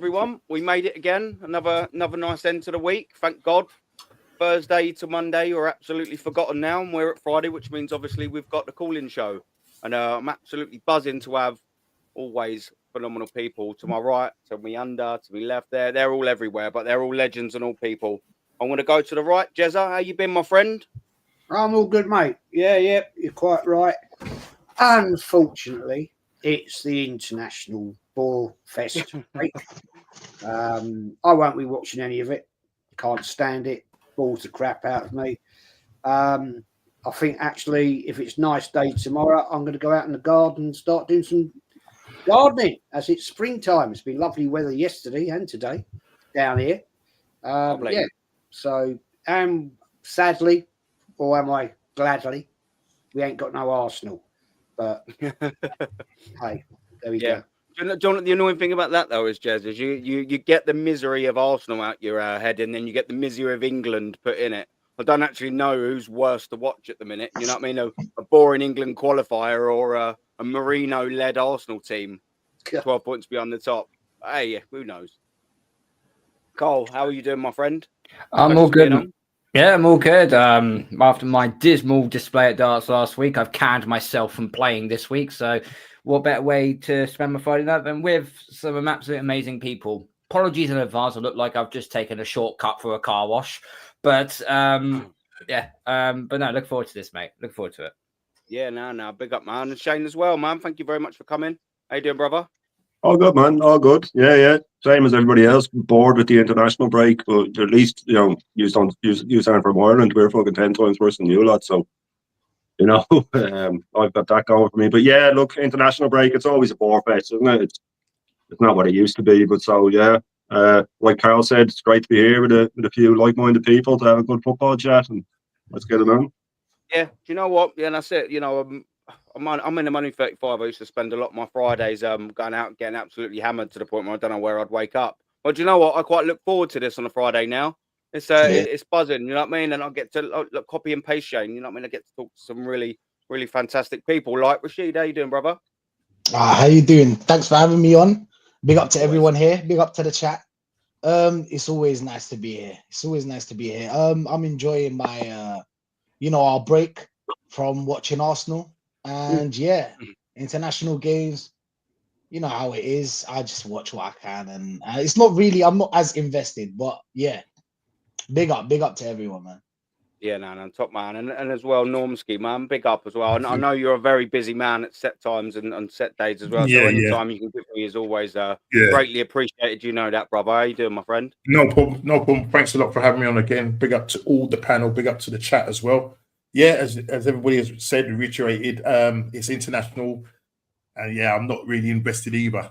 everyone. We made it again. Another nice end to the week. Thank God. Thursday to Monday are absolutely forgotten now, and we're at Friday, which means obviously we've got the call-in show. And I'm absolutely buzzing to have always phenomenal people to my right, to me under, to me left. They're all everywhere, but they're all legends and all people. I'm going to go to the right. Jezza, how you been, my friend? I'm all good, mate. Yeah, you're quite right. Unfortunately, it's the international ball fest break. I won't be watching any of it. Can't stand it. Balls the crap out of me. I think actually, if it's nice day tomorrow, I'm going to go out in the garden and start doing some gardening as it's springtime. It's been lovely weather yesterday and today down here. Yeah. So, sadly, or am I gladly, we ain't got no Arsenal. But hey, there we go. Do you know the annoying thing about that though is, Jez, is you get the misery of Arsenal out your head, and then you get the misery of England put in it. I don't actually know who's worse to watch at the minute. You know what I mean? A boring England qualifier or a Marino-led Arsenal team, 12 points beyond the top. Hey, who knows? Cole, how are you doing, my friend? I'm all good. Yeah, I'm all good. After my dismal display at darts last week, I've canned myself from playing this week. So what better way to spend my Friday night than with some absolutely amazing people. Apologies in advance. I look like I've just taken a shortcut for a car wash. But but no, look forward to this, mate. Look forward to it. Yeah, no, big up, man. And Shane as well, man. Thank you very much for coming. How you doing, brother? All good, man. All good. Yeah. Same as everybody else. Bored with the international break, but at least, you sound from Ireland. We're fucking 10 times worse than you lot. So, I've got that going for me. But yeah, look, international break, it's always a bore fest, isn't it? It's not what it used to be. But so, yeah, like Carl said, it's great to be here with a few like-minded people to have a good football chat, and let's get it on. Yeah, do you know what? Yeah, that's it. I'm in the Money 35. I used to spend a lot of my Fridays going out and getting absolutely hammered to the point where I don't know where I'd wake up. But do you know what? I quite look forward to this on a Friday now. It's it's buzzing, you know what I mean? And I get to copy and paste Shane, you know what I mean? I get to talk to some really, really fantastic people. Like Rashid, how you doing, brother? How you doing? Thanks for having me on. Big up to everyone here. Big up to the chat. It's always nice to be here. I'm enjoying my our break from watching Arsenal. And international games, you know how it is. I just watch what I can, and it's not really. I'm not as invested, but yeah, big up to everyone, man. Yeah, no, top man, and as well, Normski, man, big up as well. I know you're a very busy man at set times and on set days as well. So anytime you can give me is always greatly appreciated. You know that, brother. How you doing, my friend? No problem. Thanks a lot for having me on again. Big up to all the panel. Big up to the chat as well. Yeah, as everybody has said and reiterated, it's international, and I'm not really invested either,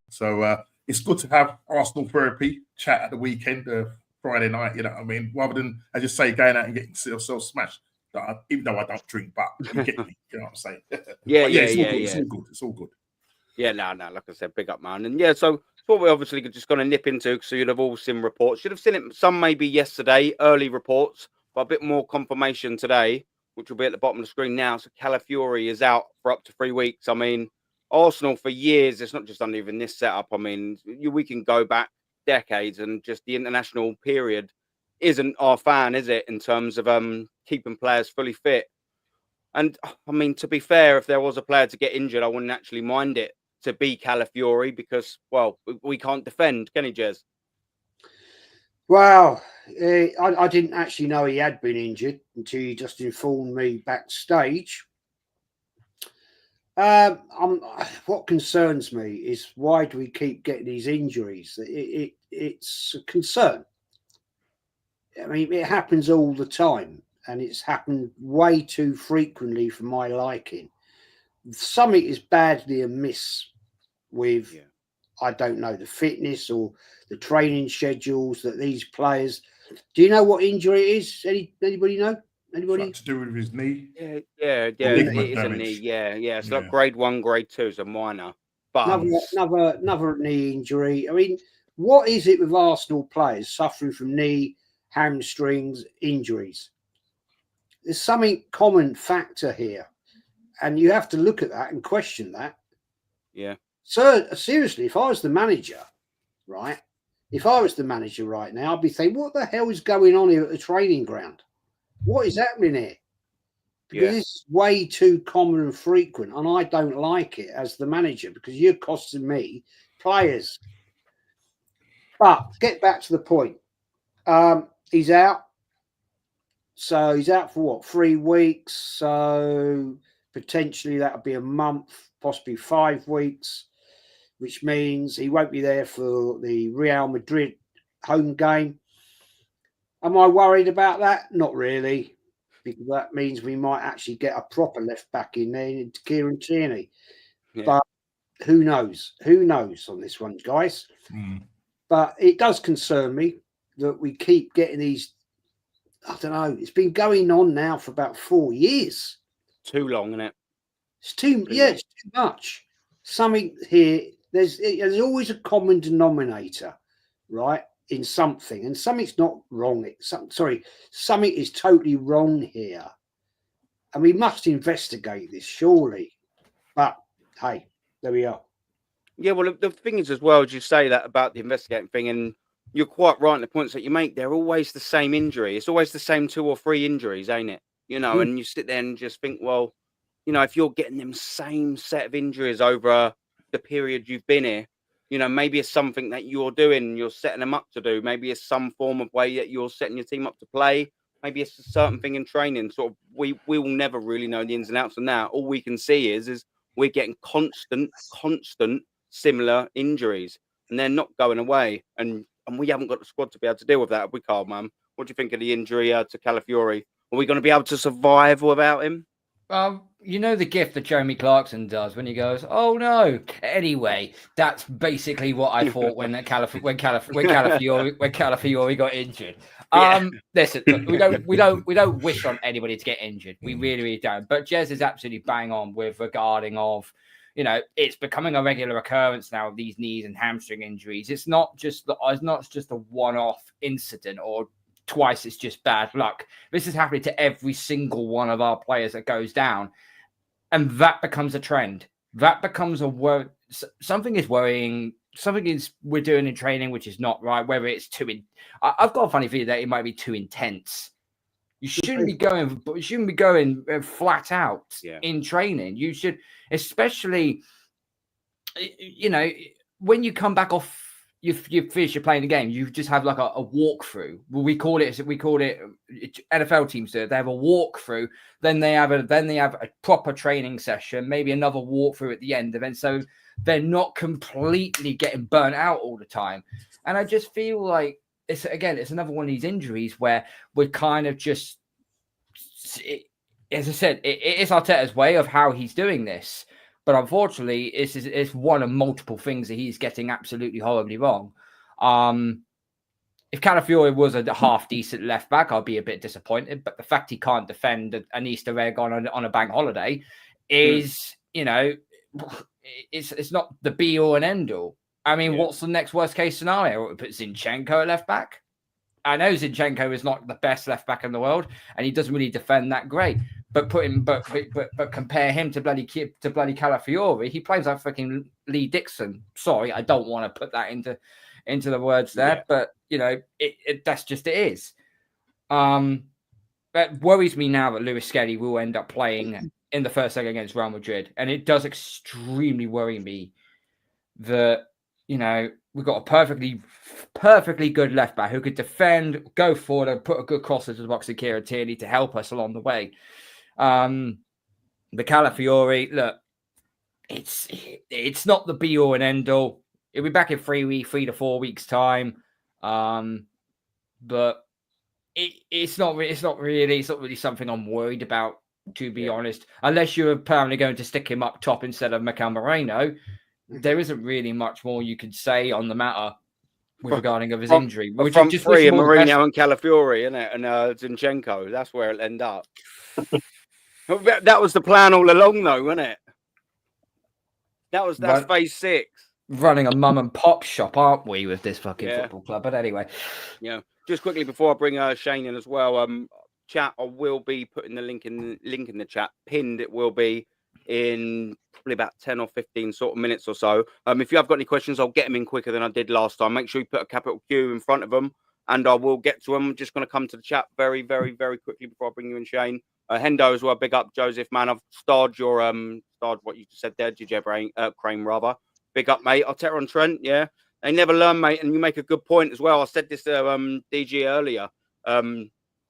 So it's good to have Arsenal therapy chat at the weekend, Friday night, you know what I mean? Rather than, as you say, going out and getting yourself smashed. Even though I don't drink, but you get me, you know what I'm saying? It's all good. Yeah, no, like I said, big up, man. And so what we're obviously just going to nip into, so you'd have all seen reports. You'd have seen it, some maybe yesterday, early reports, but a bit more confirmation today, which will be at the bottom of the screen now. So Calafiori is out for up to 3 weeks. I mean, Arsenal for years, it's not just under even this setup. I mean, we can go back decades, and just the international period isn't our fan, is it, in terms of keeping players fully fit? And I mean, to be fair, if there was a player to get injured, I wouldn't actually mind it to be Calafiori because, well, we can't defend, can he, Jez? Well, I didn't actually know he had been injured until you just informed me backstage. What concerns me is why do we keep getting these injuries? It's a concern. I mean, it happens all the time, and it's happened way too frequently for my liking. Something is badly amiss with, I don't know, the fitness or the training schedules that these players. Do you know what injury it is? Anybody know? Anybody? To do with his knee? Yeah. It is a knee. Yeah. It's like grade 1, grade 2 is a minor. But another knee injury. I mean, what is it with Arsenal players suffering from knee, hamstrings, injuries? There's something common factor here, and you have to look at that and question that. Yeah. So seriously, if I was the manager, right? If I was the manager right now, I'd be saying, what the hell is going on here at the training ground? What is happening here? Because this is way too common and frequent, and I don't like it as the manager because you're costing me players. But get back to the point. He's out. So he's out for what, 3 weeks? So potentially that'll be a month, possibly 5 weeks, which means he won't be there for the Real Madrid home game. Am I worried about that? Not really, because that means we might actually get a proper left back in there, Kieran Tierney. Yeah. But who knows? Who knows on this one, guys? But it does concern me that we keep getting these. I don't know. It's been going on now for about 4 years. Too long, isn't it? It's too it's too much. Something here. There's always a common denominator, right? In something, and something's not wrong. Something is totally wrong here, and we must investigate this, surely. But hey, there we are. Yeah, well, the thing is as well, as you say that about the investigating thing, and you're quite right in the points that you make. They're always the same injury. It's always the same 2 or 3 injuries, ain't it? You know, and you sit there and just think, well, you know, if you're getting them same set of injuries over the period you've been here, you know, maybe it's something that you're doing, you're setting them up to do. Maybe it's some form of way that you're setting your team up to play. Maybe it's a certain thing in training. Sort of, we will never really know the ins and outs of that. All we can see is we're getting constant similar injuries, and they're not going away. And we haven't got the squad to be able to deal with that, have we, Carl, man? What do you think of the injury to Calafiori? Are we going to be able to survive without him? You know the gift that Jeremy Clarkson does when he goes, "Oh no." Anyway, that's basically what I thought when Calafiori got injured. Listen, we don't wish on anybody to get injured. We really don't. But Jez is absolutely bang on with regarding of, you know, it's becoming a regular occurrence now of these knees and hamstring injuries. It's not just a one-off incident or twice it's just bad luck. This is happening to every single one of our players that goes down, and that becomes a trend. That becomes something is worrying. Something is we're doing in training which is not right. Whether it's I've got a funny feeling that it might be too intense. You shouldn't be going flat out in training. You should, especially, you know, when you come back off. You finish, you're playing the game. You just have like a walkthrough. Well, we call it NFL teams do it. They have a walkthrough, then they have a proper training session, maybe another walkthrough at the end of it. So they're not completely getting burnt out all the time. And I just feel like it's another one of these injuries where we're kind of just, as I said, it's Arteta's way of how he's doing this. But unfortunately, it's one of multiple things that he's getting absolutely horribly wrong. If Calafiori was a half-decent left-back, I'd be a bit disappointed. But the fact he can't defend an Easter egg on a bank holiday is, you know, it's not the be-all and end-all. I mean, what's the next worst-case scenario? We put Zinchenko at left-back? I know Zinchenko is not the best left-back in the world, and he doesn't really defend that great. But compare him to bloody Calafiori. He plays like fucking Lee Dixon. Sorry, I don't want to put that into the words there, but you know, that's just it is. That worries me now that Lewis Skelly will end up playing in the first leg against Real Madrid, and it does extremely worry me that, you know, we've got a perfectly good left back who could defend, go forward, and put a good cross into the box of Kieran Tierney to help us along the way. The Calafiori, look, it's not the be all and end all. He'll be back in 3 to 4 weeks time, but it's not really something I'm worried about, to be honest. Unless you're apparently going to stick him up top instead of Mikel Moreno, there isn't really much more you could say on the matter regarding of his injury. From three, Mourinho and Calafiori, isn't it? And Zinchenko, that's where it'll end up. That was the plan all along, though, wasn't it? That's phase 6. Running a mum and pop shop, aren't we, with this fucking football club? But anyway, just quickly before I bring Shane in as well, chat. I will be putting the link in the chat. Pinned, it will be in probably about 10 or 15 sort of minutes or so. If you have got any questions, I'll get them in quicker than I did last time. Make sure you put a capital Q in front of them, and I will get to them. I'm just going to come to the chat very, very, very quickly before I bring you in, Shane. Hendo as well, big up, Joseph, man. I've starred your starred what you just said there, DJ Crane, rather. Big up, mate. Arteta on Trent, yeah. They never learn, mate, and you make a good point as well. I said this to DG earlier.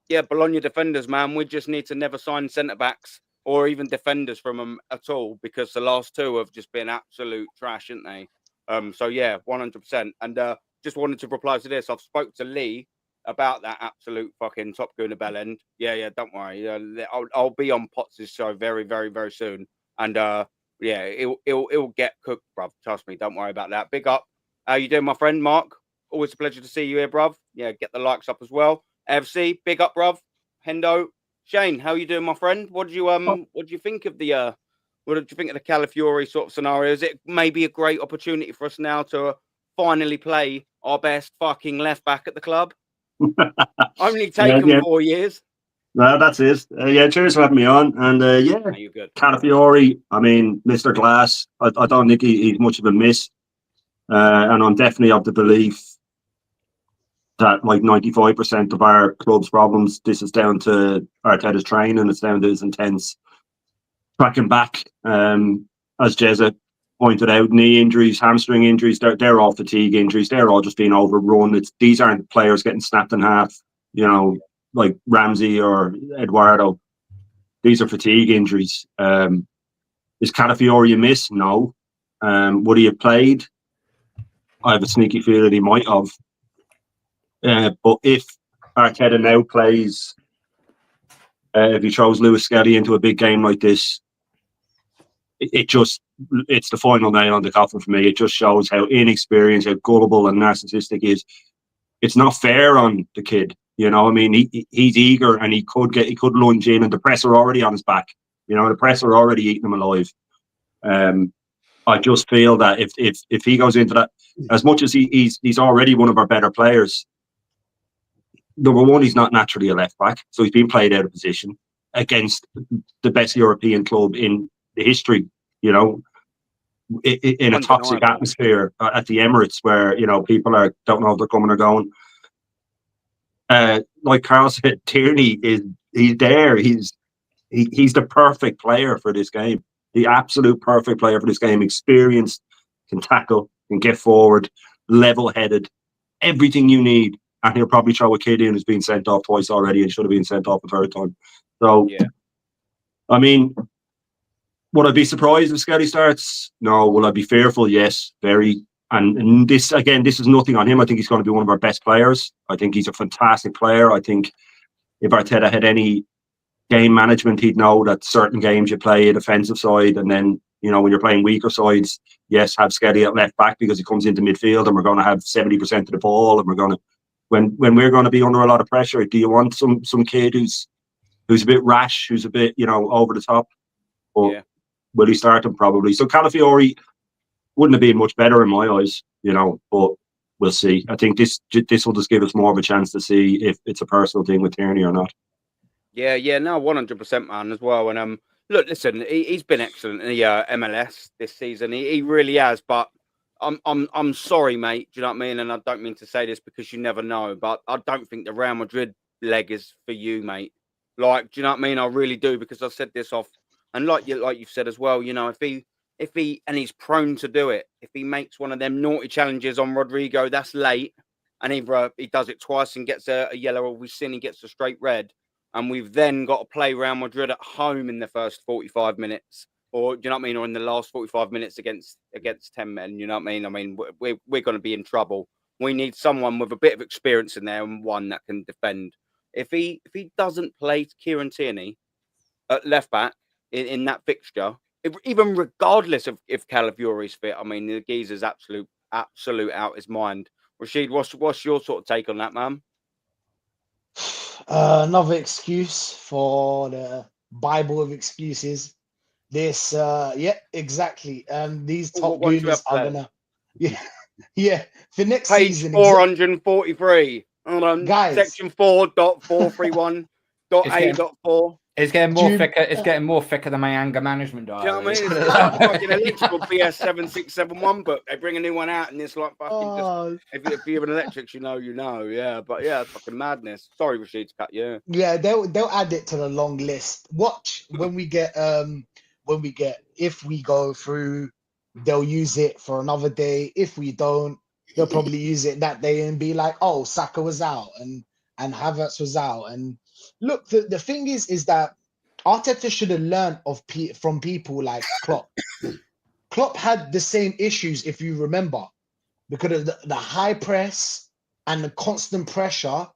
Yeah, Bologna defenders, man. We just need to never sign centre-backs or even defenders from them at all, because the last two have just been absolute trash, haven't they? So, yeah, 100%. And just wanted to reply to this. I've spoke to Lee about that absolute fucking Top Gooner bell end. Yeah, don't worry. I'll be on Potts' show very, very, very soon. And, yeah, it'll get cooked, bruv. Trust me. Don't worry about that. Big up. How you doing, my friend, Mark? Always a pleasure to see you here, bruv. Yeah, get the likes up as well. FC, big up, bruv. Hendo. Shane, how you doing, my friend? What do you think of the Calafiori sort of scenario? Is it maybe a great opportunity for us now to finally play our best fucking left back at the club? Only taken 4 years. No, that's it. Yeah, cheers for having me on. And yeah, no, you're good. Calafiori, I mean, Mr. Glass, I don't think he's much of a miss. And I'm definitely of the belief that like 95% of our club's problems, this is down to Arteta's training, it's down to his intense tracking back. As Jezza pointed out, knee injuries, hamstring injuries, they're all fatigue injuries, they're all just being overrun. These aren't players getting snapped in half, you know, like Ramsey or Eduardo. These are fatigue injuries. Is Calafiori a miss? No. Would he have played? I have a sneaky feeling he might have. But if Arteta now plays, if he throws Lewis Skelly into a big game like this, it's the final nail on the coffin for me. It just shows how inexperienced, how gullible and narcissistic he is. It's not fair on the kid. You know, I mean, he's eager and he could lunge in, and the press are already on his back. You know, the press are already eating him alive. I just feel that if he goes into that, as much as he's already one of our better players, number one, he's not naturally a left back, so he's being played out of position against the best European club in the history. You know, in a toxic atmosphere at the Emirates, where you know people don't know if they're coming or going. Like Carl said, Tierney he's there. He's the perfect player for this game. The absolute perfect player for this game. Experienced, can tackle, can get forward, level-headed, everything you need. And he'll probably throw a kid in who's been sent off twice already and should have been sent off a third time. So, yeah. I mean, would I be surprised if Skelly starts? No. Will I be fearful? Yes, very. And this, again, this is nothing on him. I think he's going to be one of our best players. I think he's a fantastic player. I think if Arteta had any game management, he'd know that certain games you play a defensive side, and then, you know, when you're playing weaker sides, yes, have Skelly at left back because he comes into midfield and we're going to have 70% of the ball, and we're going to, when we're going to be under a lot of pressure, do you want some kid who's a bit rash, who's a bit, you know, over the top? But will he start him? Probably. So Calafiori wouldn't have been much better in my eyes, you know, but we'll see. I think this will just give us more of a chance to see if it's a personal thing with Tierney or not. Yeah, no, 100%, man, as well. And look, listen, he's been excellent in the MLS this season. He really has. But I'm sorry, mate. Do you know what I mean? And I don't mean to say this because you never know, but I don't think the Real Madrid leg is for you, mate. Like, do you know what I mean? I really do, because I said this off, and like you've said as well. You know, if he and he's prone to do it, if he makes one of them naughty challenges on Rodrigo, that's late, and either he does it twice and gets a yellow, or we've seen he gets a straight red. And we've then got to play Real Madrid at home in the first 45 minutes, or do you know what I mean, or in the last 45 minutes against 10 men. You know what I mean? I mean, we're going to be in trouble. We need someone with a bit of experience in there and one that can defend. If he doesn't play Kieran Tierney at left back in that fixture, even regardless of if Calafiori's fit, I mean, the geezer's absolute out his mind. Rashid, what's your sort of take on that, man? Another excuse for the Bible of excuses. This, yeah, exactly. These top gooners are gonna, for next page season. 443 on guys, section 4.431.a.4. It's getting more Dude, thicker. It's getting more thicker than my anger management diary. Do you know what I mean? It's like fucking electrical BS7671 book. They bring a new one out, and it's like fucking just. Oh, If you're an electrics, you know, yeah. But yeah, it's fucking madness. Sorry, Rashid, to cut you. yeah, they'll add it to the long list. Watch when we get if we go through, they'll use it for another day. If we don't, they'll probably use it that day and be like, oh, Saka was out and Havertz was out. And look, the thing is that Arteta should have learned from people like Klopp. Klopp had the same issues, if you remember, because of the high press and the constant pressure.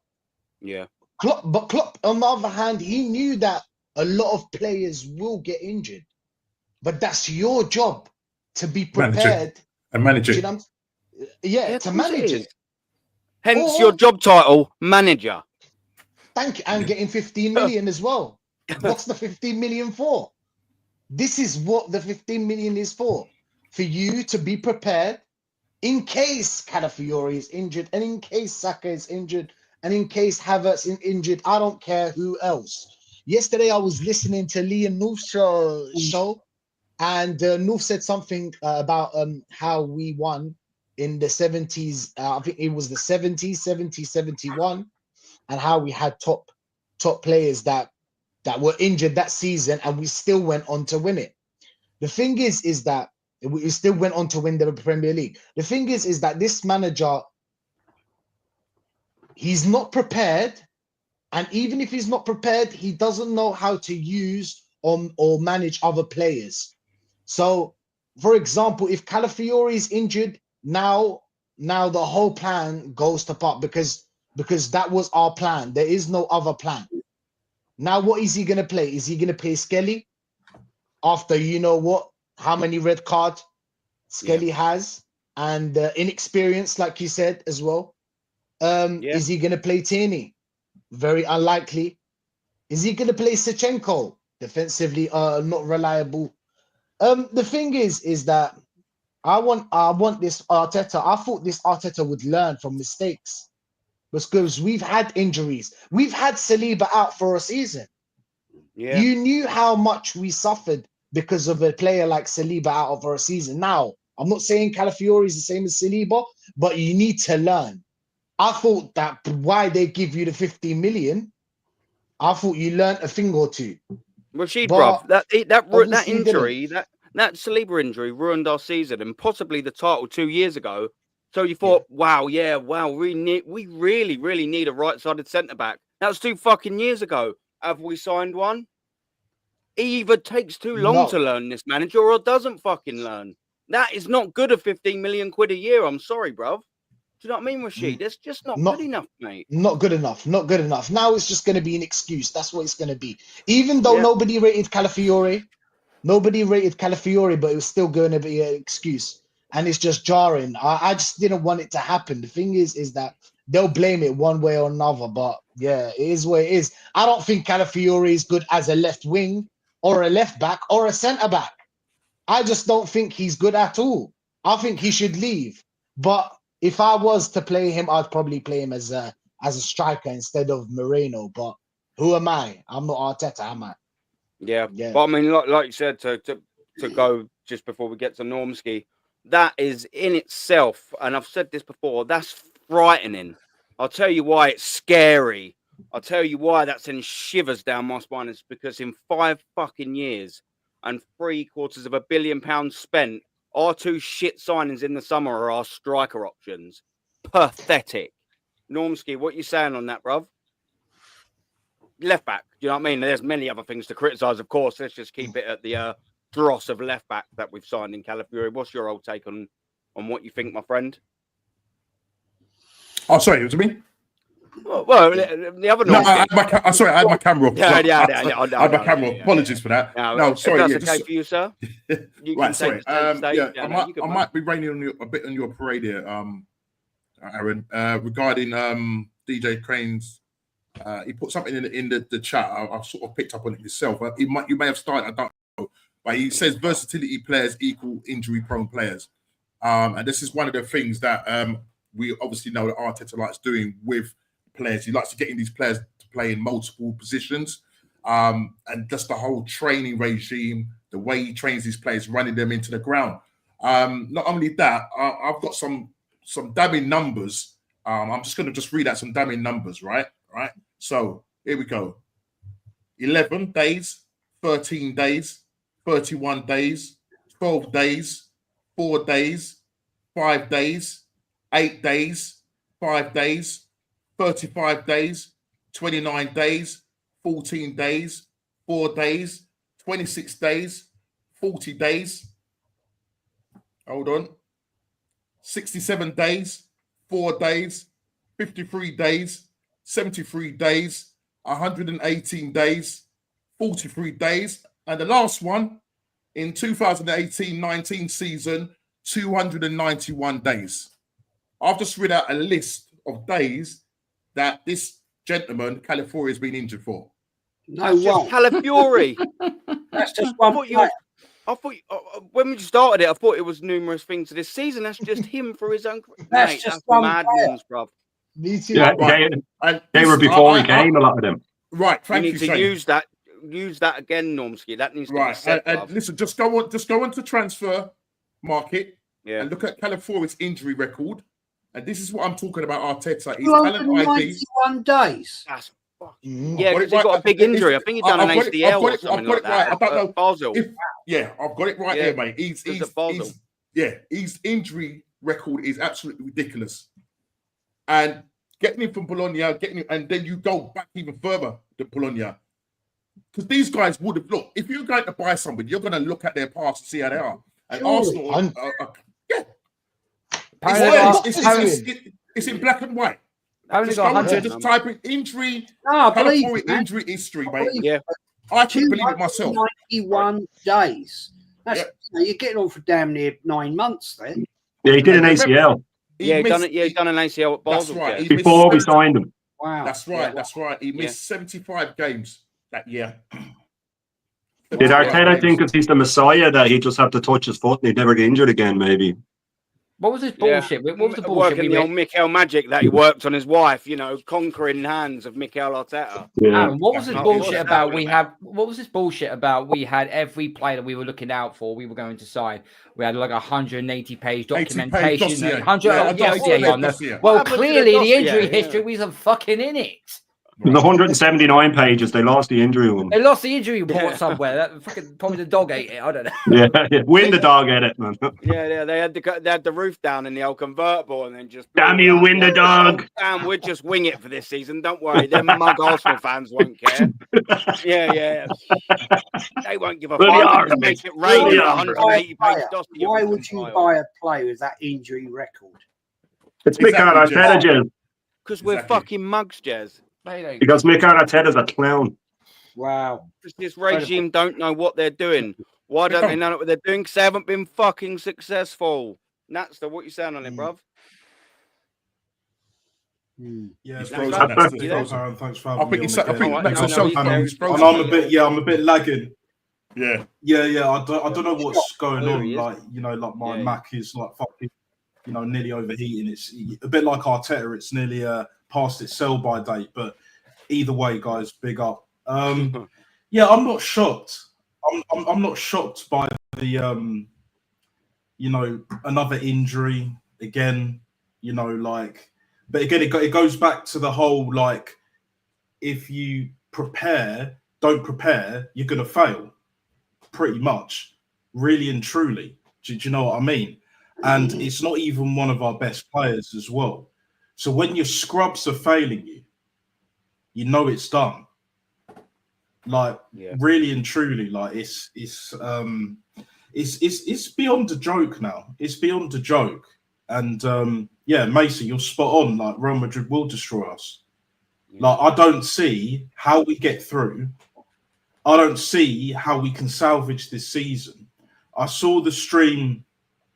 Yeah. But Klopp, on the other hand, he knew that a lot of players will get injured. But that's your job to be prepared. And manage it. To manage it. Hence your job title, manager. Thank you. And getting 15 million as well. What's the 15 million for? This is what the 15 million is for you to be prepared in case Calafiori is injured, and in case Saka is injured, and in case Havertz is injured. I don't care who else. Yesterday, I was listening to Liam North's show, and North said something about how we won in the 70s. I think it was the 70s, 70, 71, and how we had top players that were injured that season, and we still went on to win it. The thing is that we still went on to win the Premier League. The thing is that this manager, he's not prepared, and even if he's not prepared, he doesn't know how to use or manage other players. So, for example, if Calafiori is injured, now the whole plan goes to pot because that was our plan. There is no other plan. Now, what is he going to play? Is he going to play Skelly after how many red cards Skelly has, and inexperience, like you said as well? Is he going to play Tierney? Very unlikely. Is he going to play Sechenko? Defensively, not reliable. The thing is that I want this Arteta. I thought this Arteta would learn from mistakes. Because we've had injuries. We've had Saliba out for a season. Yeah. You knew how much we suffered because of a player like Saliba out for a season. Now, I'm not saying Calafiori is the same as Saliba, but you need to learn. I thought that why they give you the 15 million, I thought you learned a thing or two. Rashid, bruv, that injury, that Saliba injury ruined our season and possibly the title 2 years ago. So you thought, wow, we really need a right-sided centre-back. That was 2 fucking years ago. Have we signed one? He either takes too long to learn, this manager, or doesn't fucking learn. That is not good at 15 million quid a year. I'm sorry, bruv. Do you know what I mean, Rashid? It's just not good enough, mate. Not good enough. Now it's just going to be an excuse. That's what it's going to be. Even though nobody rated Calafiori, but it was still going to be an excuse. And it's just jarring. I just didn't want it to happen. The thing is that they'll blame it one way or another. But yeah, it is what it is. I don't think Calafiori is good as a left wing or a left back or a centre back. I just don't think he's good at all. I think he should leave. But if I was to play him, I'd probably play him as a striker instead of Moreno. But who am I? I'm not Arteta, am I? Yeah. But I mean, like you said, to go just before we get to Normski, that is in itself, and I've said this before, that's frightening. I'll tell you why it's scary. I'll tell you why that sends shivers down my spine. It's because in 5 fucking years and £750 million spent, our 2 shit signings in the summer are our striker options. Pathetic. Normski, what you saying on that, bruv? Left back. Do you know what I mean? There's many other things to criticise, of course. Let's just keep it at the dross of left back that we've signed in Calafiori. What's your old take on what you think, my friend? Oh, sorry, it was me. Well, the other. No, I had my camera off. I had my camera off. Apologies for that. No, sorry. That's okay for you, sir. You right, sorry. I might be raining on a bit on your parade here, Aaron, regarding DJ Crane's. He put something in the chat. I sort of picked up on it myself. You may have started. I don't know. But he says versatility players equal injury-prone players. And this is one of the things that we obviously know that Arteta likes doing with players. He likes to get in these players to play in multiple positions. and just the whole training regime, the way he trains his players, running them into the ground. Not only that, I've got some damning numbers. I'm just going to read out some damning numbers, right? So here we go. 11 days, 13 days, 31 days, 12 days, 4 days, 5 days, 8 days, 5 days, 35 days, 29 days, 14 days, 4 days, 26 days, 40 days. Hold on. 67 days, 4 days, 53 days, 73 days, 118 days, 43 days, and the last one in 2018-19 season, 291 days. I've just read out a list of days that this gentleman, Calafiori, has been injured for. No one. Calafiori. That's just one. I thought when we started it, I thought it was numerous things this season. That's just him for his own. That's just one mad player. ones, bruv. Me too. Yeah, And they were before he came, a lot of them. Right, You thank need you, to Shane. use that again, Normski. That needs to be Right, said, and bruv. listen, just go on to transfer market Yeah. and look at Calafiori's injury record. And this is what I'm talking about, Arteta. His talent ID. 291 days. That's fucking Mhm. yeah, I've got because it he got a right. big injury. I think he done an I've got it- ACL I've got or it- something I've got like it right. that. I don't know. Basel. I've got it right Yeah. here, mate. It was at Basel. His injury record is absolutely ridiculous. And getting him from Bologna, and then you go back even further to Bologna. Because these guys would have looked, if you're going to buy somebody, you're going to look at their past and see how they are. And Surely. Arsenal, yeah. Apparently It's in black and white. apparently Just got go on to 100. just type in injury, No, I believe Calafiori it, man. injury history, I mate. believe Yeah. I couldn't believe it myself. 291 days. That's, Yeah. you're getting on for damn near 9 months then. Yeah, he did an ACL Yeah, he done missed- it. Yeah, he done an ACL at That's Basel. right. Yeah. He before we missed- signed him. Wow. That's right. He missed 75 games that year. Did Arteta think if he's the Messiah that he just have to touch his foot and he'd never get injured again, maybe? What was this bullshit? What was the bullshit? Working the old Mikel magic that he worked on his wife, conquering hands of Mikel Arteta. Yeah. Aaron, what was this That's not- bullshit what's about? that What was this bullshit about? We had every player that we were looking out for. We were going to sign. We had like 180-page documentation. dossier. 100. Yeah, a dossier, Yeah. dossier. Well, What happened to the clearly the dossier? injury Yeah. history wasn't fucking in it. The 179 pages, they lost the injury one. They lost the injury report Yeah. somewhere. That fucking probably the dog ate it. I don't know. Yeah. Win the dog at it, man. Yeah, they had the roof down in the old convertible, and then just Damn you, win the dog. Damn, we'll just wing it for this season. Don't worry, them mug Arsenal fans won't care. Yeah. They won't give a Bloody fuck. Arsenal. Just make it rain Bloody with Arsenal. 180-page dossier. Why would you buy a player with that injury record? It's Mikel Exactly, Arteta, Jez. Jez. Because we're Exactly. fucking mugs, Jez. Because Mikel Arteta's a clown. Wow. This regime don't know what they're doing. Why don't they know what they're doing? Because they haven't been fucking successful. That's what you saying on it, bruv. Yeah, He's frozen. frozen. Thanks, Yeah. Aaron. Thanks for I having think me it's. on I think again. makes no, yourself. he's there, he's I frozen. know I'm a bit lagging. Yeah. Yeah. I don't know what's going There on. he is. Like my Yeah. Mac is like fucking, nearly overheating. It's a bit like Arteta. It's nearly past its sell-by date. But either way, guys, big up. Yeah, I'm not shocked. I'm not shocked by the another injury again. But again, it goes back to the whole if you don't prepare, you're gonna fail. Pretty much, really and truly. Do you know what I mean? And it's not even one of our best players as well. So when your scrubs are failing you, you know it's done. Really and truly, it's beyond a joke now. It's beyond a joke. And Mason, you're spot on. Real Madrid will destroy us. I don't see how we get through. I don't see how we can salvage this season. I saw the stream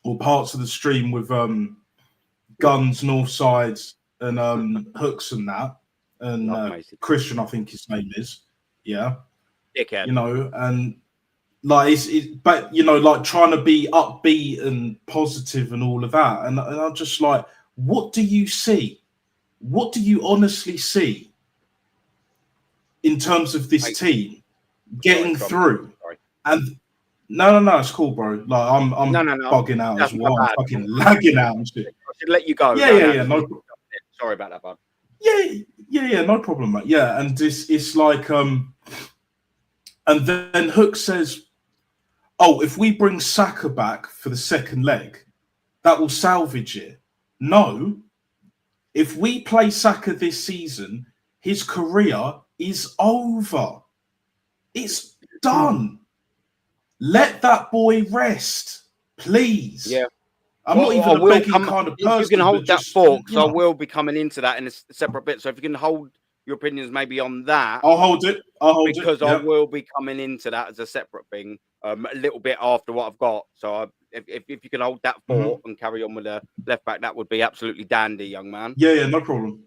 or parts of the stream with Guns, North Sides, and Hooks and that, and Christian, I think his name is. Yeah, Dickhead. And but trying to be upbeat and positive and all of that, and I'm just like, what do you see? What do you honestly see? in terms of this team getting through. Sorry. And no, it's cool, bro. Like I'm No. bugging out That's as well. my I'm bad. fucking lagging out and shit. I should let you go. Yeah. Sorry about that, bud. Yeah, no problem, mate. Yeah, and it's like and then Hook says, "Oh, if we bring Saka back for the second leg, that will salvage it." No, if we play Saka this season, his career is over. It's done. Let that boy rest, please. Yeah. I'm not even a begging kind of person. You can hold that just, thought, because I will be coming into that in a separate bit. So if you can hold your opinions maybe on that, I'll hold it. Because I will be coming into that as a separate thing a little bit after what I've got. So if you can hold that thought and carry on with the left back, that would be absolutely dandy, young man. Yeah, no problem.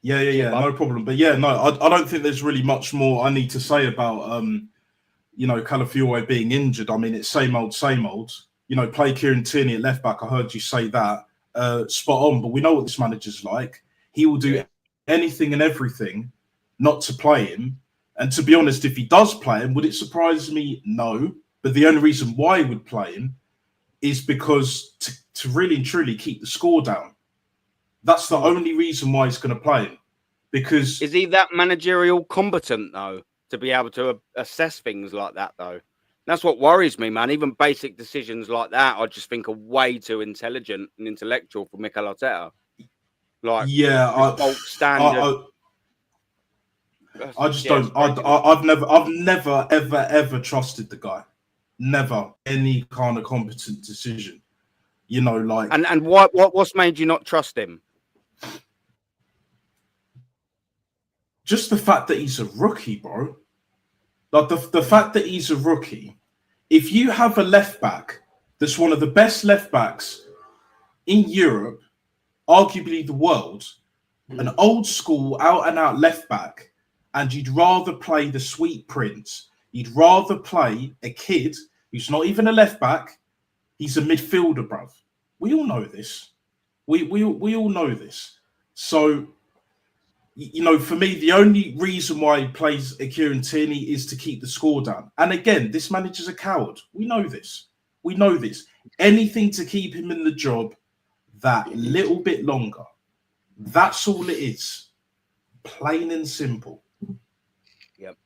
Yeah, no problem. But yeah, no, I don't think there's really much more I need to say about Calafiori being injured. I mean, it's same old. Play Kieran Tierney at left back. I heard you say that. Spot on. But we know what this manager's like. He will do anything and everything not to play him. And to be honest, if he does play him, would it surprise me? No. But the only reason why he would play him is because to really and truly keep the score down. That's the only reason why he's going to play him. Because is he that managerial competent though to be able to assess things like that though? That's what worries me, man. Even basic decisions like that, I just think are way too intelligent and intellectual for Mikel Arteta. Like, standard. I just don't. I've never ever trusted the guy. Never any kind of competent decision. And what's made you not trust him? Just the fact that he's a rookie, bro. Like the fact that he's a rookie. If you have a left back that's one of the best left backs in Europe, arguably the world, an old school out and out left back, and you'd rather play the sweet prince, you'd rather play a kid who's not even a left back, he's a midfielder, bruv. We all know this. We all know this. So, for me, the only reason why he plays a Kieran Tierney is to keep the score down. And again, this manager's a coward. We know this. Anything to keep him in the job that little bit longer. That's all it is. Plain and simple. Yep.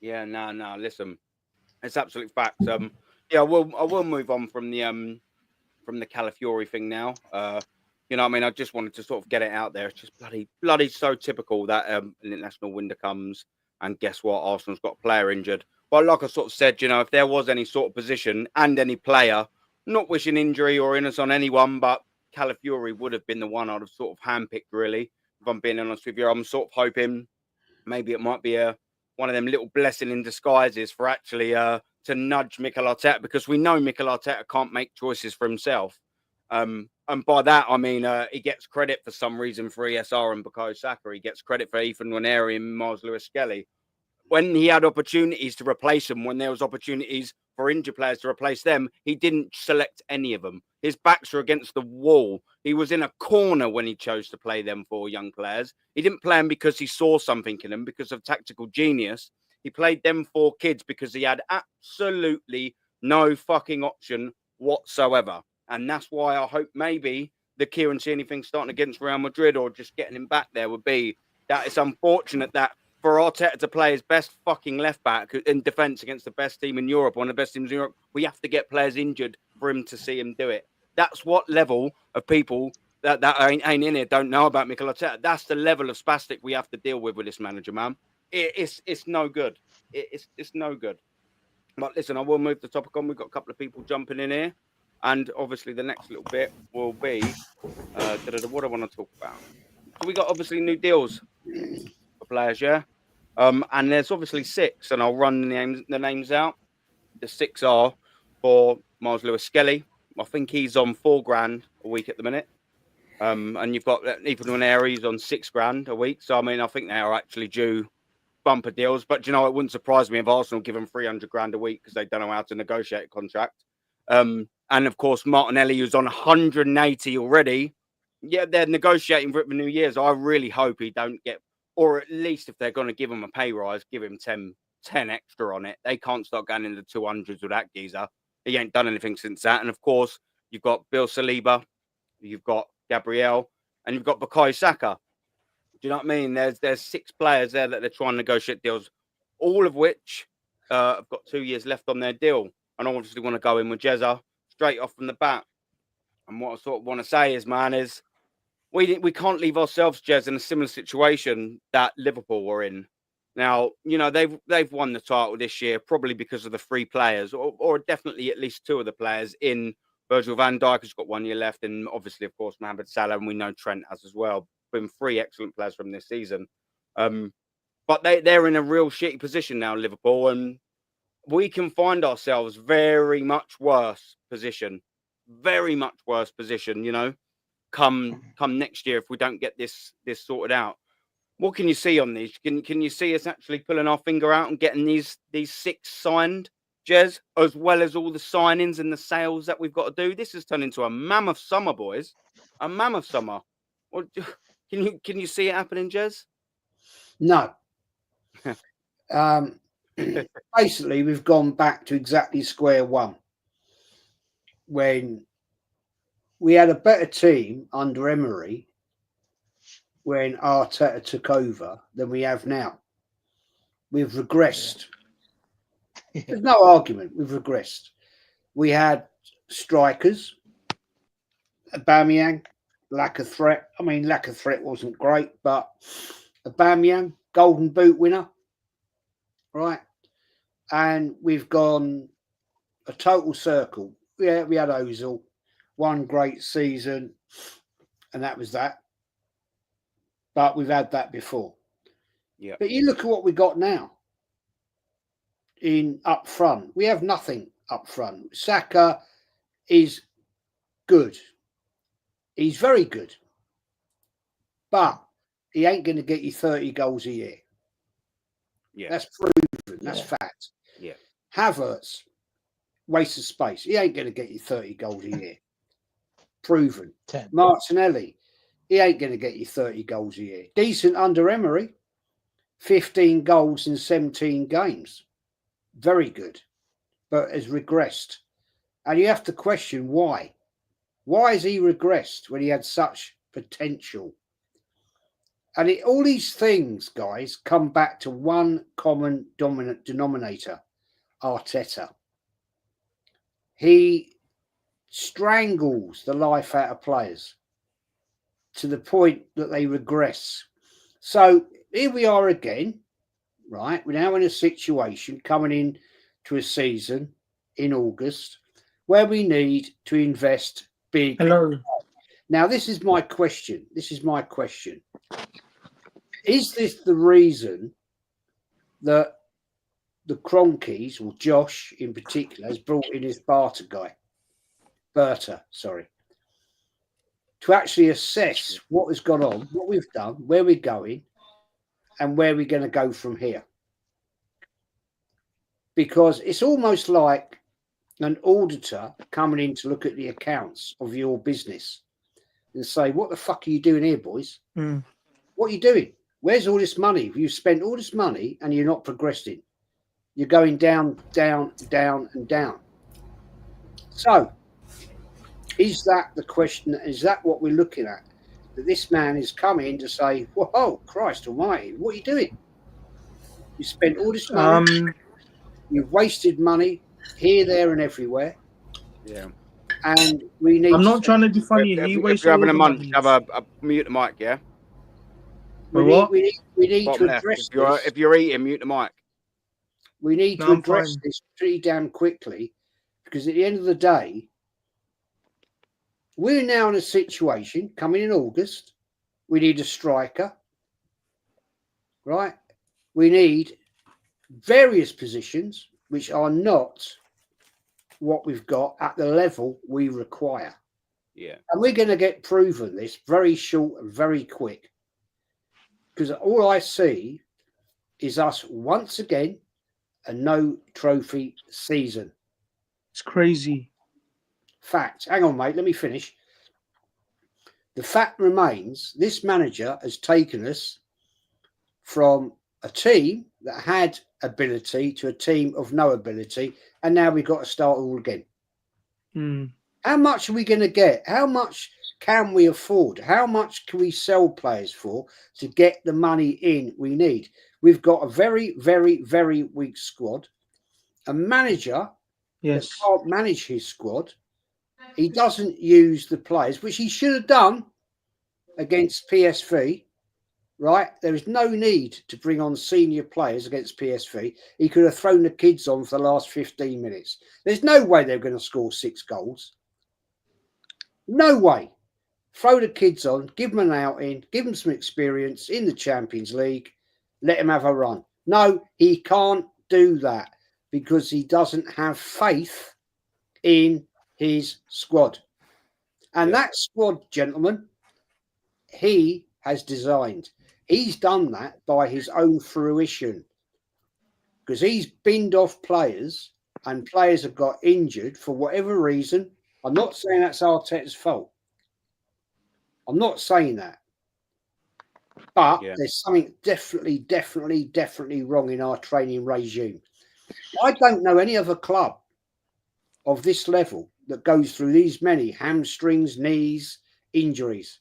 Yeah, no. Listen, it's absolute fact. I will move on from the Calafiori thing now. I just wanted to sort of get it out there. It's just bloody so typical that an international window comes and guess what? Arsenal's got a player injured. But like I sort of said, if there was any sort of position and any player, not wishing injury or illness on anyone, but Calafiori would have been the one I'd have sort of handpicked, really. If I'm being honest with you, I'm sort of hoping maybe it might be one of them little blessing in disguises for actually to nudge Mikel Arteta, because we know Mikel Arteta can't make choices for himself. And by that, I mean, he gets credit for some reason for ESR and Bukayo Saka. He gets credit for Ethan Nwaneri and Miles Lewis-Skelly. When he had opportunities to replace them, when there was opportunities for injured players to replace them, he didn't select any of them. His backs were against the wall. He was in a corner when he chose to play them 4 young players. He didn't play them because he saw something in them, because of tactical genius. He played them 4 kids because he had absolutely no fucking option whatsoever. And that's why I hope maybe the Kieran Tierney thing starting against Real Madrid or just getting him back there would be that it's unfortunate that for Arteta to play his best fucking left back in defence against the best team in Europe, one of the best teams in Europe, we have to get players injured for him to see him do it. That's what level of people that ain't in here don't know about Mikel Arteta. That's the level of spastic we have to deal with this manager, man. It's no good. It's no good. But listen, I will move the topic on. We've got a couple of people jumping in here. And obviously the next little bit will be what I want to talk about. So we got obviously new deals for players, yeah? And there's obviously 6, and I'll run the names out. The 6 are for Miles Lewis-Skelly. I think he's on $4,000 a week at the minute. And you've got Ethan Nwaneri on $6,000 a week. So I mean, I think they are actually due bumper deals. But it wouldn't surprise me if Arsenal give them $300,000 a week because they don't know how to negotiate a contract. And of course, Martinelli, who's on 180 already. Yeah, they're negotiating for it for New Year's. I really hope he don't get or at least if they're going to give him a pay rise, give him 10 extra on it. They can't start going in the 200s with that geezer. He ain't done anything since that. And of course, you've got Bill Saliba, you've got Gabriel, and you've got Bukayo Saka. Do you know what I mean? There's 6 players there that they're trying to negotiate deals, all of which have got 2 years left on their deal. And I obviously want to go in with Jezza straight off from the bat. And what I sort of want to say is, man, is we can't leave ourselves, Jez, in a similar situation that Liverpool were in. Now, you know, they've won the title this year, probably because of the 3 players, or definitely at least 2 of the players in Virgil van Dijk has got 1 year left. And obviously, of course, Mohamed Salah, and we know Trent has as well. Been 3 excellent players from this season. But they're in a real shitty position now, Liverpool, and we can find ourselves very much worse position, you know, come next year if we don't get this sorted out. What can you see on these? Can you see us actually pulling our finger out and getting these 6 signed, Jez, as well as all the signings and the sales that we've got to do? This has turned into a mammoth summer, boys. A mammoth summer. Can you see it happening, Jez? No. Basically, we've gone back to exactly square one when we had a better team under Emery when Arteta took over than we have now. We've regressed. There's no argument. We've regressed. We had strikers, Aubameyang, lack of threat. I mean, lack of threat wasn't great, but Aubameyang, Golden Boot winner, right? And we've gone a total circle. Yeah, we had Ozil, 1 great season, and that was that. But we've had that before. Yeah. But you look at what we got now in up front. We have nothing up front. Saka is good. He's very good. But he ain't going to get you 30 goals a year. Yeah. That's proven. That's fact. Yeah. Havertz, waste of space. He ain't going to get you 30 goals a year. Proven. 10. Martinelli, he ain't going to get you 30 goals a year. Decent under Emery, 15 goals in 17 games. Very good, but has regressed. And you have to question why. Why has he regressed when he had such potential? And all these things, guys, come back to one common dominant denominator, Arteta. He strangles the life out of players to the point that they regress. So here we are again, right? We're now in a situation coming in to a season in August where we need to invest big. Hello. Now, this is my question. Is this the reason that the Cronkies, or Josh in particular, has brought in his Berta, to actually assess what has gone on, what we've done, where we're going, and where we're going to go from here? Because it's almost like an auditor coming in to look at the accounts of your business and say, what the fuck are you doing here, boys? What are you doing? Where's all this money? You've spent all this money and you're not progressing. You're going down, down, down, and down. So, is that the question? Is that what we're looking at? That this man is coming to say, whoa, Christ almighty, what are you doing? You spent all this money. You've wasted money here, there, and everywhere. Yeah. And we need. I'm not trying to be funny. If you're having a munch, have a mute the mic, yeah? We need to address this. If you're eating, mute the mic. We need to address this pretty damn quickly, because at the end of the day, we're now in a situation coming in August. We need a striker, right? We need various positions which are not what we've got at the level we require. Yeah. And we're going to get proven this very short and very quick. Because all I see is us once again a no trophy season. It's crazy. Fact. Hang on, mate. Let me finish. The fact remains, this manager has taken us from a team that had ability to a team of no ability, and now we've got to start all again. How much are we going to get? How much can we afford? How much can we sell players for to get the money in we need? We've got a very, very, very weak squad. A manager that can't manage his squad. He doesn't use the players, which he should have done against PSV, right? There is no need to bring on senior players against PSV. He could have thrown the kids on for the last 15 minutes. There's no way they're going to score 6 goals. No way. Throw the kids on, give them an outing, give them some experience in the Champions League, let him have a run. No, he can't do that because he doesn't have faith in his squad. And that squad, gentlemen, he has designed. He's done that by his own fruition because he's binned off players and players have got injured for whatever reason. I'm not saying that's Arteta's fault. I'm not saying that. But there's something definitely wrong in our training regime. I don't know any other club of this level that goes through these many hamstrings, knees, injuries.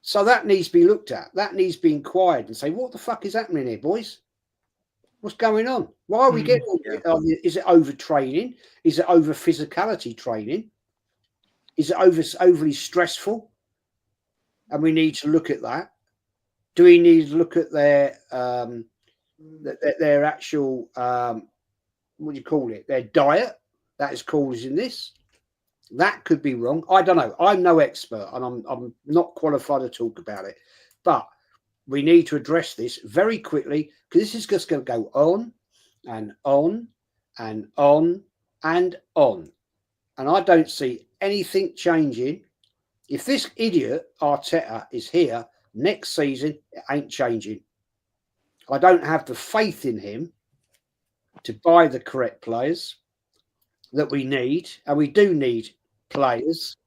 So that needs to be looked at. That needs to be inquired and say, what the fuck is happening here, boys? What's going on? Why are we getting? Is it overtraining? Is it over physicality training? Is it overly stressful? And we need to look at that. Do we need to look at their actual what do you call it? Their diet that is causing this. That could be wrong. I don't know. I'm no expert, and I'm not qualified to talk about it. But we need to address this very quickly because this is just going to go on and on and on and on. And I don't see anything changing. If this idiot Arteta is here next season, it ain't changing. I don't have the faith in him to buy the correct players that we need. And we do need players,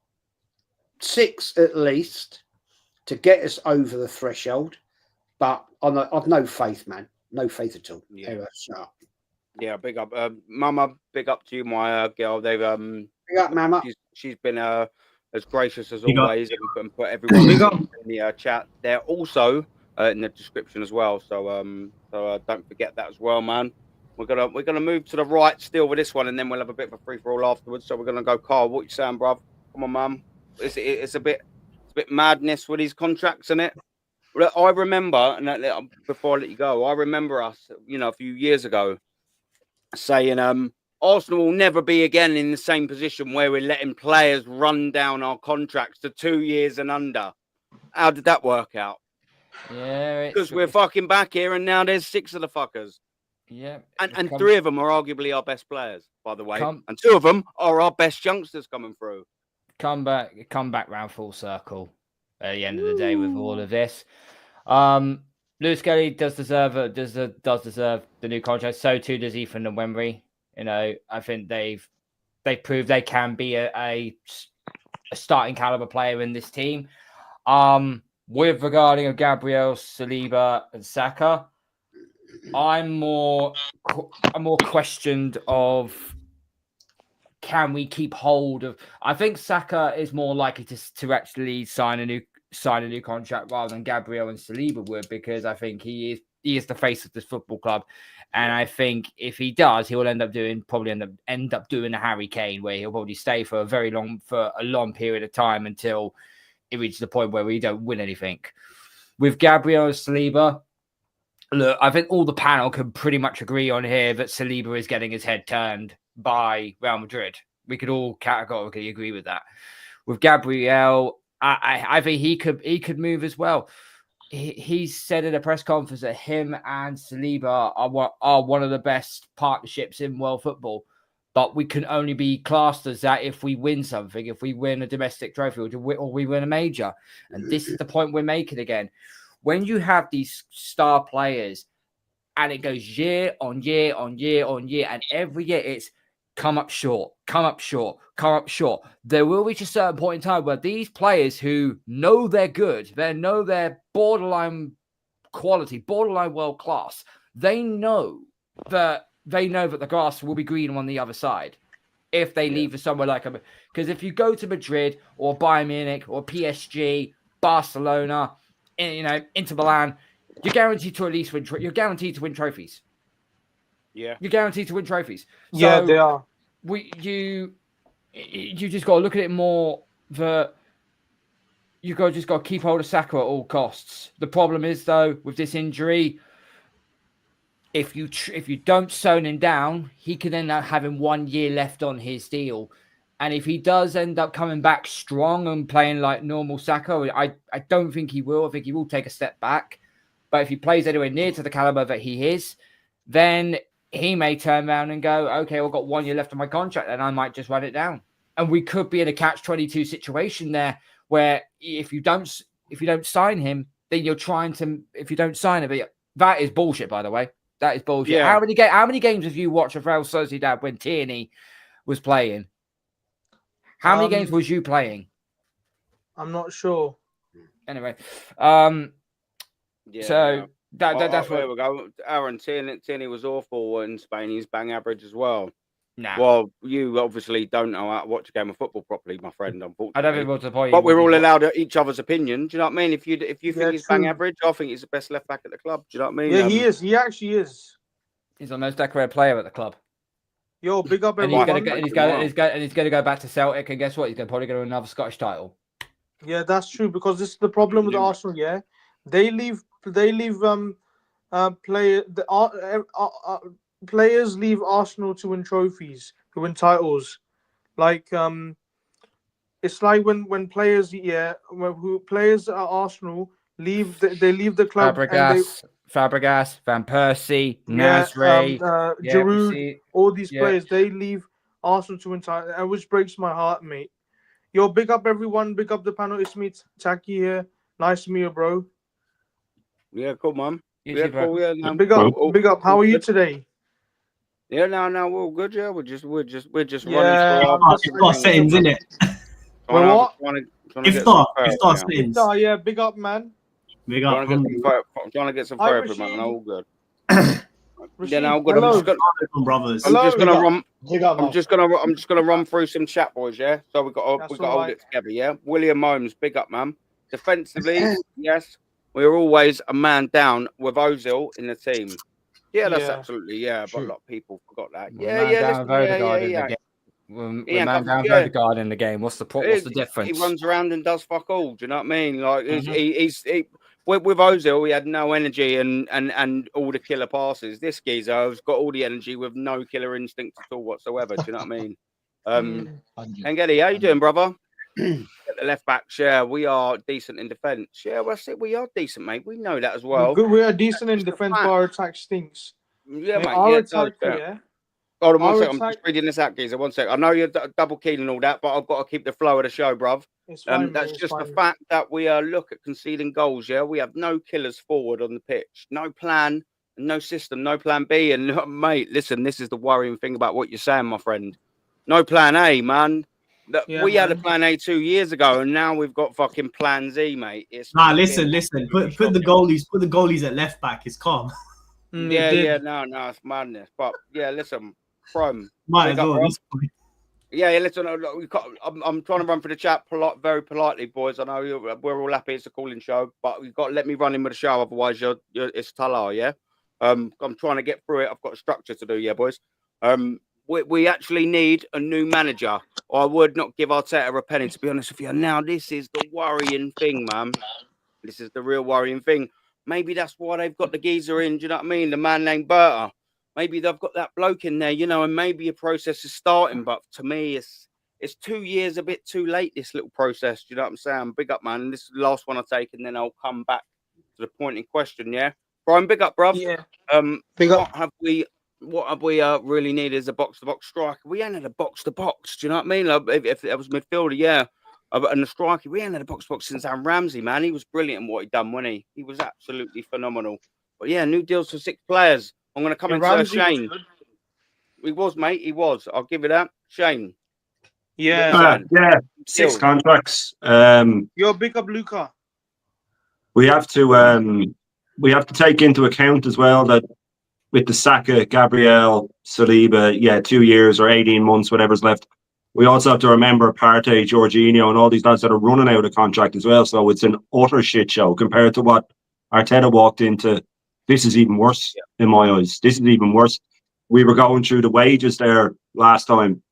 6 at least, to get us over the threshold. But I've no faith, man. No faith at all. Yeah. Anyway, shut up. Yeah, big up. Mama, big up to you, my girl. They've Big up, Mama. She's been as gracious as always and put everyone in the chat. They're also in the description as well. So don't forget that as well, man. We're gonna move to the right still with this one, and then we'll have a bit of a free for all afterwards. So we're gonna go, Carl. What you saying, bruv? Come on, mum. It's a bit madness with these contracts, isn't it? I remember, and before I let you go, I remember us, a few years ago, saying Arsenal will never be again in the same position where we're letting players run down our contracts to 2 years and under. How did that work out? Yeah, because we're fucking back here, and now there's 6 of the fuckers. Yeah, and 3 of them are arguably our best players, by the way, and 2 of them are our best youngsters coming through. Come back round full circle at the end of the day with all of this. Lewis Skelly does deserve the new contract. So too does Ethan and Wembley. I think they've proved they can be a starting caliber player in this team. With regarding of Gabriel, Saliba, and Saka, I'm more questioned of can we keep hold of. I think Saka is more likely to actually sign a new contract rather than Gabriel and Saliba would, because I think he is the face of this football club, and I think if he does, he will end up doing a Harry Kane, where he'll probably stay for a long period of time until it reaches the point where we don't win anything. With Gabriel and Saliba, look, I think all the panel can pretty much agree on here that Saliba is getting his head turned by Real Madrid. We could all categorically agree with that. With Gabriel, I think he could move as well. He said in a press conference that him and Saliba are one of the best partnerships in world football. But we can only be classed as that if we win something, if we win a domestic trophy or we win a major. And this is the point we're making again. When you have these star players and it goes year on year on year on year, and every year it's come up short. There will reach a certain point in time where these players who know they're good, they know they're borderline quality, borderline world class, they know that the grass will be green on the other side if they leave for somewhere like a. Because if you go to Madrid or Bayern Munich or PSG, Barcelona, Inter Milan, you're guaranteed to at least win. You're guaranteed to win trophies. Yeah, you're guaranteed to win trophies. So Yeah, they are. You just got to look at it more that you just got to keep hold of Saka at all costs. The problem is though with this injury, if you don't zone him down, he could end up having 1 year left on his deal. And if he does end up coming back strong and playing like normal Saka, I don't think he will. I think he will take a step back. But if he plays anywhere near to the caliber that he is, then he may turn around and go, okay, I've got 1 year left on my contract, and I might just run it down. And we could be in a catch-22 situation there, where if you don't sign him, then you're trying to. If you don't sign him, that is bullshit. By the way, that is bullshit. Yeah. How many games have you watched of Real Sociedad when Tierney was playing? How many games was you playing? I'm not sure. Anyway, yeah. so that's there what. we go. Aaron Tierney was awful in Spain. He's bang average as well. Nah. Well, you obviously don't know how to watch a game of football properly, my friend. Unfortunately, I don't think what's the point. But we're all allowed each other's opinion. Do you know what I mean? If you think he's bang true. average, I think he's the best left back at the club. Do you know what I mean? Yeah, he is. He actually is. He's the most decorated player at the club. Yo, big up And he's everyone. going to go back to Celtic, and guess what? He's probably going to win another Scottish title. Yeah, that's true, because this is the problem with Arsenal. Yeah, they leave players leave Arsenal to win trophies, to win titles. Like it's like when players players at Arsenal leave, they leave the club. Fabregas, Van Persie, Nasri, Giroud, all these players, they leave Arsenal to win titles, which breaks my heart, mate. Yo, big up everyone, big up the panel. It's me, Taki here. Nice to meet you, bro. Yeah, cool, man. Yeah, cool. Yeah, no. Big up. How are you today? Yeah, no, we're all good. Yeah, we're just running through our. It's got settings, isn't it? What? If not settings. Yeah, big up, man. Big up. I'm trying to get some therapy, man. All good. Yeah, no, good. Hello. I'm just gonna run through some chat, boys. Yeah, so we got to hold it together. Yeah, William Holmes, big up, man. Defensively, yes, we're always a man down with Ozil in the team. Yeah, that's absolutely but a lot of people forgot that. Man down Odegaard in the game. What's the difference? He runs around and does fuck all. Do you know what I mean? Like with Ozil, he had no energy and all the killer passes. This geezer has got all the energy with no killer instinct at all whatsoever. Do you know what I mean? Skelly, how you doing, brother? At the left back, we are decent in defence. Yeah, well, I said we are decent, mate. We know that as well. We are decent in defence, but our attack stinks. Yeah, mate. Our attack, yeah. Hold on one second. I'm just reading this out, geezer. 1 second. I know you're double keen and all that, but I've got to keep the flow of the show, bruv. That's just the fact that we look at conceding goals. Yeah, we have no killers forward on the pitch, no plan, no system, no plan B. And mate, listen, this is the worrying thing about what you're saying, my friend. No plan A, man. We had a plan A 2 years ago, and now we've got fucking plan Z, mate. Listen. Put the goalies at left back. It's calm. No, it's madness. But yeah, listen, Chrome. Might as well. Yeah, listen. I'm trying to run for the chat very politely, boys. I know we're all happy it's a calling show, but you've got to let me run in with the show, otherwise it's Talar, yeah. I'm trying to get through it. I've got a structure to do, yeah, boys. We actually need a new manager. I would not give Arteta a penny, to be honest with you. Now, this is the worrying thing, man. This is the real worrying thing. Maybe that's why they've got the geezer in, do you know what I mean? The man named Berta. Maybe they've got that bloke in there, and maybe a process is starting. But to me, it's 2 years a bit too late, this little process. Do you know what I'm saying? Big up, man. This is the last one I take, and then I'll come back to the point in question, yeah? Brian, big up, bruv. Yeah. Big up. What have we really needed is a box-to-box striker. We ain't had a box-to-box. Do you know what I mean? Like, if it was midfielder, yeah. And the striker, we ain't had a box-to-box since Aaron Ramsey, man. He was brilliant in what he done, wasn't he? He was absolutely phenomenal. But yeah, new deals for 6 players. I'm going to come into Shane. He was, mate. He was. I'll give you that. Shane. Yeah. 6 contracts. Yo, big up Luca. We have to we have to take into account as well that with the Saka, Gabriel, Saliba, 2 years or 18 months, whatever's left. We also have to remember Partey, Jorginho, and all these lads that are running out of contract as well. So it's an utter shit show compared to what Arteta walked into. This is even worse in my eyes. This is even worse. We were going through the wages there last time,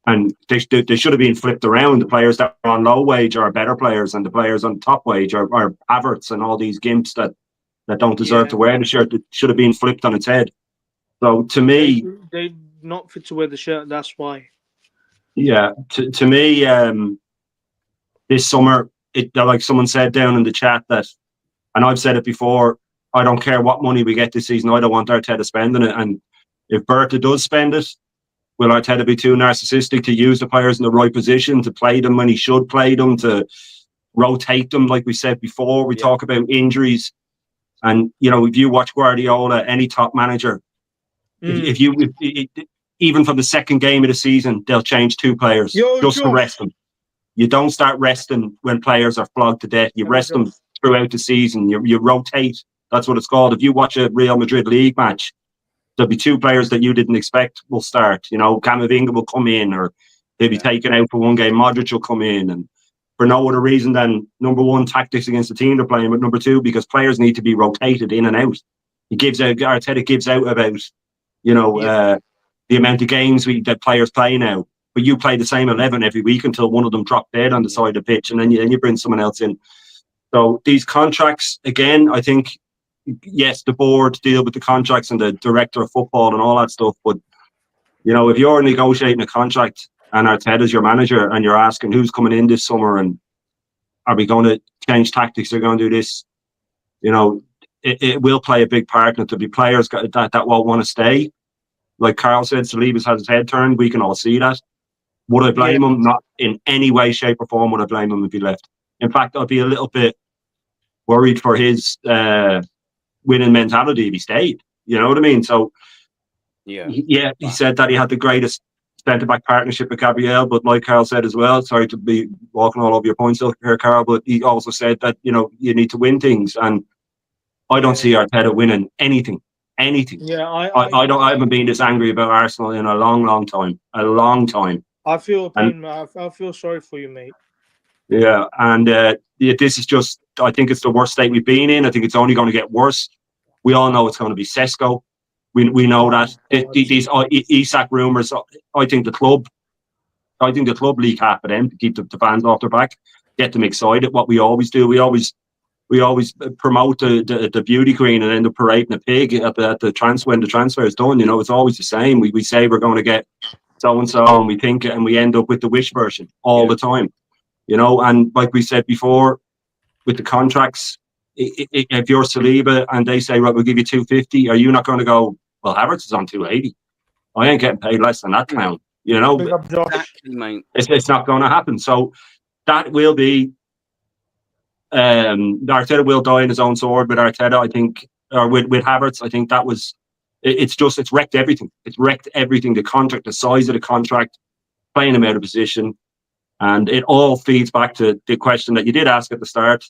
and they should have been flipped around. The players that are on low wage are better players, and the players on top wage are Havertz and all these gimps that don't deserve to wear the shirt. It should have been flipped on its head. So to me, they not fit to wear the shirt. That's why. Yeah, to me, this summer, like someone said down in the chat that, and I've said it before, I don't care what money we get this season. I don't want Arteta spending it. And if Berta does spend it, will Arteta be too narcissistic to use the players in the right position, to play them when he should play them, to rotate them like we said before? We talk about injuries. And, if you watch Guardiola, any top manager, if even from the second game of the season, they'll change 2 players just to rest them. You don't start resting when players are flogged to death. You rest them throughout the season. You rotate. That's what it's called. If you watch a Real Madrid league match, there'll be 2 players that you didn't expect will start. Camavinga will come in, or they'll be taken out for one game. Modric will come in, and for no other reason than, number one, tactics against the team they're playing, but number 2, because players need to be rotated in and out. Arteta gives out about, the amount of games that players play now, but you play the same 11 every week until one of them drop dead on the side of the pitch, and then you bring someone else in. So these contracts, again, I think, yes, the board deal with the contracts and the director of football and all that stuff, but if you're negotiating a contract and Arteta's your manager and you're asking who's coming in this summer and are we going to change tactics, are we going to do this, it will play a big part in it. There'll be players that won't want to stay. Like Carl said, Saliba's had his head turned. We can all see that. Would I blame him? Not in any way, shape, or form would I blame him if he left. In fact, I'd be a little bit worried for his winning mentality if he stayed. You know what I mean? So, he said that he had the greatest centre-back partnership with Gabriel, but like Carl said as well, sorry to be walking all over your points here, Carl, but he also said that, you need to win things. And I don't see Arteta winning anything. Yeah, I haven't been this angry about Arsenal in a long time. I feel pain, man. I feel sorry for you, mate. Yeah, and this is just, I think it's the worst state we've been in. I think it's only going to get worse. We all know it's going to be Sesko. We know that. These Isak rumours, I think the club leak half of them to keep the fans off their back, get them excited. What we always do, we always promote the beauty queen and end up parading a pig at the transfer when the transfer is done. It's always the same. We say we're going to get so and so, and we think it, and we end up with the wish version all the time. And like we said before, with the contracts, if you're Saliba and they say, right, we'll give you 250, are you not going to go, well, Havertz is on 280. I ain't getting paid less than that clown. Big up Josh. Exactly, mate. It's not going to happen. So that will be. Arteta will die in his own sword with Arteta, I think, or with Havertz. I think that was. It's wrecked everything. It's wrecked everything. The contract, the size of the contract, playing him out of position, and it all feeds back to the question that you did ask at the start: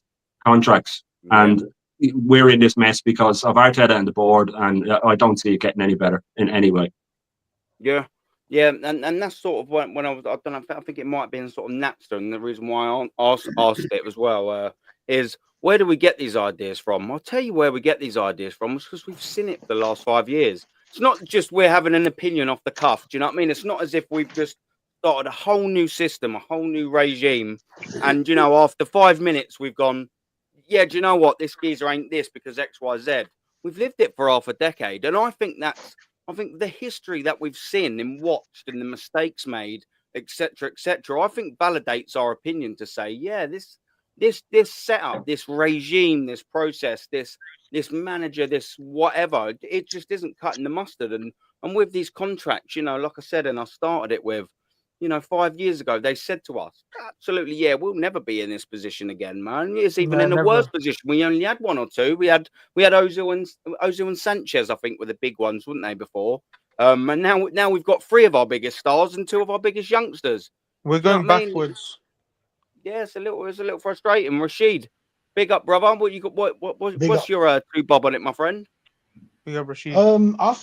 contracts. And we're in this mess because of Arteta and the board, and I don't see it getting any better in any way. Yeah, and that's sort of when I was, I don't know, I think it might have been sort of Napster, and the reason why I asked it as well is, where do we get these ideas from? I'll tell you where we get these ideas from, because we've seen it for the last 5 years. It's not just we're having an opinion off the cuff. Do you know what I mean? It's not as if we've just started a whole new system, a whole new regime, and after 5 minutes we've gone, yeah, do you know what? This geezer ain't this because X, Y, Z. We've lived it for half a decade, and I think the history that we've seen and watched and the mistakes made, etc., I think validates our opinion to say, yeah, this setup, this regime, this process, this manager, this whatever, it just isn't cutting the mustard. And with these contracts, like I said, and I started it with, 5 years ago, they said to us, absolutely, yeah, we'll never be in this position again, man. It's even in the worst position. We only had one or two. We had Ozil and Sanchez, I think, were the big ones, weren't they, before? And now we've got 3 of our biggest stars and 2 of our biggest youngsters. We're going backwards. Yeah, it's a little frustrating. Rashid. Big up, brother. What you got? Big What's up. your two bob on it, my friend? We have Rashid. I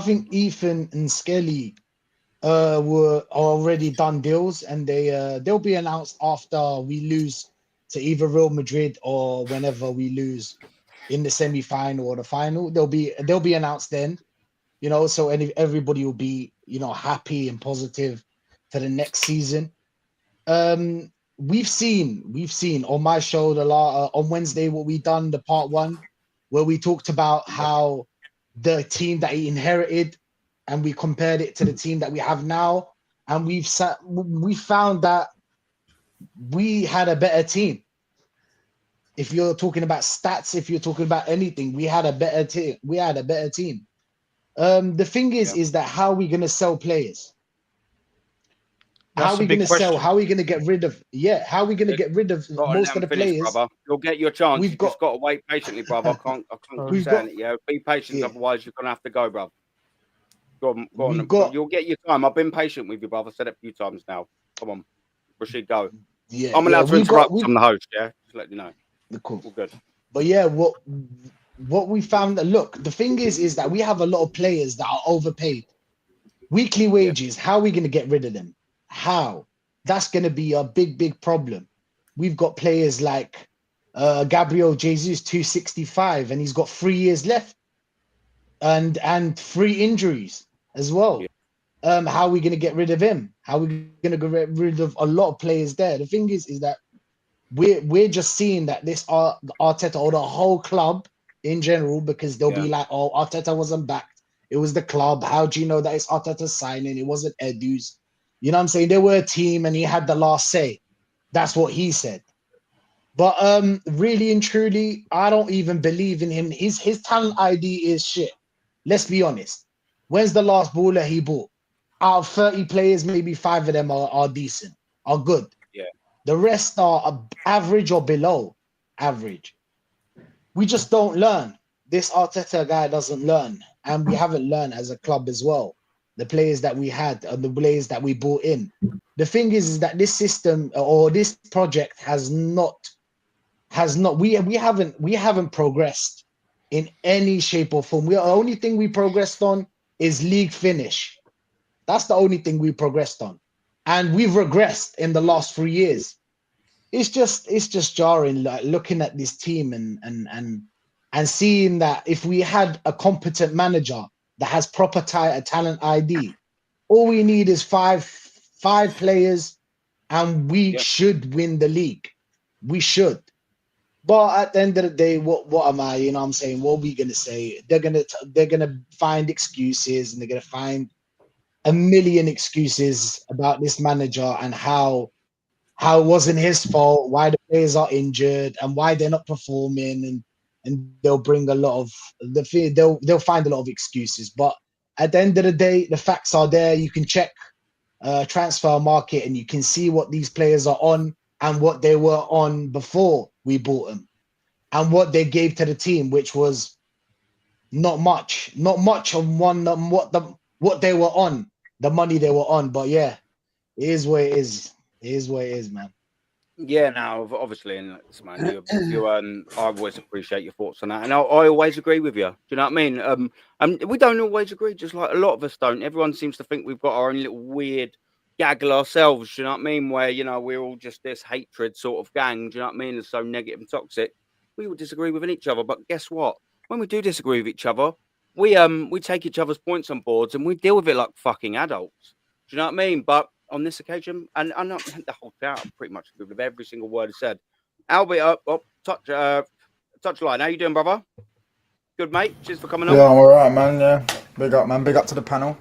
think Ethan and Skelly were already done deals, and they'll be announced after we lose to either Real Madrid or whenever we lose in the semi-final or the final. They'll be announced then, you know. So everybody will be, you know, happy and positive for the next season. We've seen on my show on Wednesday what we done, the part 1, where we talked about how the team that he inherited, and we compared it to the team that we have now, and we found that we had a better team. If you're talking about stats, if you're talking about anything, we had a better team. The thing is that how are we gonna sell players? That's How are a we big going to sell? question. How are we going to get rid of? Yeah, how are we going to get rid of Got to most let of the them finish, players? brother. You'll get your chance. We've You've just got to wait patiently, brother. I can't keep We've saying got- it. Yeah, be patient. Yeah. Otherwise, you're gonna have to go, brother. Go on. We've got- You'll get your time. I've been patient with you, brother. I've said it a few times now. Come on, Rashid, go. Yeah, I'm allowed to interrupt. we I'm the host. Yeah, just let you know. cool. All good. But yeah, what we found that, look, the thing is that we have a lot of players that are overpaid. Weekly wages. How are we going to get rid of them? How? That's going to be a big problem. We've got players like Gabriel Jesus, 265, and he's got 3 years left, and 3 injuries as well. Yeah. How are we going to get rid of him? How are we going to get rid of a lot of players there? The thing is that we're just seeing that this Arteta or the whole club in general, because they'll be like, oh, Arteta wasn't backed. It was the club. How do you know that it's Arteta's signing? It wasn't Edu's. You know what I'm saying? They were a team and he had the last say. That's what he said. But really and truly, I don't even believe in him. His talent ID is shit. Let's be honest. When's the last baller he bought? Out of 30 players, maybe 5 of them are decent, are good. Yeah. The rest are average or below average. We just don't learn. This Arteta guy doesn't learn. And we haven't learned as a club as well. The players that we had and the players that we brought in. The thing is that this system or this project we haven't progressed in any shape or form. The only thing we progressed on is league finish. That's the only thing we progressed on. And we've regressed in the last 3 years. It's just jarring, like looking at this team and seeing that if we had a competent manager that has proper talent ID, all we need is five players, and we should win the league. We should. But at the end of the day, what am I? You know what I'm saying? What are we gonna say? They're gonna find excuses, and they're gonna find a million excuses about this manager and how it wasn't his fault, why the players are injured, and why they're not performing, and they'll bring a lot of they'll find a lot of excuses. But at the end of the day, the facts are there. You can check transfer market and you can see what these players are on and what they were on before we bought them, and what they gave to the team, which was not much on what they were on, the money they were on. But yeah, it is what it is. It is what it is, man. Yeah, now obviously, and man, I always appreciate your thoughts on that, and I always agree with you. Do you know what I mean? And we don't always agree, just like a lot of us don't. Everyone seems to think we've got our own little weird gaggle ourselves. Do you know what I mean? Where we're all just this hatred sort of gang. Do you know what I mean? It's so negative and toxic. We will disagree with each other, but guess what? When we do disagree with each other, we take each other's points on boards and we deal with it like fucking adults. Do you know what I mean? But on this occasion, and I'm not the whole chat, I'm pretty much agree with every single word said. Albie, touch line. How you doing, brother? Good, mate. Cheers for coming on. Yeah, I'm alright, man. Yeah, big up, man. Big up to the panel.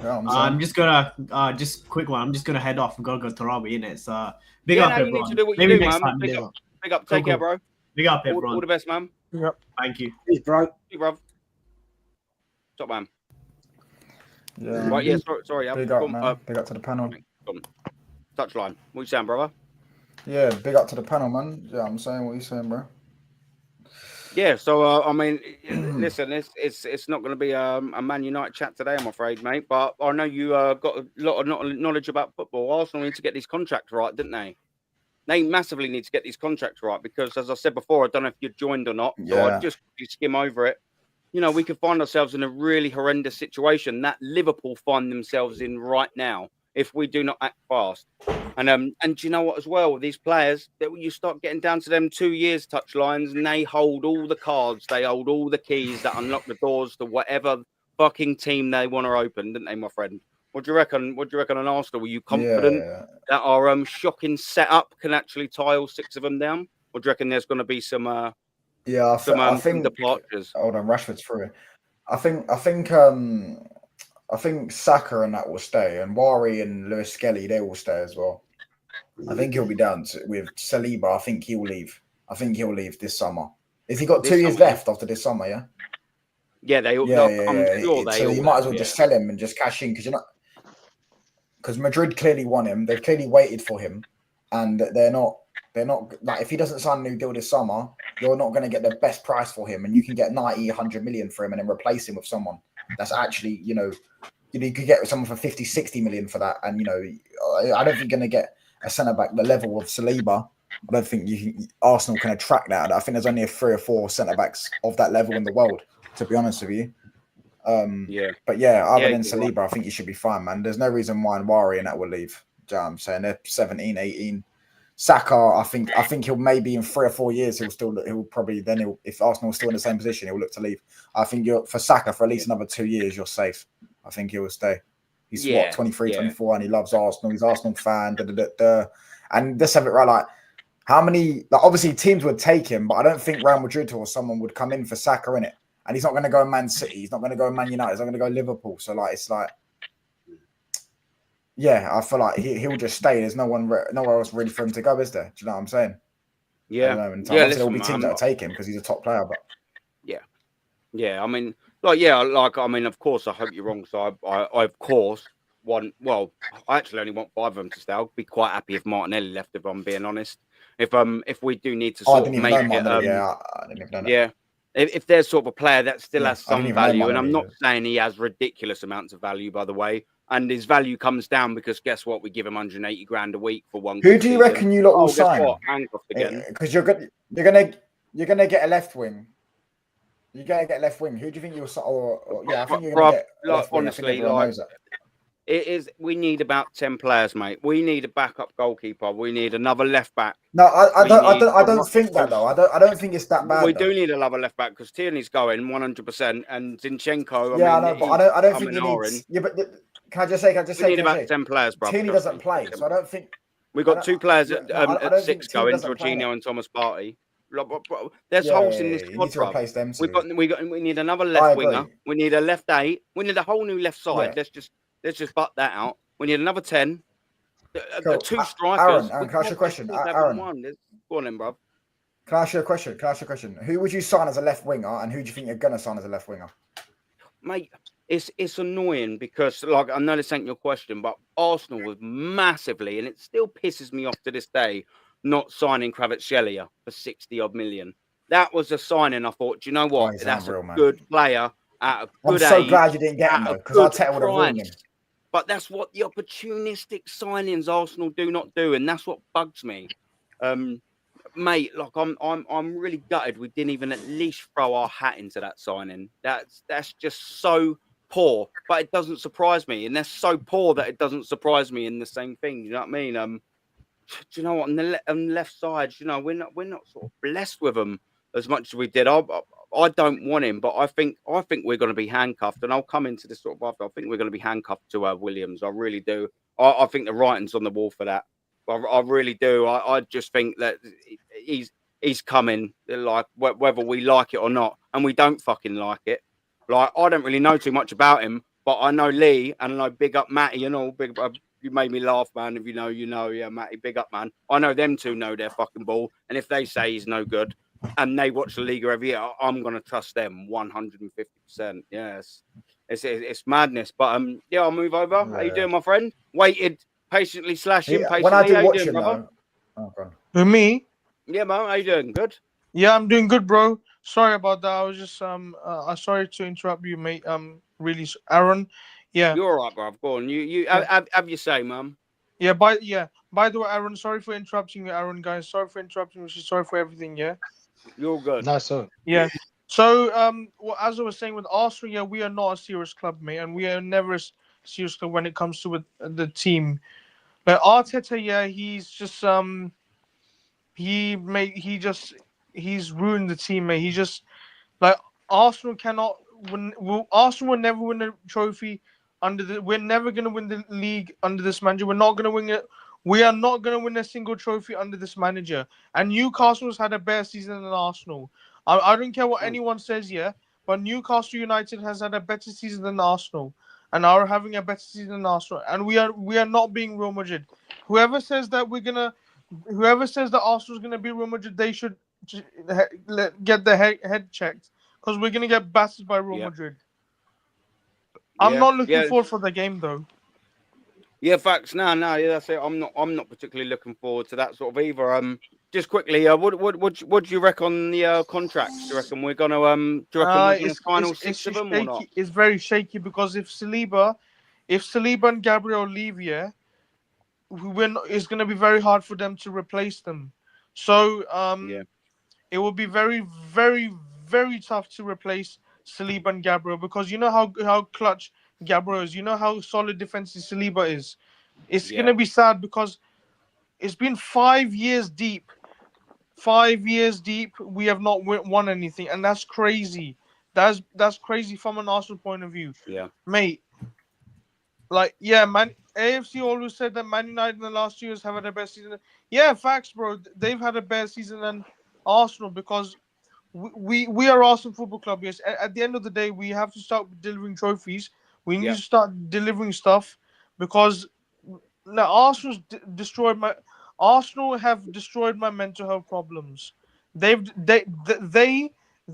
I'm just gonna just quick one. I'm just gonna head off and go to Tarabi, innit? So big up, You everyone. need to do what Maybe you do, next man. time. Big up. Take care, bro. Big up, everyone. All the best, man. Yep. Thank you. Cheers, bro. Big bro. Top man. Yeah. Right, yeah. Sorry. Big up, man. Big up to the panel. Touchline. What you saying, brother? Yeah, big up to the panel, man. Yeah, I'm saying what you saying, bro. Yeah, so I mean, listen, it's not going to be a Man United chat today, I'm afraid, mate. But I know you got a lot of knowledge about football. Arsenal need to get these contracts right, didn't they? They massively need to get these contracts right because, as I said before, I don't know if you joined or not, so I'll just skim over it. You know, we could find ourselves in a really horrendous situation that Liverpool find themselves in right now if we do not act fast. And do you know what as well? These players, that you start getting down to them 2 years touch lines, and they hold all the cards, they hold all the keys that unlock the doors to whatever fucking team they want to open, don't they, my friend? What do you reckon? What do you reckon on Arsenal? Were you confident that our shocking setup can actually tie all 6 of them down? Or do you reckon there's going to be some I some think departures? Hold on, Rashford's through. I think Saka and that will stay, and Wari and Lewis Skelly, they will stay as well. I think he'll be down with Saliba. I think he'll leave. I think he'll leave this summer. Has he got 2 years left after this summer? Yeah. Yeah, they. Yeah. I'm sure they. So you might as well just sell him and just cash in because Madrid clearly want him. They've clearly waited for him, and they're not like, if he doesn't sign a new deal this summer, you're not going to get the best price for him, and you can get 90, 100 million for him and then replace him with someone that's actually, you could get someone for 50, 60 million for that. And, I don't think you're going to get a centre-back the level of Saliba. I don't think Arsenal can attract that. I think there's only 3 or 4 centre-backs of that level in the world, to be honest with you. But other than Saliba, I think you should be fine, man. There's no reason why Wari and that will leave. Do you know what I'm saying? They're 17, 18. Saka, I think he'll maybe in 3 or 4 years if Arsenal are still in the same position, he'll look to leave. I think for Saka for at least another 2 years, you're safe. I think he will stay. He's 23, 24, and he loves Arsenal. He's an Arsenal fan. And let's have it right. Like, how many? Like, obviously teams would take him, but I don't think Real Madrid or someone would come in for Saka, in it. And he's not going to go Man City. He's not going to go Man United. He's not going to go Liverpool. So it's like, I feel like he'll just stay. There's nowhere else really for him to go, is there? Do you know what I'm saying? Yeah. There will be teams that'll take him because he's a top player. But I mean, of course, I hope you're wrong. So I of course want. Well, I actually only want 5 of them to stay. I'll be quite happy if Martinelli left. If I'm being honest, if we do need to sort of make it, I didn't even know that. If there's sort of a player that still has some value, and I'm not saying he has ridiculous amounts of value, by the way, and his value comes down because guess what? We give him 180 grand a week for one. Who do you reckon you lot will sign? Handcuffed again. Because you're gonna get a left wing. You're gonna get left wing. Who do you think you'll sign? I think you're gonna get left wing. Honestly, it is. We need about 10 players, mate. We need a backup goalkeeper. We need another left back. No, I don't think that though. I don't think it's that bad. We do need another left back because Tierney's going 100%, and Zinchenko. I know, but I don't think you need. Yeah, but can I just say? We need about 10 players, bro. Tierney doesn't play, so I don't think. We've got 2 players at 6 going, Jorginho and Thomas Partey. There's holes in this squad, bro. We need another left winger. We need a left 8. We need a whole new left side. Let's just butt that out. We need another 10. Cool. 2 strikers. Aaron, can I ask you a question? Aaron, go on then, bro. Can I ask you a question? Who would you sign as a left winger, and who do you think you're gonna sign as a left winger? Mate, it's annoying because, like, I know this ain't your question, but Arsenal was massively, and it still pisses me off to this day, not signing Kvaratskhelia for 60 odd million. That was a signing. I thought, do you know what? That's a good player at a good age. I'm so glad you didn't get him though, because Arteta would have ruined him. But that's what the opportunistic signings Arsenal do not do, and that's what bugs me, mate. Like I'm really gutted we didn't even at least throw our hat into that signing. That's just so poor. But it doesn't surprise me, and that's so poor that it doesn't surprise me in the same thing. You know what I mean? Do you know what? On the left side, we're not sort of blessed with them as much as we did. I don't want him, but I think we're going to be handcuffed, and I'll come into this sort of after. I think we're going to be handcuffed to Williams. I really do. I think the writing's on the wall for that. I really do. I just think that he's coming, like whether we like it or not, and we don't fucking like it. Like, I don't really know too much about him, but I know Lee, and I know big up Matty and all. You made me laugh, man. If you know, you know. Yeah, Matty, big up, man. I know them two know their fucking ball, and if they say he's no good, and they watch the Liga every year, I'm gonna trust them 150%. Yes, it's madness. But I'll move over. Yeah. How you doing, my friend? Waited patiently / impatiently. When I do watch him, though. With me? Yeah, man. How you doing? Good. Yeah, I'm doing good, bro. Sorry about that. I was just sorry to interrupt you, mate. Really, Aaron. Yeah. You're all right, bro. Go on. You have your say, man. Yeah, by the way, Aaron, sorry for interrupting you, Aaron, guys. Sorry for interrupting you. Sorry for everything, yeah? You're good. No, so Yeah. So, well, as I was saying with Arsenal, yeah, we are not a serious club, mate, and we are never a serious club when it comes to the team. But Arteta, yeah, he's just he's ruined the team, mate. He just like Arsenal cannot win. Arsenal will never win a trophy under the. We're never gonna win the league under this manager. We're not gonna win it. We are not gonna win a single trophy under this manager. And Newcastle's had a better season than Arsenal. I don't care what anyone says, yeah, but Newcastle United has had a better season than Arsenal, and are having a better season than Arsenal. And we are not being Real Madrid. Whoever says that Arsenal's gonna be Real Madrid, they should get their head checked, because we're gonna get battered by Real Madrid. I'm not looking forward for the game though. Yeah, facts. No, yeah, that's it. I'm not particularly looking forward to that sort of either. Just quickly, what do you reckon on the contracts? Do you reckon we're gonna do you reckon we're gonna final six of them or not? It's very shaky, because if Saliba and Gabriel leave, yeah, it's gonna be very hard for them to replace them. So it will be very, very, very tough to replace Saliba and Gabriel, because you know how clutch Gabriel is. You know how solid defensive Saliba is. It's gonna be sad, because it's been 5 years deep. 5 years deep, we have not won anything, and that's crazy. That's crazy from an Arsenal point of view. Yeah, mate. Like, yeah, man. AFC always said that Man United in the last 2 years have had a better season. Yeah, facts, bro. They've had a better season than Arsenal, because we are Arsenal Football Club. Yes, at the end of the day, we have to start delivering trophies. We need to start delivering stuff, because now Arsenal have destroyed my mental health problems. They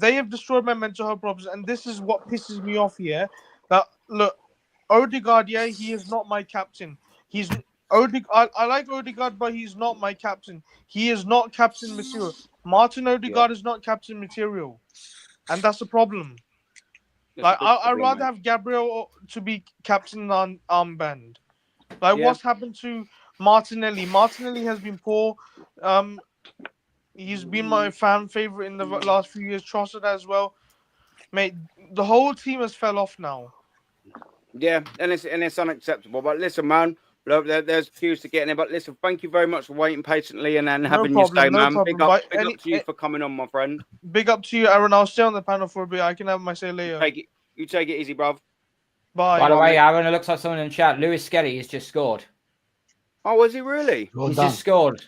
have destroyed my mental health problems, and this is what pisses me off here. That look, Odegaard, yeah, he is not my captain. I like Odegaard, but he's not my captain. He is not captain material. Martin Odegaard is not captain material, and that's a problem. Like, I'd rather have Gabriel to be captain than armband. Like, what's happened to Martinelli? Martinelli has been poor. He's been my fan favorite in the last few years. Trossard as well, mate. The whole team has fell off now. Yeah, and it's unacceptable. But listen, man, look, there's cues to get in there. But listen, thank you very much for waiting patiently and having your stay, man. Big up to you for coming on, my friend. Big up to you, Aaron. I'll stay on the panel for a bit. I can have my say later. You take it easy, bruv. Bye. By the way, Aaron, it looks like someone in the chat. Lewis Skelly has just scored. Oh, was he really? He's just scored.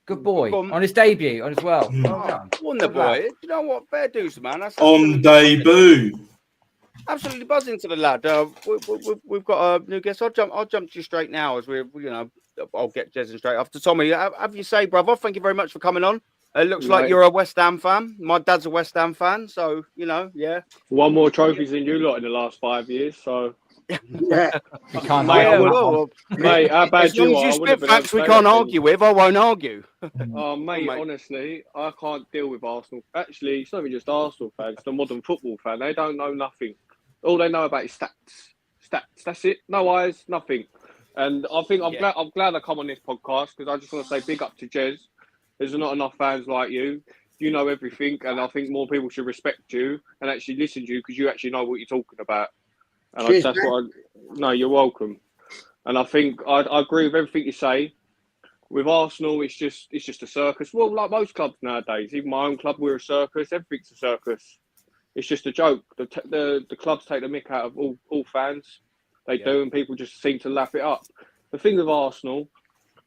Good boy. On his debut as well. Wonder boy. You know what? Fair dues, man. That's on debut. Absolutely buzzing to the lad. We've got a new guest. I'll jump to you straight now, as I'll get Jez in straight after. Tommy, have you say, brother? Thank you very much for coming on. It looks like you're a West Ham fan. My dad's a West Ham fan, so yeah. Won more trophies than you lot in the last 5 years, so. Yeah, you can't. Mate, how bad as long as you spit facts we can't argue with, I won't argue. Oh, mate, honestly, I can't deal with Arsenal. Actually, it's not even just Arsenal fans; it's the modern football fan. They don't know nothing. All they know about is stats. That's it. No eyes, nothing. And I think I'm glad I come on this podcast, because I just want to say big up to Jez. There's not enough fans like you. You know everything, and I think more people should respect you and actually listen to you, because you actually know what you're talking about. And no, you're welcome. And I think I agree with everything you say. With Arsenal, it's just a circus. Well, like most clubs nowadays, even my own club, we're a circus. Everything's a circus. It's just a joke. The clubs take the mick out of all fans. They do, and people just seem to laugh it up. The thing with Arsenal,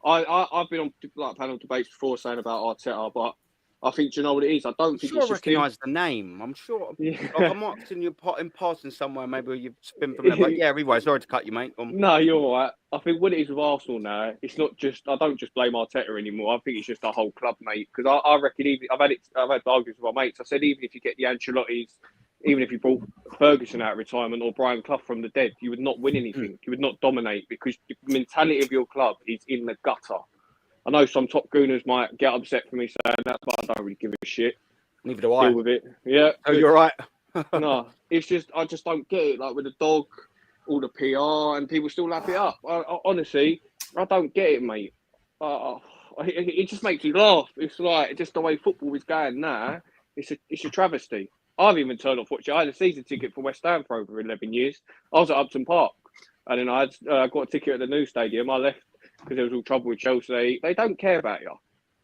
I've been on panel debates before saying about Arteta, but I think, do you know what it is? I don't think I recognise the name. I'm sure. I might have seen you in passing somewhere. Maybe you've been from there. But yeah, anyway, sorry to cut you, mate. No, you're all right. I think what it is with Arsenal now, it's not just. I don't just blame Arteta anymore. I think it's just the whole club, mate. Because I reckon I've had arguments with my mates. I said even if you get the Ancelottis, even if you brought Ferguson out of retirement or Brian Clough from the dead, you would not win anything. You would not dominate, because the mentality of your club is in the gutter. I know some top gooners might get upset for me saying that, but I don't really give a shit. Neither do I. Deal with it. Yeah. Oh, you're right. No, it's just, I just don't get it. Like with the dog, all the PR, and people still lap it up. Honestly, I don't get it, mate. It just makes you laugh. It's like just the way football is going now. It's a travesty. I've even turned off watching. I had a season ticket for West Ham for over 11 years. I was at Upton Park, and then I got a ticket at the new stadium. I left because there was all trouble with Chelsea. They don't care about you.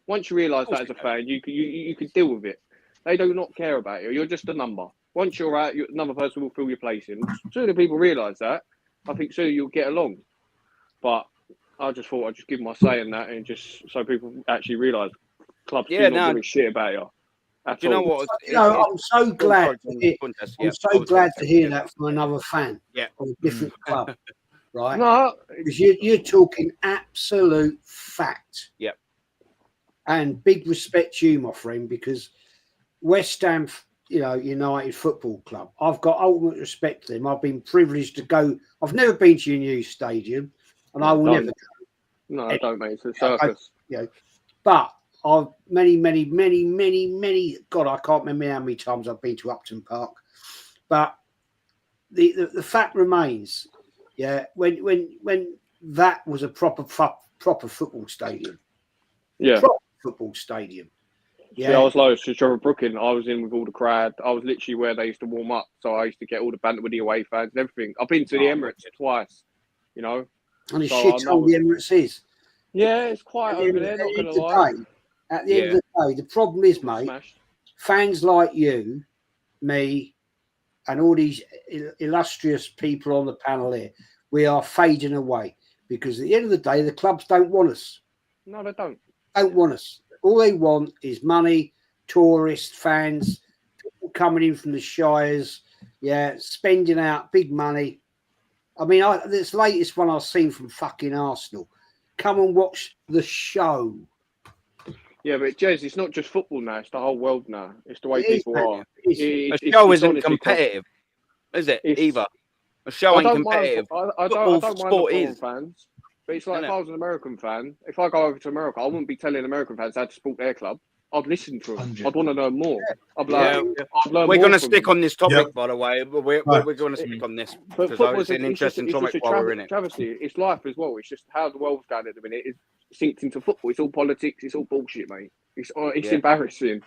Once you realise that as a fan, you can deal with it. They do not care about you. You're just a number. Once you're out, another person will fill your place in. Sooner people realise that, I think sooner you'll get along. But I just thought I'd just give my say in that, and just so people actually realise clubs do not give a shit about you. Do you know what? I'm so glad. I'm so glad to hear that from another fan of a different club, right? No, because you're talking absolute fact. Yep. And big respect to you, my friend, because West Ham, United Football Club, I've got ultimate respect to them. I've been privileged to go. I've never been to your new stadium, and I will never go. No, I don't, mate. It's a circus. But I've many, God, I can't remember how many times I've been to Upton Park. But the fact remains, when that was a proper football stadium. Yeah. Proper football stadium. Yeah, I was like to Trevor Brooklyn. I was in with all the crowd. I was literally where they used to warm up. So I used to get all the banter with the away fans and everything. I've been to the Emirates twice, And the shithole the Emirates is. Yeah, it's quiet over there, not going to lie. At the end of the day, the problem is, mate, fans like you, me, and all these illustrious people on the panel here, we are fading away because at the end of the day, the clubs don't want us. No, they don't. Don't want us. All they want is money, tourists, fans, people coming in from the shires, spending out big money. I mean, this latest one I've seen from fucking Arsenal. Come and watch the show. Yeah, but Jez, it's not just football now; it's the whole world now. It's the way people are. A show isn't competitive, is it? Either a show ain't competitive. I don't mind foreign fans, but it's like if I was an American fan, if I go over to America, I wouldn't be telling American fans how to support their club. I'd listen to them. I'd want to know more. I'd like, we're going to stick on this topic, by the way. We're going to stick on this because it's an interesting topic while we're in it. Travesty. It's life as well. It's just how the world's going at the minute. It's synced into football. It's all politics. It's all bullshit, mate. It's embarrassing.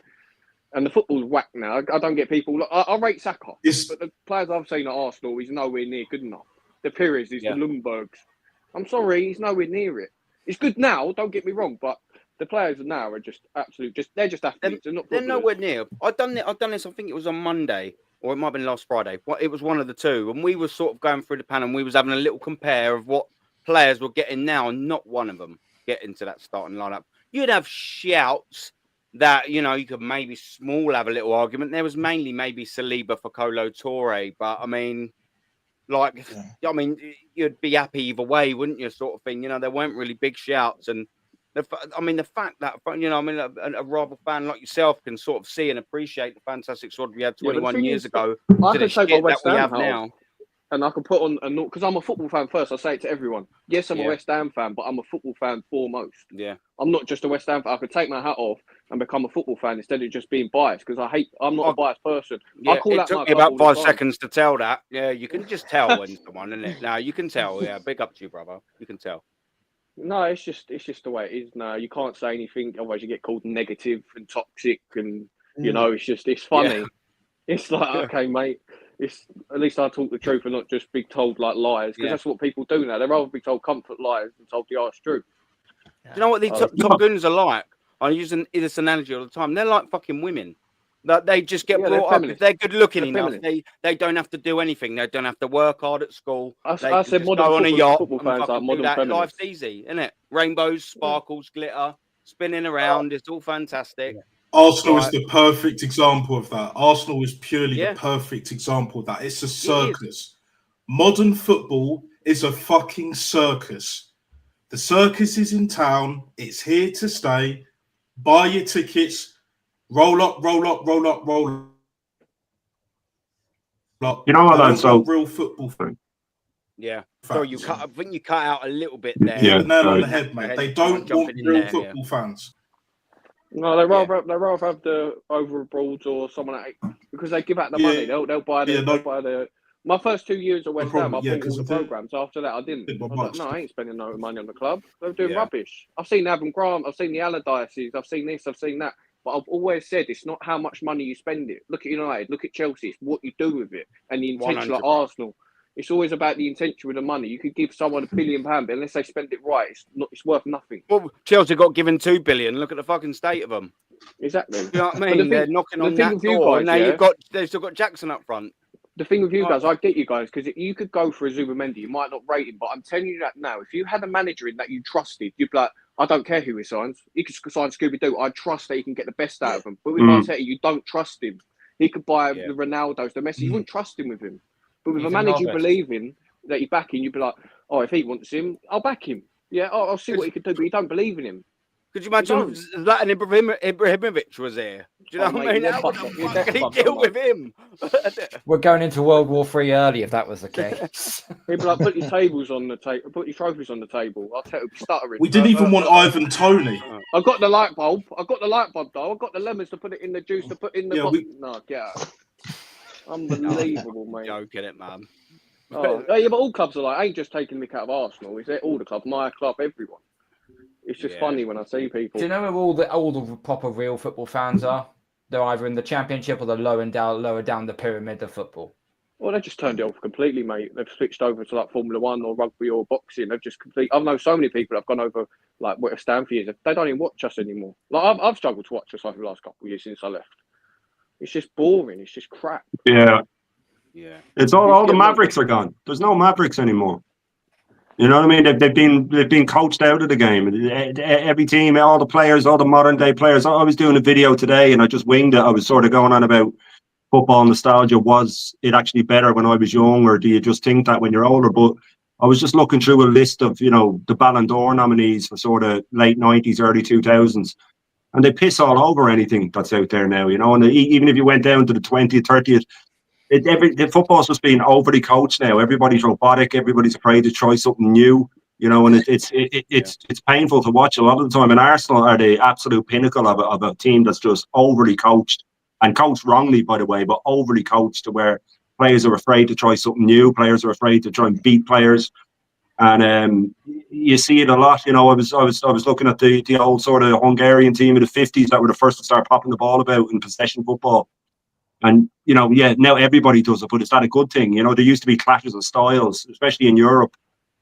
And the football's whack now. I don't get people. I rate Saka, but the players I've seen at Arsenal, he's nowhere near good enough. The Pires, the Lundbergs. I'm sorry, he's nowhere near it. It's good now. Don't get me wrong, but the players now are just absolute. They're just athletes. They're nowhere near. I've done this. I think it was on Monday, or it might have been last Friday. It was one of the two, and we were sort of going through the panel. And we was having a little compare of what players were getting now, and not one of them getting to that starting lineup. You'd have shouts that you could maybe have a little argument. There was mainly maybe Saliba for Kolo Toure, but I mean, you'd be happy either way, wouldn't you? Sort of thing. There weren't really big shouts and. The fact that a rival fan like yourself can sort of see and appreciate the fantastic squad we had 21 years ago to the shit that we have now. And I can put on because I'm a football fan first. I say it to everyone. Yes, I'm a West Ham fan, but I'm a football fan foremost. Yeah, I'm not just a West Ham fan. I could take my hat off and become a football fan instead of just being biased because I'm not a biased person. Yeah, it took me about 5 seconds to tell that. Yeah, you can just tell when someone, isn't it? Now you can tell. Yeah, big up to you, brother. You can tell. No, it's just the way it is now. You can't say anything, otherwise you get called negative and toxic, and it's funny. Yeah. It's like okay, mate. It's at least I talk the truth and not just be told like lies because that's what people do now. They'd rather be told comfort lies than told the harsh truth. Do you know what these top goons are like? I use this analogy all the time. They're like fucking women. That they just get brought up. If they're good looking enough, they don't have to do anything. They don't have to work hard at school. I said modern go on a yacht football fans are modern that. feminists. Life's easy, isn't it? Rainbows, sparkles, glitter, spinning around. It's all fantastic. Arsenal is the perfect example of that. Arsenal is purely the perfect example of that. It's a circus. Modern football is a fucking circus. The circus is in town. It's here to stay. Buy your tickets. Roll up. You know what? That's so real football thing. Yeah. So I think you cut out a little bit there. Yeah, nail on the head, mate. They don't want real football fans. No, they rather have the overboards or someone because they give out the money. They'll buy the My first 2 years I went down, I Probably, yeah, bought all the 'cause I think- programs. After that, I didn't. I Well, was like, much. no, I ain't spending no money on the club. They're doing Yeah. rubbish. I've seen Adam Grant, I've seen the Allardyces, I've seen this, I've seen that. But I've always said it's not how much money you spend it. Look at United, look at Chelsea, it's what you do with it. And the intention, like 100%. Arsenal, it's always about the intention with the money. You could give someone £1 billion, but unless they spend it right, it's worth nothing. Well, Chelsea got given 2 billion. Look at the fucking state of them. Exactly. You know what I But mean? They're knocking on that with you door, guys, and now yeah, they've still got Jackson up front. the thing with you guys, I get you guys, because you could go for a Zubimendi, you might not rate him, but I'm telling you that now, if you had a manager in that you trusted, you'd be like, I don't care who he signs. He could sign Scooby-Doo. I trust that he can get the best out of him. But with Arteta, you don't trust him. He could buy the Ronaldos, the Messi. You wouldn't trust him with him. But with He's a a manager you novice. believe in, that you back in, you'd be like, oh, if he wants him, I'll back him. Yeah, I'll see what he could do, but you don't believe in him. Could you imagine Zlatan Ibrahimovic was here? Do you know what I mean? How the fuck can he deal with him? We're going into World War III early if that was the case. He'd be like, put your tables on the table, put your trophies on the table. I'll tell you, be stuttering. We didn't even want Ivan Toney. I got the light bulb. I got the light bulb though. I got the lemons to put it in the juice to put in the. No, get out. Unbelievable, mate. Joking it, man. Oh, yeah, but all clubs are like, I ain't just taking the mick out of Arsenal. Is it all the clubs? My club, everyone. It's just funny when I see people. Do you know where all the proper real football fans are? They're either in the Championship or they're lower down the pyramid of football. Well, they just turned it off completely, mate. They've switched over to like Formula One or rugby or boxing. They've just I've known so many people that have gone over like what have stand for years. They don't even watch us anymore. Like I've struggled to watch us over the last couple of years since I left. It's just boring. It's just crap. Yeah. Yeah. It's all the Mavericks are gone. There's no Mavericks anymore. You know what I mean? They've been coached out of the game. Every team, all the players, all the modern day players. I was doing a video today and I just winged it. I was sort of going on about football nostalgia. Was it actually better when I was young, or do you just think that when you're older? But I was just looking through a list of, the Ballon d'Or nominees for sort of late 90s, early 2000s. And they piss all over anything that's out there now, And even if you went down to the 20th, 30th, the football's just being overly coached now. Everybody's robotic. Everybody's afraid to try something new, and it's painful to watch a lot of the time. And Arsenal are the absolute pinnacle of a team that's just overly coached, and coached wrongly, by the way, but overly coached to where players are afraid to try something new. Players are afraid to try and beat players. And you see it a lot. I was looking at the old sort of Hungarian team of the 50s that were the first to start popping the ball about in possession football. And, now everybody does it, but is that a good thing? There used to be clashes of styles, especially in Europe.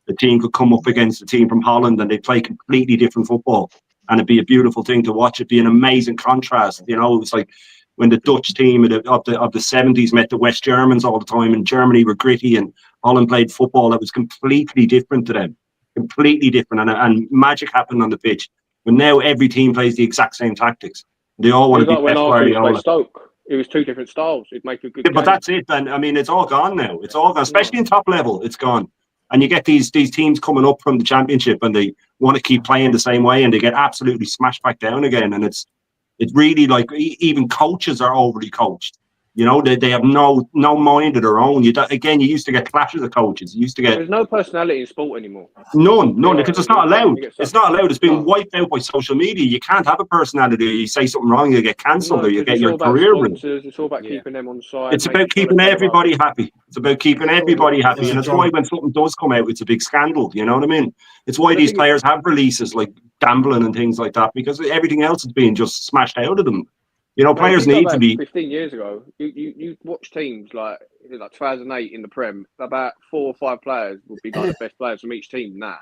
The team could come up against a team from Holland and they play completely different football. And it'd be a beautiful thing to watch. It'd be an amazing contrast. It was like when the Dutch team of the 70s met the West Germans all the time, and Germany were gritty and Holland played football that was completely different to them. Completely different. And magic happened on the pitch. But now every team plays the exact same tactics. They all want to be Pep Guardiola. Stoke. It was two different styles. It'd make a good game. But that's it. And I mean, it's all gone now. It's all gone, especially in top level. It's gone. And you get these teams coming up from the Championship and they want to keep playing the same way and they get absolutely smashed back down again. And it's really like even coaches are overly coached. They have no mind of their own. You used to get clashes of coaches. You used to get. There's no personality in sport anymore. None, because it's not allowed. It's not allowed. It's been wiped out by social media. You can't have a personality. You say something wrong, you get cancelled, or you get your career ruined. It's all about keeping them on side. It's about keeping everybody happy. It's about keeping everybody happy, and it's why when something does come out, it's a big scandal. You know what I mean? It's why these players have releases like gambling and things like that, because everything else is being just smashed out of them. Players need to be. 15 years ago, you watch teams like 2008 in the Prem. About 4 or 5 players would be like the best players from each team. Every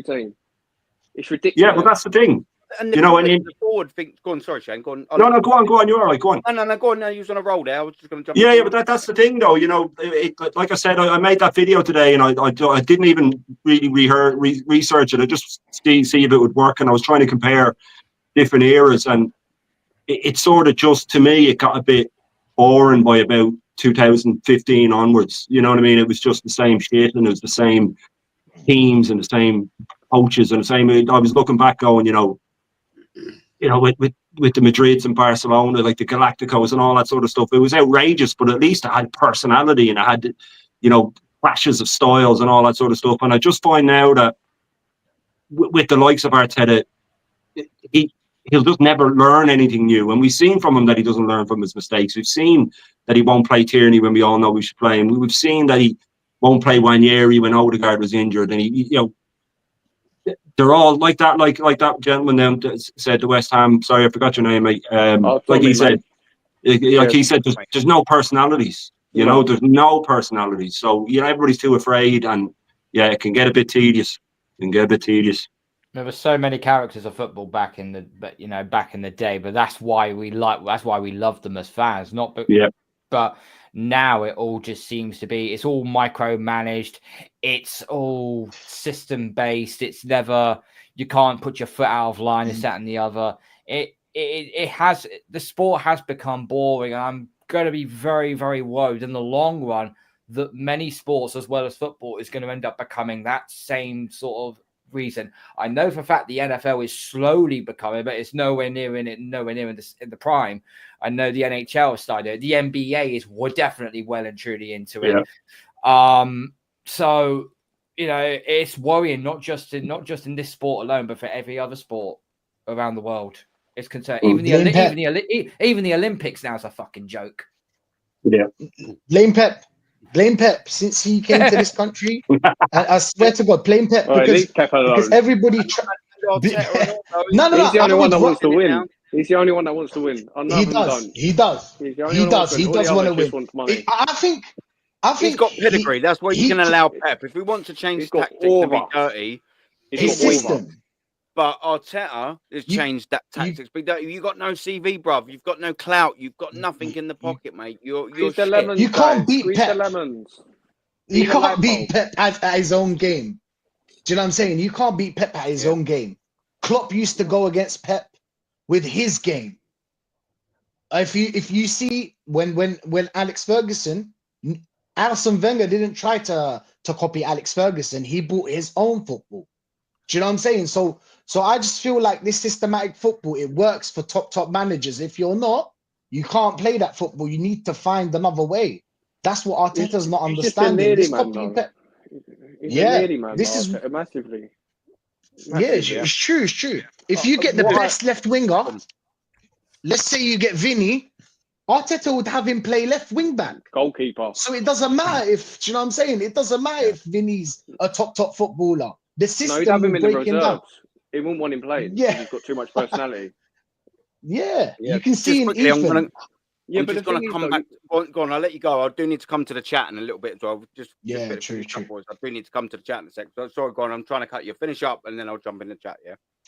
team. It's ridiculous. Yeah, but that's the thing. And the forward thing. Go on, sorry, Shane. Go on. No, go on. You're all right. Go on. No, go on. Now you're on a roll there. I was just going to jump. Yeah, but that's the thing, though. Like I said, I made that video today, and I didn't even really research it. I just see if it would work, and I was trying to compare different eras, and it sort of just, to me, it got a bit boring by about 2015 onwards. You know what I mean? It was just the same shit, and it was the same teams and the same coaches and the same. I was looking back, going, with the Madrids and Barcelona, like the Galacticos and all that sort of stuff. It was outrageous, but at least it had personality and it had, clashes of styles and all that sort of stuff. And I just find now that with the likes of Arteta, he'll just never learn anything new. And we've seen from him that he doesn't learn from his mistakes. We've seen that he won't play Tierney when we all know we should play him. We've seen that he won't play Wanyeri when Odegaard was injured. And they're all like that. Like that gentleman then said to West Ham. Sorry, I forgot your name, mate. Like he said, there's no personalities. You know, there's no personalities. So everybody's too afraid, and it can get a bit tedious. There were so many characters of football back in the day, but that's why we love them as fans, but now it all just seems to be, it's all micromanaged, it's all system based, it's never, you can't put your foot out of line, this, that, and the other. The sport has become boring, and I'm going to be very, very worried in the long run that many sports, as well as football, is going to end up becoming that same sort of reason. I know for a fact the NFL is slowly becoming, but it's nowhere near in the prime. I know the NHL started. The NBA we're definitely well and truly into it. So it's worrying, not just in this sport alone, but for every other sport around the world. It's concerned. Even the Olympics now is a fucking joke. Blame Pep since he came to this country. I swear to God, blame Pep because everybody. He's the only one that wants to win. He's the only one that wants to win. He does want to win. I think he's got pedigree. That's why you can allow Pep. If we want to change tactics to be dirty, his system. But Arteta has changed that tactics. But you got no CV, bruv. You've got no clout. You've got nothing in the pocket, mate. You're shit. Lemons, you can't beat Pep. You can't beat Pep at his own game. Do you know what I'm saying? You can't beat Pep at his own game. Klopp used to go against Pep with his game. If you see when Alex Ferguson, Arsene Wenger didn't try to copy Alex Ferguson. He brought his own football. Do you know what I'm saying? So I just feel like this systematic football, it works for top managers. If you're not, you can't play that football. You need to find another way. That's what Arteta's not understanding. This copying Pep. This is massively. It's true. If you get the best left winger, let's say you get Vinny, Arteta would have him play left wing back. Goalkeeper. So it doesn't matter if, do you know what I'm saying? It doesn't matter if Vinny's a top footballer. The system he'd have him in the breaking reserves. down. He wouldn't want him playing. Yeah. He's got too much personality. You can see in Ethan. I'm just going to come back. Go on, I'll let you go. I do need to come to the chat in a little bit as well. True. I do need to come to the chat in a second. So, sorry, go on. I'm trying to cut you. Finish up, and then I'll jump in the chat,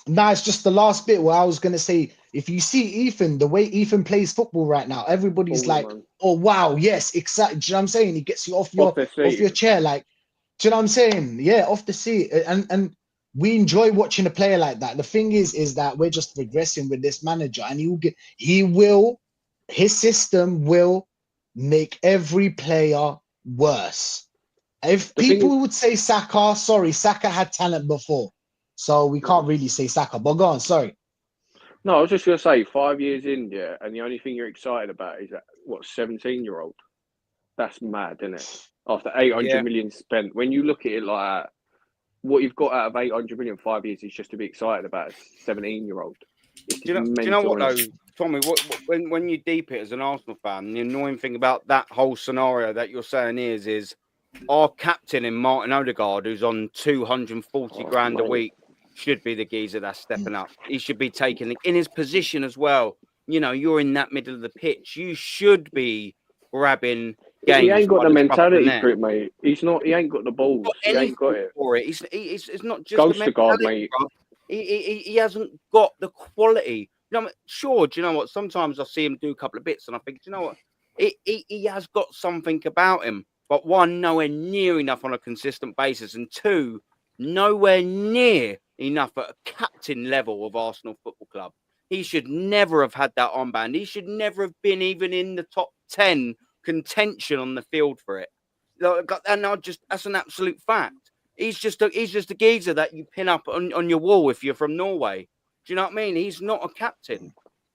Nah, it's just the last bit where I was going to say, if you see Ethan, the way Ethan plays football right now, everybody's oh, wow, yes, exactly. Do you know what I'm saying? He gets you off your chair. Like, do you know what I'm saying? Yeah, off the seat. And we enjoy watching a player like that. The thing is that we're just regressing with this manager, and his system will make every player worse. If people would say Saka, sorry, Saka had talent before, so we can't really say Saka. But go on, sorry. No, I was just going to say, 5 years in, and the only thing you're excited about is that, 17-year-old? That's mad, isn't it? After 800 million spent. When you look at it like that, what you've got out of 800 million 5 years is just to be excited about a 17-year-old. Do you know what, though, Tommy? When you deep it as an Arsenal fan, the annoying thing about that whole scenario that you're saying is our captain in Martin Odegaard, who's on 240 grand a week, should be the geezer that's stepping up. He should be taking in his position as well. You're in that middle of the pitch. You should be grabbing games. He ain't got the mentality for it, mate. He's not. He ain't got the balls. He ain't got it. For it. It's not just Ghost the guard, mate. He hasn't got the quality. Sure. Do you know what? Sometimes I see him do a couple of bits, and I think, do you know what? He has got something about him. But one, nowhere near enough on a consistent basis, and two, nowhere near enough at a captain level of Arsenal Football Club. He should never have had that armband. He should never have been even in the top 10 contention on the field for it. And that's an absolute fact. He's just a geezer that you pin up on your wall if you're from Norway. Do you know what I mean? He's not a captain.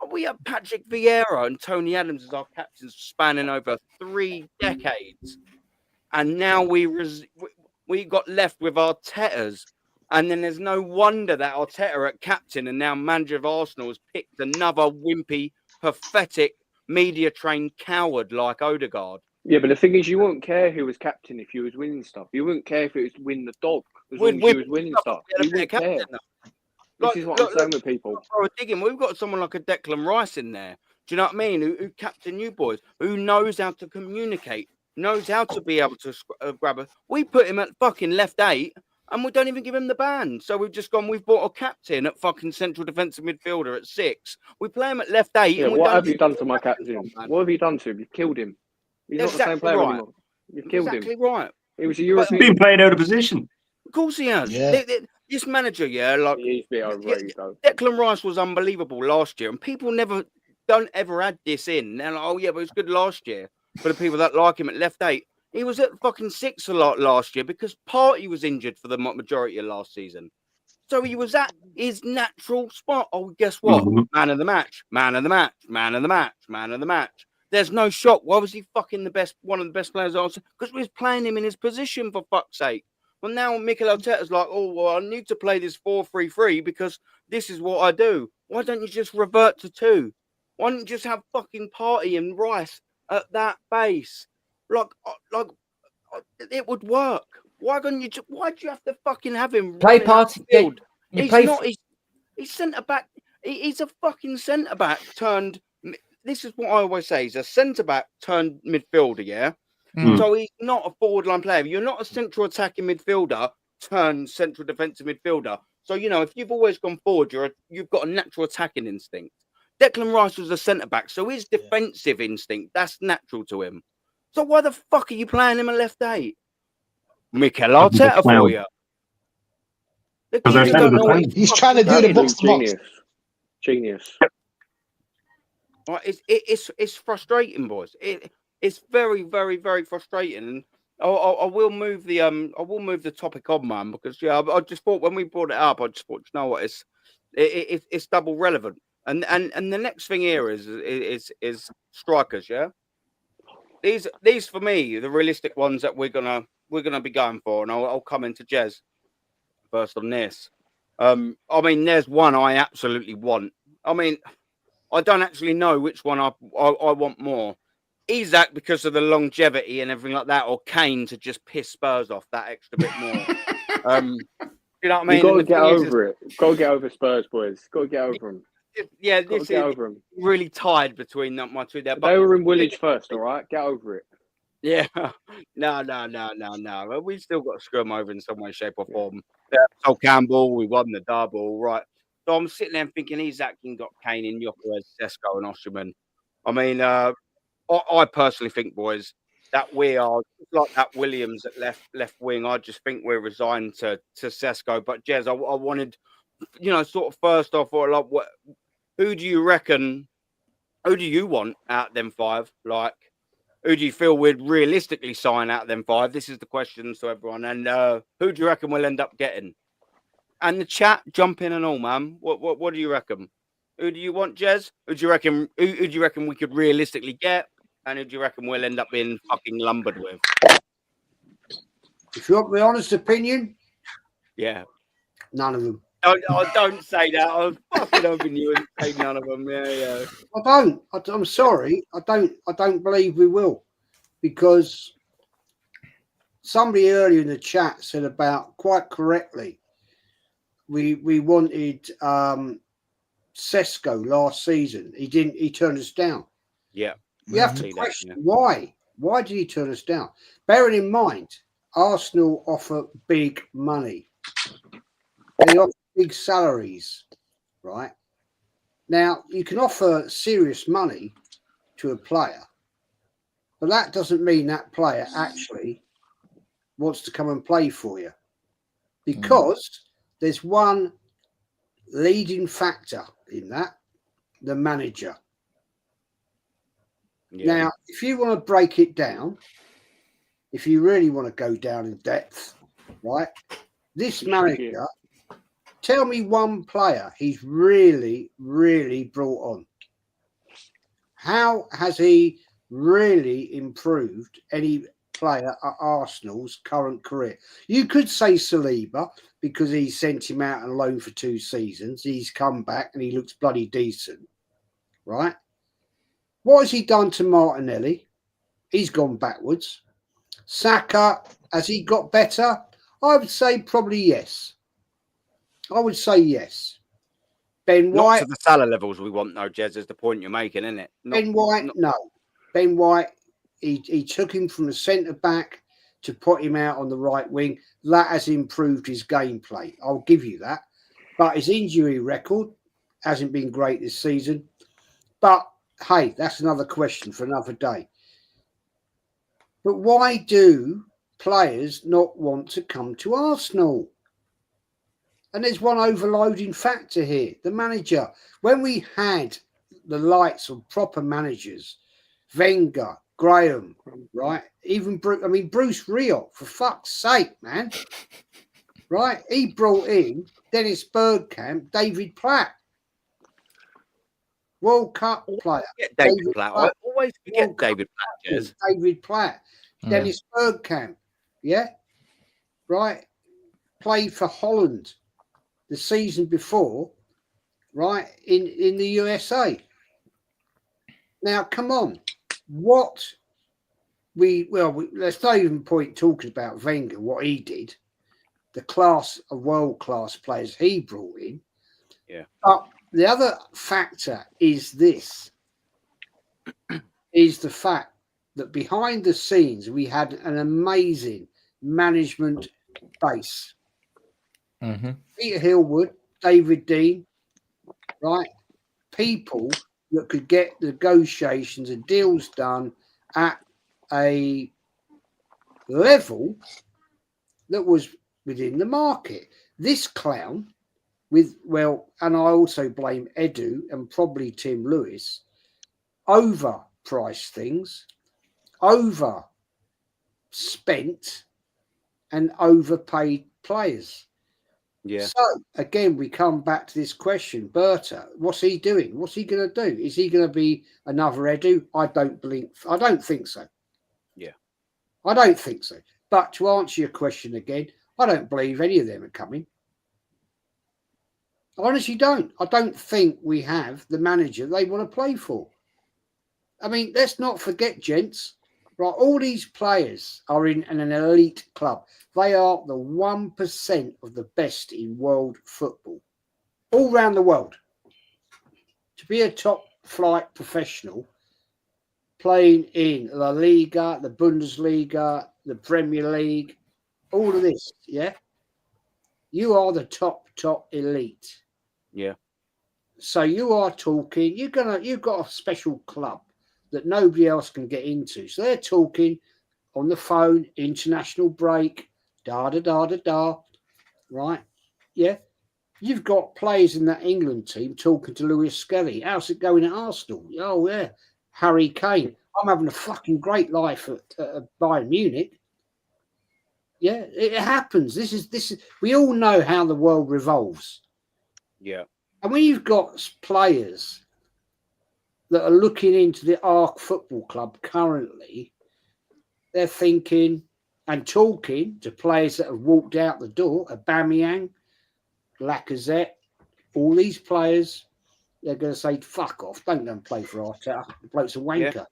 We have Patrick Vieira and Tony Adams as our captains spanning over 3 decades. And now we got left with Arteta's And then there's no wonder that Arteta at captain and now manager of Arsenal has picked another wimpy, pathetic, media-trained coward like Odegaard. Yeah, but the thing is, you wouldn't care who was captain if you was winning stuff. You wouldn't care if it was win the dog as long as you was winning stuff. You wouldn't care. This is what I'm saying with people. We've got someone like a Declan Rice in there. Do you know what I mean? Who captain you boys? Who knows how to communicate? Knows how to be able to grab a. We put him at fucking left 8. And we don't even give him the ban. So we've just gone, we've bought a captain at fucking central defensive midfielder at 6. We play him at left 8. Yeah, and what have you done to my captain? What have you done to him? You've killed him. He's not the same player anymore. You've killed him. Exactly right. He was a European. Being played out of position. Of course he has. Yeah. This manager, like he's a bit overrated though. Declan Rice was unbelievable last year, and people don't ever add this in. They're like, oh yeah, but it was good last year. For the people that like him at left 8. He was at fucking 6 a lot last year because Partey was injured for the majority of last season. So he was at his natural spot. Oh, guess what? Mm-hmm. Man of the match, man of the match, man of the match, man of the match. There's no shock. Why was he fucking one of the best players? Because we was playing him in his position, for fuck's sake. Well, now Mikel Arteta's like, oh, well, I need to play this 4-3-3 because this is what I do. Why don't you just revert to 2? Why don't you just have fucking Partey and Rice at that base? Like, it would work. Why do you have to fucking have him play Partey? He's centre back. He's a fucking centre back turned. This is what I always say. He's a centre back turned midfielder. Yeah. Mm. So he's not a forward line player. You're not a central attacking midfielder turned central defensive midfielder. So if you've always gone forward, you've got a natural attacking instinct. Declan Rice was a centre back, so his defensive instinct that's natural to him. So why the fuck are you playing him at left 8? Mikel Arteta for you. He's trying to do the box to box. Genius. Right, it's frustrating, boys. It's very, very, very frustrating. And I will move the topic on, man, because I just thought when we brought it up, I just thought, you know what, it's double relevant. And the next thing here is strikers, yeah. These for me, the realistic ones that we're gonna be going for, and I'll come into Jez first on this. I mean, there's one I absolutely want. I mean, I don't actually know which one I want more. Isak because of the longevity and everything like that, or Kane to just piss Spurs off that extra bit more. You know what I mean? You got to get over it. Got to get over Spurs, boys. Got to get over them. Yeah, this is really tied between my two there. They were in Woolwich first, all right? Get over it. Yeah. No. We've still got to screw them over in some way, shape, or form. Yeah. So Campbell, we won the double, right? So I'm sitting there thinking Isak got Kane in, Jokeres, Sesko, and Osimhen. I mean, I personally think, boys, that we are like that Williams at left wing. I just think we're resigned to Sesko. But Jez, I wanted, sort of first off, or like what. Who do you reckon? Who do you want out of them 5? Like, who do you feel we'd realistically sign out of them 5? This is the question to everyone. And who do you reckon we'll end up getting? And the chat, jump in and all, man. What do you reckon? Who do you want, Jez? Who do you reckon? Who do you reckon we could realistically get? And who do you reckon we'll end up being fucking lumbered with? If you want my honest opinion, yeah, none of them. Don't say that. I was fucking hoping you wouldn't say none of them. Yeah. I don't. I'm sorry. I don't believe we will, because somebody earlier in the chat said about quite correctly. We wanted Sesko last season. He didn't. He turned us down. Yeah. You have to question why. Why did he turn us down? Bearing in mind, Arsenal offer big money. They offer big salaries, right? Now, you can offer serious money to a player, but that doesn't mean that player actually wants to come and play for you, because there's one leading factor in that, the manager. Yeah. Now, if you want to break it down, if you really want to go down in depth, right, this manager, tell me one player he's really, really brought on. How has he really improved any player at Arsenal's current career. You could say Saliba because he sent him out on loan for 2 seasons. He's come back and he looks bloody decent, right? What has he done to Martinelli? He's gone backwards. Saka, has he got better? I would say probably yes. I would say yes. Ben Not White. to the Salah levels we want, though, Jez, is the point you're making, isn't it? Ben White, no. Ben White, he took him from the centre back to put him out on the right wing. That has improved his gameplay. I'll give you that. But his injury record hasn't been great this season. But hey, that's another question for another day. But why do players not want to come to Arsenal? And there's one overloading factor here. The manager. When we had the likes of proper managers, Wenger, Graham, right? Even Bruce Rioch, for fuck's sake, man. Right? He brought in Dennis Bergkamp, David Platt. World Cup player. David Platt. I always forget David Platt, Jez. David Platt. Dennis Bergkamp. Yeah? Right? Played for Holland the season before, right? In the USA. Now, come on. Let's not even point talking about Wenger, what he did, the class of world-class players he brought in. Yeah. But the other factor is this, is the fact that behind the scenes, we had an amazing management base. Mm-hmm. Peter Hillwood, David Dean, right? People that could get negotiations and deals done at a level that was within the market. This clown and I also blame Edu and probably Tim Lewis, overpriced things, overspent and overpaid players. Yeah. So again, we come back to this question, Berta, what's he doing? What's he going to do? Is he going to be another Edu? I don't think so. Yeah. I don't think so. But to answer your question again, I don't believe any of them are coming. I honestly don't. I don't think we have the manager they want to play for. I mean, let's not forget, gents, right? All these players are in an elite club. They are the 1% of the best in world football, all around the world. To be a top flight professional playing in La Liga, the Bundesliga, the Premier League, all of this, yeah? You are the top elite. Yeah. So you are talking, you've got a special club that nobody else can get into. So they're talking on the phone, international break, right? Yeah. You've got players in that England team talking to Lewis Skelly. How's it going at Arsenal? Oh, yeah. Harry Kane. I'm having a fucking great life at Bayern Munich. Yeah, it happens. This is. We all know how the world revolves. Yeah. And when you've got players that are looking into the Arc Football Club currently, they're thinking and talking to players that have walked out the door, Aubameyang, Lacazette, all these players, they're going to say, fuck off, don't go and play for Arteta. The bloke's a wanker.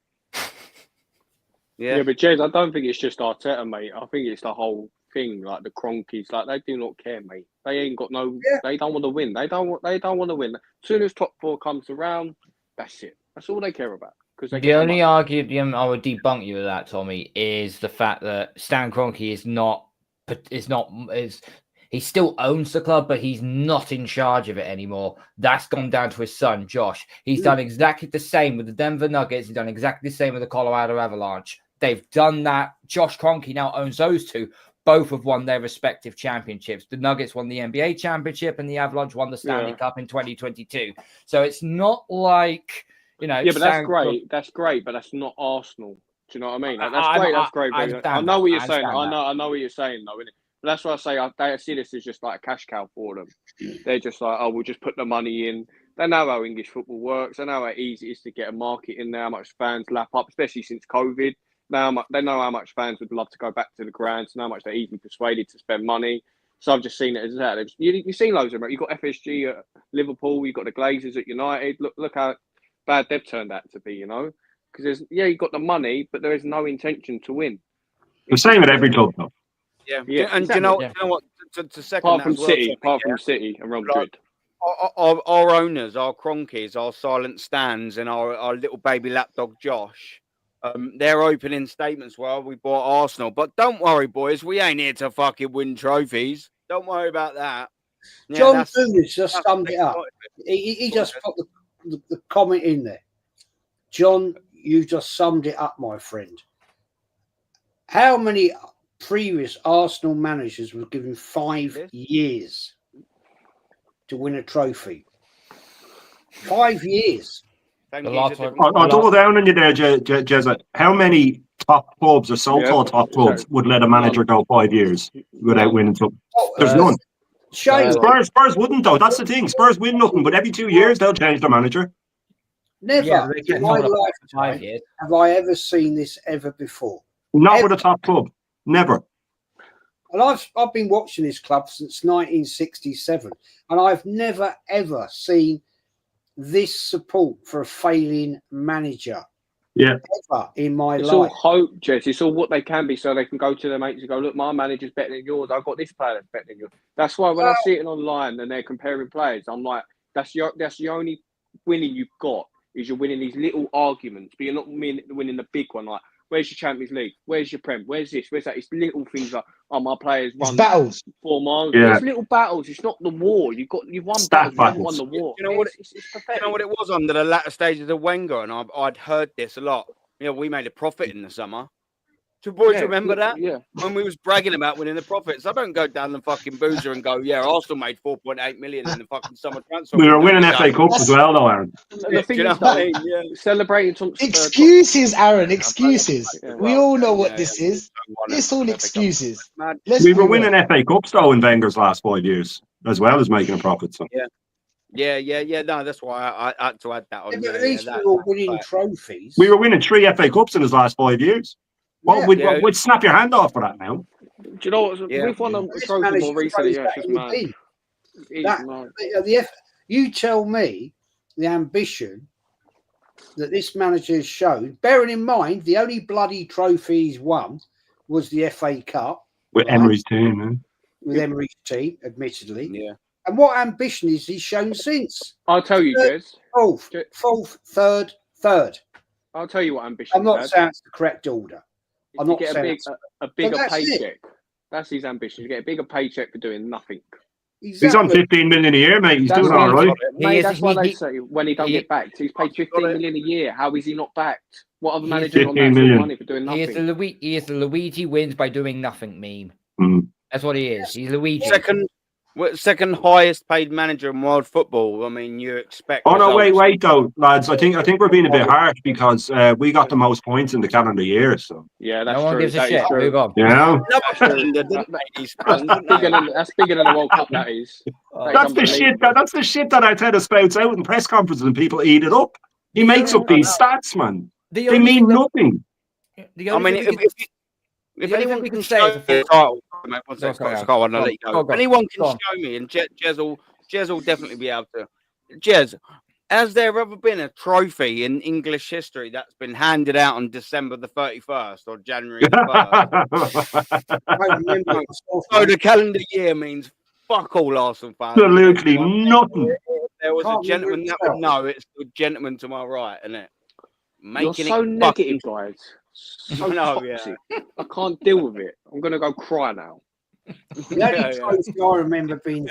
Yeah, but Jez, I don't think it's just Arteta, mate. I think it's the whole thing, like the Cronkies, like they do not care, mate. They ain't got they don't want to win. They don't want to win. As soon as top 4 comes around, that's it. That's all they care about. The only argument I would debunk you with that, Tommy, is the fact that Stan Kroenke he still owns the club, but he's not in charge of it anymore. That's gone down to his son, Josh. He's done exactly the same with the Denver Nuggets. He's done exactly the same with the Colorado Avalanche. They've done that. Josh Kroenke now owns those two. Both have won their respective championships. The Nuggets won the NBA championship and the Avalanche won the Stanley Cup in 2022. So it's not like, Yeah, but that's great. That's great, but that's not Arsenal. Do you know what I mean? Like, that's great. That's great. I know what you're saying. I know what you're saying, though, innit? But that's why I say they see this as just like a cash cow for them. They're just like, oh, we'll just put the money in. They know how English football works. They know how easy it is to get a market in there, how much fans lap up, especially since COVID. Now they know how much fans would love to go back to the grounds, and how much they're easily persuaded to spend money. So I've just seen it as that. You've seen loads of them. You've got FSG at Liverpool. You've got the Glazers at United. Look how bad they've turned out to be. Because you've got the money, but there is no intention to win. The same at every club, though. Yeah, and do you know what? To second apart that from as well, City, Tommy, from City and Real Madrid. Our owners, our cronkies, our silent stands, and our little baby lapdog Josh, they're opening statements. Well, we bought Arsenal, but don't worry, boys, we ain't here to fucking win trophies. Don't worry about that. Yeah, John Boonis just summed it up. He just put the comment in there. John, you just summed it up, my friend. How many previous Arsenal managers were given 5 years to win a trophy? 5 years. I'll double down on you there, Jezza. How many top clubs or so-called top clubs would let a manager go 5 years without winning something? There's none. Spurs wouldn't, though. That's the thing. Spurs win nothing, but every 2 years they'll change their manager. Never in my lifetime have I ever seen this ever before. Not with a top club. Never. And I've been watching this club since 1967, and I've never ever seen this support for a failing manager. Yeah. Ever in my It's life. all hope, Jez. It's all what they can be, so they can go to their mates and go, look, my manager's better than yours. I've got this player that's better than yours. That's why when I see it online and they're comparing players, I'm like, that's the only winning you've got is you're winning these little arguments, but you're not winning the big one. Like, where's your Champions League? Where's your Prem? Where's this? Where's that? It's little things like, oh, my players run battles. 4 miles. Yeah. It's little battles. It's not the war. You've won Stat battles. You haven't battles. won the war. You know what? It's pathetic. You know what it was under the latter stages of Wenger, and I'd heard this a lot. We made a profit in the summer. Do you boys remember that? Yeah. When we was bragging about winning the profits, I don't go down the fucking boozer and go, yeah, Arsenal made 4.8 million in the fucking summer transfer. We were winning FA Cups as well, though, Aaron. The thing is, what I mean? Yeah. celebrating Thompson. Excuses, Aaron. Excuses. We all know what this is. It's all excuses. We were winning FA Cups, though, in Wenger's last 5 years, as well as making a profit. So. Yeah. No, that's why I had to add that on. But at least we were winning trophies. We were winning 3 FA Cups in his last 5 years. Well, we'd snap your hand off for that now. Do you know what? We've won a trophy more recently. Yeah, it's mad. You tell me the ambition that this manager has shown, bearing in mind the only bloody trophy he's won was the FA Cup. With Emery's team, man. With Emery's team, admittedly. Yeah. And what ambition has he shown since? I'll tell you, Jez. Fourth, third. I'll tell you what ambition. I'm not saying it's the correct order. I'm not get saying a bigger paycheck. That's his ambition. To get a bigger paycheck for doing nothing. Exactly. He's on 15 million a year, mate. He's doing all right. Mate, that's why they say when he don't get backed, he's paid 15 million a year. How is he not backed? What other manager on that sort of money for doing nothing? He is the Luigi wins by doing nothing meme. Mm. That's what he is. He's Luigi. Second highest paid manager in world football. I mean, you expect. Oh no, wait, though, lads. I think we're being a bit harsh because we got the most points in the calendar year. So yeah, that's no one true. gives a shit. Move on. Yeah, that's bigger than the World Cup. That is. That's the shit. That's the shit that Arteta spouts out in press conferences and people eat it up. He makes up these stats, man. They mean nothing. I mean, if anyone can show me a title, I'll let you go. If anyone can show me, and Jez will definitely be able to. Jez, has there ever been a trophy in English history that's been handed out on December the 31st or January the 1st? So the calendar year means fuck all Arsenal fans. Absolutely nothing. If there was a gentleman that would know, it's the gentleman to my right, isn't it? You're so negative, guys. So toxic. I can't deal with it. I'm going to go cry now. The only trophy I remember being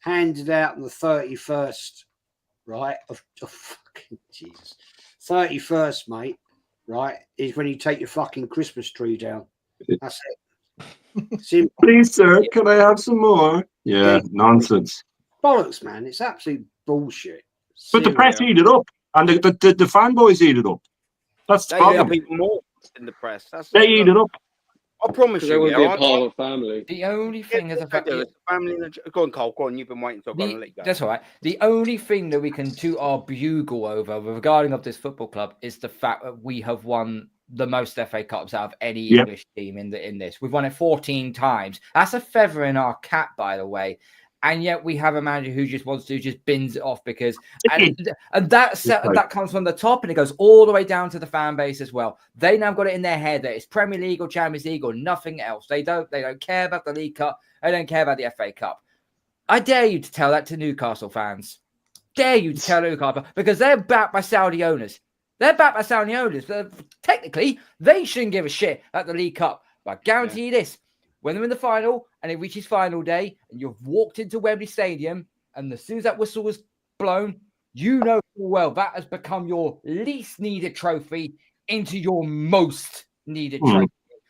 handed out on the 31st, right, of fucking Jesus. 31st, mate, right, is when you take your fucking Christmas tree down. That's it. Simple. Please, sir, can I have some more? Yeah, nonsense. Bollocks, man. It's absolute bullshit. But the press eat it up, and the fanboys eat it up. That's the problem. People more in the press. They eat it up. I promise you. They want to be a part of a family. The only thing is a family. Go on, Cole. Go on. You've been waiting, so I'm going to let you go. That's all right. The only thing that we can toot our bugle over regarding of this football club is the fact that we have won the most FA Cups out of any English team in this. We've won it 14 times. That's a feather in our cap, by the way. And yet we have a manager who just wants to just bins it off because and that comes from the top and it goes all the way down to the fan base as well. They now got it in their head that it's Premier League or Champions League or nothing else. They don't care about the League Cup. They don't care about the FA Cup. I dare you to tell that to Newcastle fans. Dare you to tell Newcastle because they're backed by Saudi owners. They're backed by Saudi owners. Technically, they shouldn't give a shit at the League Cup. But I guarantee you this. When they're in the final and it reaches final day and you've walked into Wembley Stadium and as soon as that whistle was blown, you know well that has become your least needed trophy into your most needed trophy.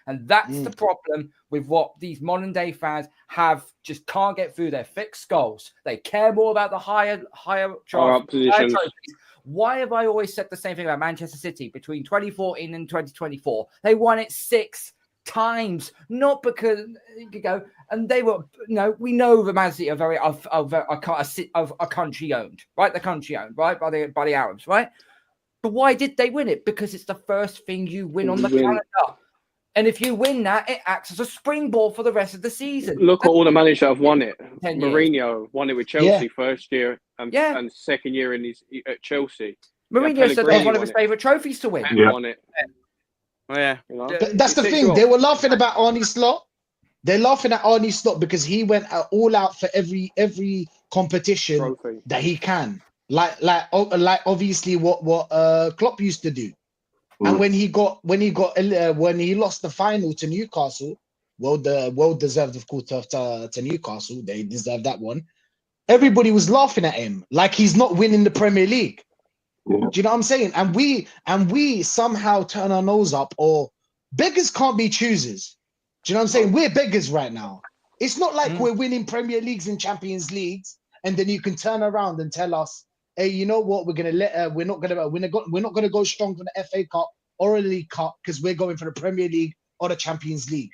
And that's the problem with what these modern day fans just can't get through their thick skulls. They care more about the higher trophies. Why have I always said the same thing about Manchester City between 2014 and 2024? They won it 6 times, not because and they were we know the Man City are very a country owned, right? The country owned, right, by the Arabs, right? But why did they win it? Because it's the first thing you win on the calendar, and if you win that, it acts as a springboard for the rest of the season. Look at all the managers that have won it. Mourinho won it with Chelsea first year and second year at Chelsea. Mourinho said that was one of his favourite trophies to win. Won it. Yeah, that's the thing. They were laughing about Arne Slot. They're laughing at Arne Slot because he went all out for every competition that he can. Like obviously what Klopp used to do. And when he lost the final to Newcastle, well deserved, of course, to Newcastle. They deserved that one. Everybody was laughing at him like he's not winning the Premier League. Do you know what I'm saying? And we somehow turn our nose up, or beggars can't be choosers. Do you know what I'm saying? We're beggars right now. It's not like we're winning Premier Leagues and Champions Leagues, and then you can turn around and tell us, "Hey, you know what? We're not gonna go strong for the FA Cup or a League Cup because we're going for the Premier League or the Champions League."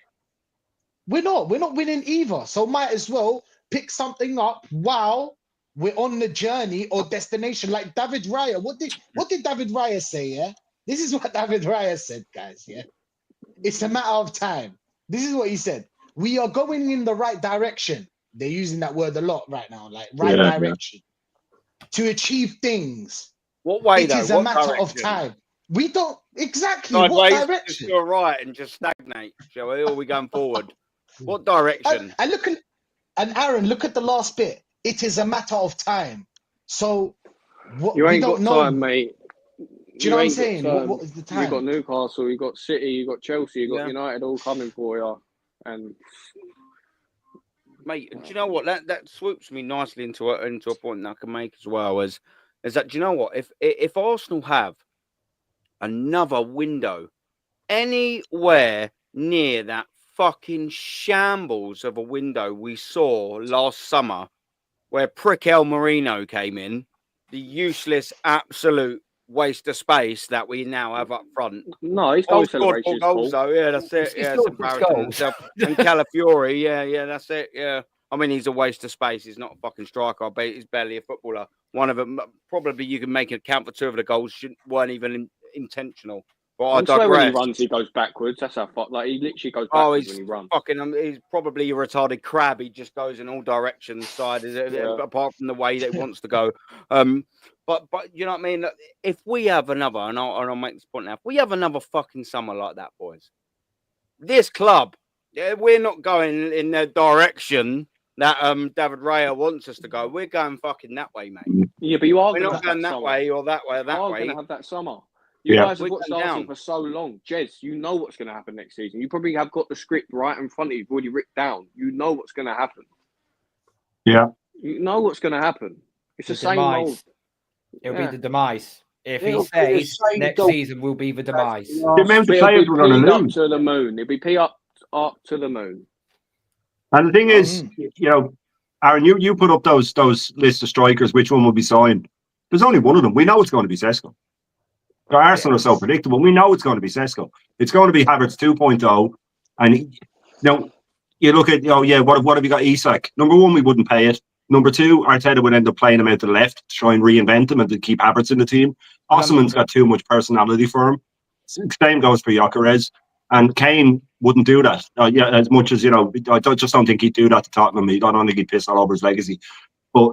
We're not winning either. So might as well pick something up while we're on the journey or destination, like David Raya. What did David Raya say? Yeah, this is what David Raya said, guys. Yeah, it's a matter of time. This is what he said. We are going in the right direction. They're using that word a lot right now, like direction to achieve things. What way? It is a matter of time. We don't exactly what direction. Just go right and just stagnate, shall we? Or are we going forward? What direction? I look at Aaron. Look at the last bit. It is a matter of time. So what you ain't we don't got know, time, mate. Do you know what I'm saying? What is the time? You got Newcastle, you got City, you got Chelsea, you got United all coming for you. And mate, do you know what? That swoops me nicely into a point that I can make as well is that, do you know what? If Arsenal have another window anywhere near that fucking shambles of a window we saw last summer where Prick El Marino came in, the useless absolute waste of space that we now have up front. No, he's goal celebrations. Goals, though. Yeah, that's it. Yeah, it's embarrassing himself. And Calafiori, yeah, that's it. Yeah, I mean, he's a waste of space. He's not a fucking striker. But he's barely a footballer. One of them, probably you can make an account for 2 of the goals weren't even intentional. But I digress. When he runs, he goes backwards. That's how he literally goes backwards when he runs. He's probably a retarded crab. He just goes in all directions, apart from the way that he wants to go. But you know what I mean? If we have another, and I'll make this point now, if we have another fucking summer like that, boys, this club, we're not going in the direction that David Raya wants us to go. We're going fucking that way, mate. Yeah, but you are. We're not going that way or that way or that way. We're going to have that summer. You guys have watched Arsenal for so long. Jez, you know what's going to happen next season. You probably have got the script right in front of you, already written down. You know what's going to happen. Yeah. You know what's going to happen. It's the same old. It'll be the demise. If he says next season will be the demise. The amount of players we're going to lose. To the moon. It'll be up to the moon. And the thing is, you know, Aaron, you put up those lists of strikers. Which one will be signed? There's only one of them. We know it's going to be Sesko. Arsenal are so predictable. We know it's going to be Sesko. It's going to be Havertz 2.0. And you look at, what have you got? Isak. Number one, we wouldn't pay it. Number two, Arteta would end up playing him out to the left to try and reinvent him and to keep Havertz in the team. Osman's got too much personality for him. Same goes for Gyökeres. And Kane wouldn't do that. Yeah, as much as, just don't think he'd do that to Tottenham. I don't think he'd piss all over his legacy. But,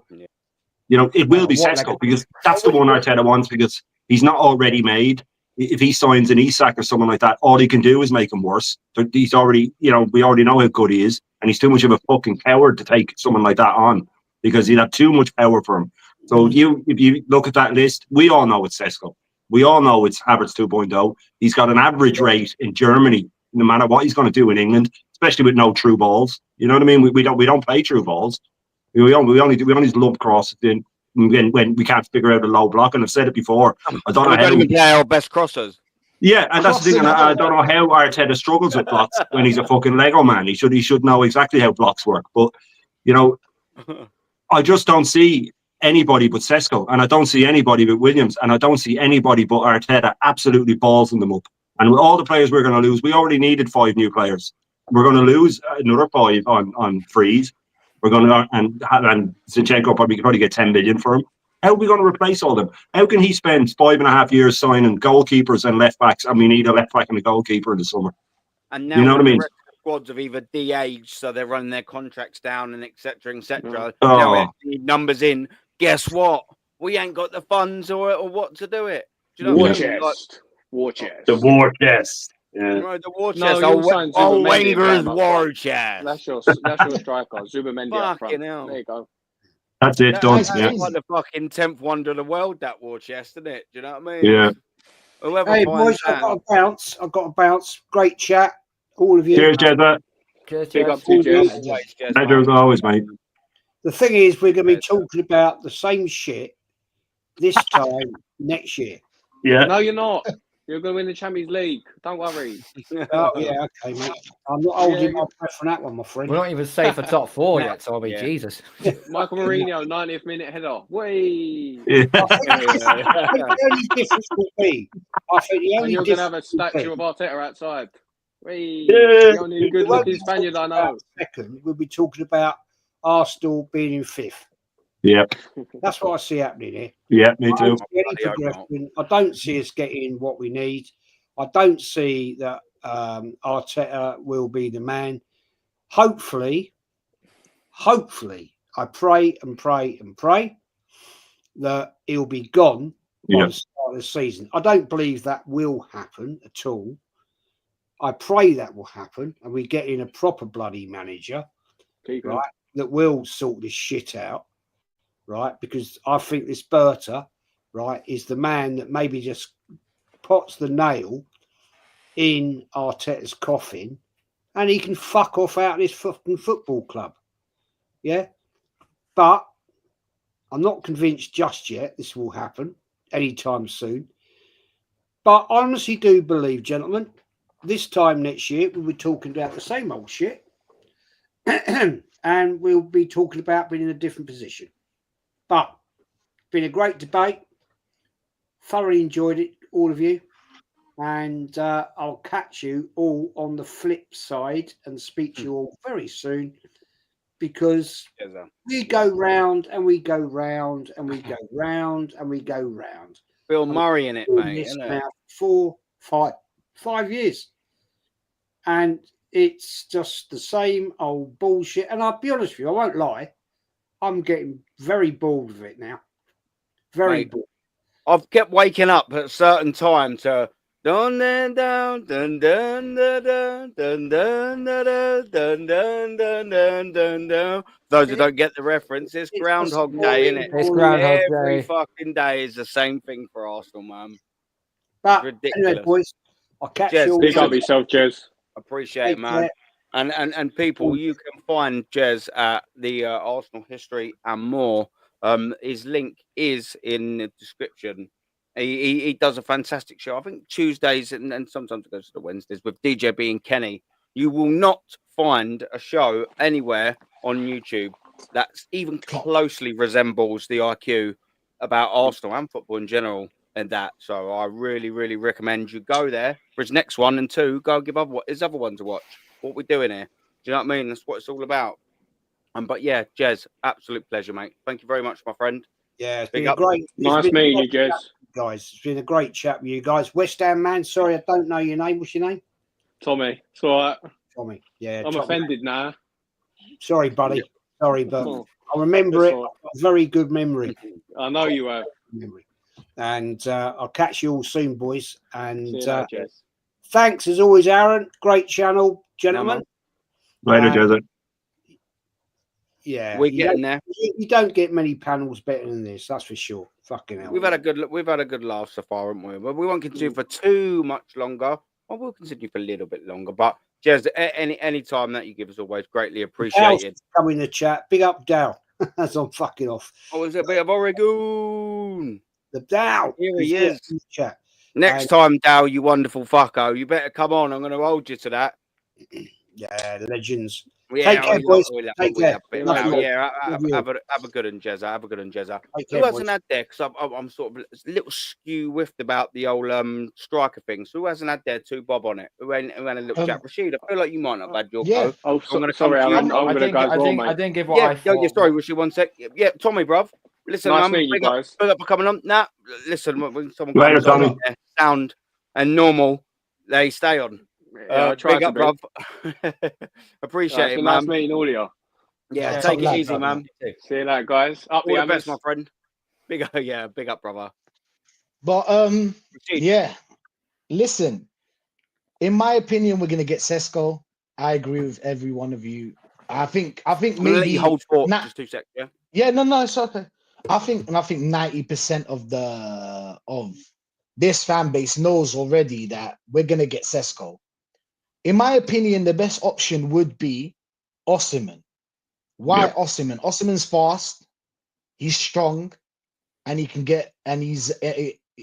it will be Sesko, because that's the one Arteta wants, because he's not already made. If he signs an Isak or someone like that, all he can do is make him worse. He's already, we already know how good he is, and he's too much of a fucking coward to take someone like that on, because he'd have too much power for him. So if you look at that list, we all know it's Sesko. We all know it's Havertz 2.0. He's got an average rate in Germany, no matter what he's going to do in England, especially with no true balls. You know what I mean? We don't play true balls. We only lump crosses in when we can't figure out a low block. And I've said it before. I don't know how we play our best crossers. Yeah, and that's the thing. And I don't know how Arteta struggles with blocks when he's a fucking Lego man. He should know exactly how blocks work. But I just don't see anybody but Sesko, and I don't see anybody but Williams, and I don't see anybody but Arteta absolutely ballsing them up. And with all the players we're going to lose, we already needed 5 new players. We're going to lose another 5 on freeze. We're going to and Zinchenko probably get 10 million for him. How are we going to replace all them? How can he spend 5.5 years signing goalkeepers and left backs, and we need a left back and a goalkeeper in the summer? And now, you know what I mean? The squads have either de-aged, so they're running their contracts down, and etc. Oh. Now we have to need numbers in. Guess what? We ain't got the funds or what to do it. Do you know War what I mean? chest. War chest. The war chest. Yeah. Right, the war No, chest. you're saying Zubimendi in Wenger's front, war chest. That's your striker. Zubimendi up front. Fucking hell. There you go. That's it, done. That's Yeah. like the fucking 10th wonder of the world, that war chest, isn't it? Do you know what I mean? Yeah. Whoever Hey, finds boys, I've that. got to bounce. Great chat, all of you. Cheers, Jezza. Big up to Jez. Pleasure as always, mate. The thing is, we're going to be talking about the same shit this time next year. Yeah. No, you're not. You're going to win the Champions League. Don't worry. Oh, yeah, okay, mate. I'm not holding my breath on that one, my friend. We're not even safe for top 4 yet, Tommy. Jesus. Michael Mourinho, 90th minute header. Whee! Yeah. I think the only difference will be, And you're going to have a statue of Arteta outside. Whee! Yeah. The only good-looking Spaniard I know. Second, we'll be talking about Arsenal being in 5th. Yep. That's what I see happening here. Yeah, me too. I don't see us getting what we need. I don't see that Arteta will be the man. Hopefully, I pray and pray and pray that he'll be gone by the start of the season. I don't believe that will happen at all. I pray that will happen and we get in a proper bloody manager, right, that will sort this shit out. Right, because I think this Berta, right, is the man that maybe just pots the nail in Arteta's coffin, and he can fuck off out of this fucking football club. Yeah, but I'm not convinced just yet this will happen anytime soon. But I honestly do believe, gentlemen, this time next year we'll be talking about the same old shit, and we'll be talking about being in a different position. But been a great debate. Thoroughly enjoyed it, all of you. And I'll catch you all on the flip side and speak to you all very soon, because we go round and we go round and we go round and we go round. Bill Murray in it, mate. Isn't it? 4, 5 years. And it's just the same old bullshit. And I'll be honest with you, I won't lie. I'm getting very bored of it now. Very bored. I've kept waking up at a certain time to dun dun dun dun dun dun dun dun dun dun dun dun dun dun. Those who don't get the reference, it's Groundhog Day, isn't it? It's Groundhog Every Day. fucking day is the same thing for Arsenal, man. But ridiculous. anyway, boys, I'll catch Jez, you all. Big up yourself, Jez. Appreciate it, man. And people, you can find Jez at the Arsenal History and More. His link is in the description. He does a fantastic show. I think Tuesdays and sometimes it goes to the Wednesdays with DJ B and Kenny. You will not find a show anywhere on YouTube that's even closely resembles the IQ about Arsenal and football in general and that. So I really, really recommend you go there for his next one, and 2, go give his other one to watch. What we're doing here. Do you know what I mean? That's what it's all about. But yeah, Jez, absolute pleasure, mate. Thank you very much, my friend. Yeah, it's Big been up. great. Nice meeting you, Jez. guys. It's been a great chat with you guys. West Ham man, sorry I don't know your name. What's your name? Tommy. It's all right. Tommy. Yeah. I'm Tommy. offended now. Sorry, buddy. Sorry, but Oh, I remember that's it. all I've got a very good memory. I know you have. And I'll catch you all soon, boys. And See you later, Jez. thanks as always, Aaron. Great channel, gentlemen. Later, Jez. Yeah, We're getting there. You don't get many panels better than this, that's for sure. Fucking hell. We've had a good laugh so far, haven't we? But we won't continue for too much longer. Well, we'll continue for a little bit longer. But Jez, any time that you give us, always greatly appreciated. Come in the chat. Big up, Dow. As I'm fucking off. Oh, is it a bit of Oregon? The Dow. Here he is. In the chat. Next time, Dow, you wonderful fucko, you better come on. I'm going to hold you to that. Yeah, legends. Yeah, Take care, boys. Take care. Yeah, have a good one, Jezza. Have a good one, Jezza. Who hasn't had there? Because I'm sort of a little skew whiffed about the old striker thing. So who hasn't had there too, Bob, on it? Who had a little chat? Rashid, I feel like you might not have had your go. Oh, I'm going to sorry, come I'm going to go as well, mate. I didn't give what I thought. Yeah, sorry, Rashid, 1 sec. Yeah, Tommy, bruv. Listen, Nice meeting you guys. Big up for coming on. Nah, listen, when someone Later, comes on Tommy. there, sound and normal, they stay on. Yeah, I tried big up, to bruv. Appreciate it, man. Nice meeting all of you. Yeah, take it easy, man. See you later, guys. Up All the the best, Hammers. my friend. Big up, yeah, big up, brother. But yeah. Listen, in my opinion, we're gonna get Sesko. I agree with every one of you. I think maybe Let you hold fort just 2 seconds, yeah. Yeah, no, it's okay. I think 90% of this fan base knows already that we're gonna get Sesko. In my opinion, the best option would be Osimhen. Why Yep. Osimhen? Osimhen's fast, he's strong, and he can get and he's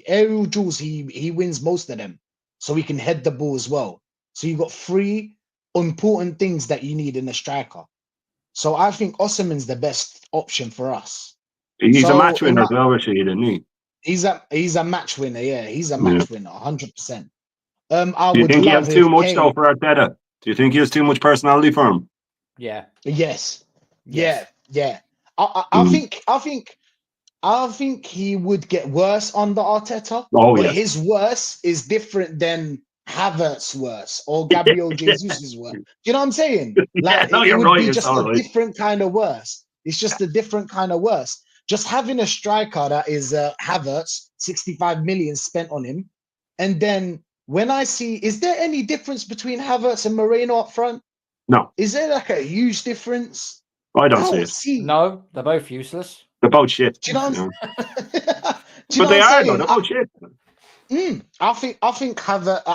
aerial duels. He wins most of them, so he can head the ball as well. So you've got 3 important things that you need in a striker. So I think Osimhen's the best option for us. He's So, a match winner in as well, Rashid, isn't he? He's a match winner. Yeah, he's a match winner, 100%. I Do you would think he love has too if much Kane- though for Arteta? Do you think he has too much personality for him? Yeah. Yes. Yes. Yeah. I think he would get worse under Arteta. Oh, but yes. his worse is different than Havertz's worse or Gabriel Jesus' worse. Do you know what I'm saying? Like no, it you're would right, be you're just so a right. different kind of worse. It's just a different kind of worse. Just having a striker that is Havertz, 65 million spent on him, and then when I see, is there any difference between Havertz and Moreno up front? No, Is there like a huge difference? I don't see it. No, they're both useless. They're both shit. Do you know what I'm, Yeah. do you But know they what I'm are, though. saying? They're both shit.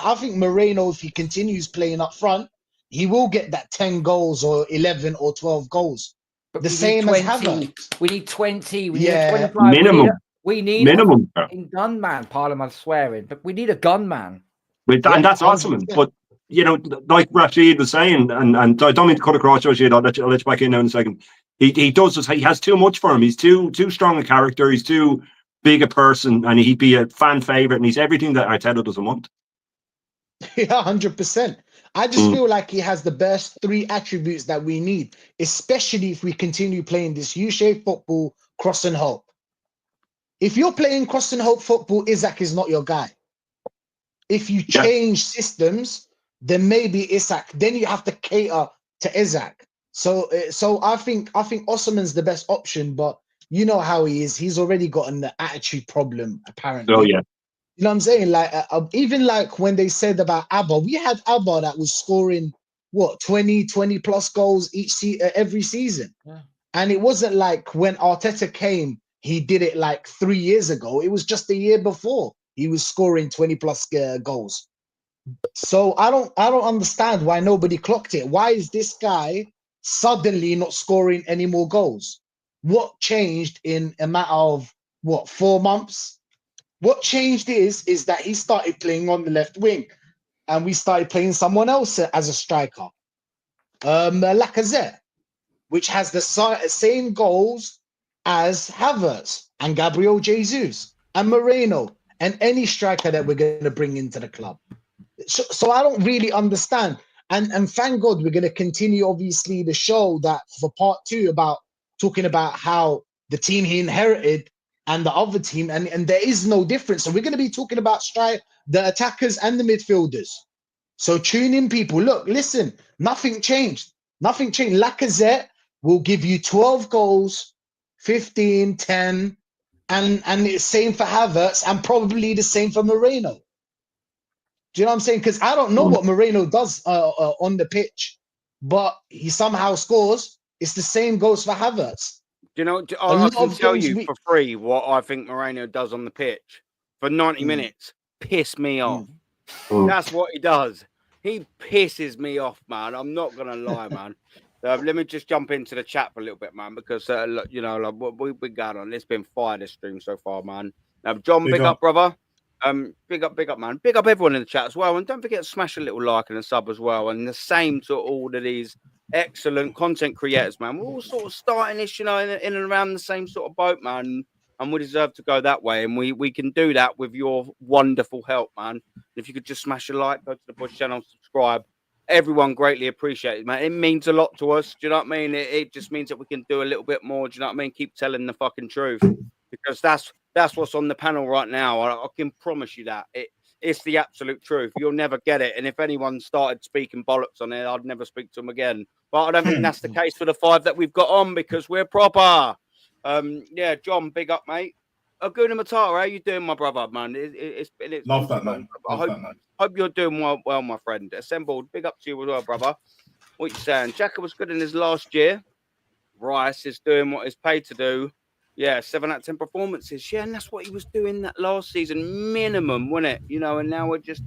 I think Moreno, if he continues playing up front, he will get that 10 goals or 11 or 12 goals. But The we same need as 20. Havertz. We need 20. We Yeah. need 25. Minimum. We need Minimum. a fucking gunman. Pardon my swearing, but we need a gunman. And that's awesome. 100%. But, you know, like Rashid was saying, and I don't mean to cut across Rashid, I'll let you back in now in a second. He does this, he has too much for him. He's too strong a character. He's too big a person, and he'd be a fan favorite, and he's everything that Arteta doesn't want. Yeah, 100%. I just feel like he has the best 3 attributes that we need, especially if we continue playing this U-shaped football, cross and hope. If you're playing cross and hope football, Isaac is not your guy. If you change systems, then maybe Isaac. Then you have to cater to Isaac. So I think Osimhen's the best option, but you know how he is. He's already got an attitude problem, apparently. Oh, yeah. You know what I'm saying? Like even like when they said about Abba, we had Abba that was scoring what 20 plus goals every season. Yeah. And it wasn't like when Arteta came, he did it like 3 years ago. It was just the year before he was scoring 20 plus goals. So I don't understand why nobody clocked it. Why is this guy suddenly not scoring any more goals? What changed in a matter of 4 months? What changed is that he started playing on the left wing, and we started playing someone else as a striker, Lacazette, which has the same goals as Havertz and Gabriel Jesus and Moreno and any striker that we're going to bring into the club. So I don't really understand. And thank God we're going to continue, obviously, the show that for part 2 about talking about how the team he inherited and the other team, and there is no difference. So we're going to be talking about the attackers and the midfielders. So tune in, people. Look, listen, nothing changed. Nothing changed. Lacazette will give you 12 goals, 15, 10, and it's same for Havertz, and probably the same for Moreno. Do you know what I'm saying? Because I don't know what Moreno does on the pitch, but he somehow scores. It's the same goes for Havertz. You know, I can tell you for free what I think Moreno does on the pitch for 90 minutes. Piss me off. That's what he does. He pisses me off, man. I'm not gonna lie, man. Let me just jump into the chat for a little bit, man, because look, you know, like, we've been going on. It's been fire this stream so far, man. John, big up, brother. Big up, man. Big up everyone in the chat as well, and don't forget to smash a little like and a sub as well. And the same to all of these excellent content creators, man. We're all sort of starting this, you know, in and around the same sort of boat, man. And we deserve to go that way, and we can do that with your wonderful help, man. If you could just smash a like, go to the Bush channel, subscribe. Everyone greatly appreciates it, man. It means a lot to us. Do you know what I mean? It just means that we can do a little bit more. Do you know what I mean? Keep telling the fucking truth, because that's what's on the panel right now. I can promise you that it's the absolute truth. You'll never get it. And if anyone started speaking bollocks on it, I'd never speak to them again. But I don't think that's the case for the 5 that we've got on, because we're proper. Yeah, John, big up, mate. Aguna Matata, how you doing, my brother, man? It's Love that, man. Hope you're doing well, my friend. Assembled, big up to you as well, brother. What you saying? Xhaka was good in his last year. Rice is doing what he's paid to do. Yeah, 7 out of 10 performances. Yeah, and that's what he was doing that last season, minimum, wasn't it? You know, and now we're just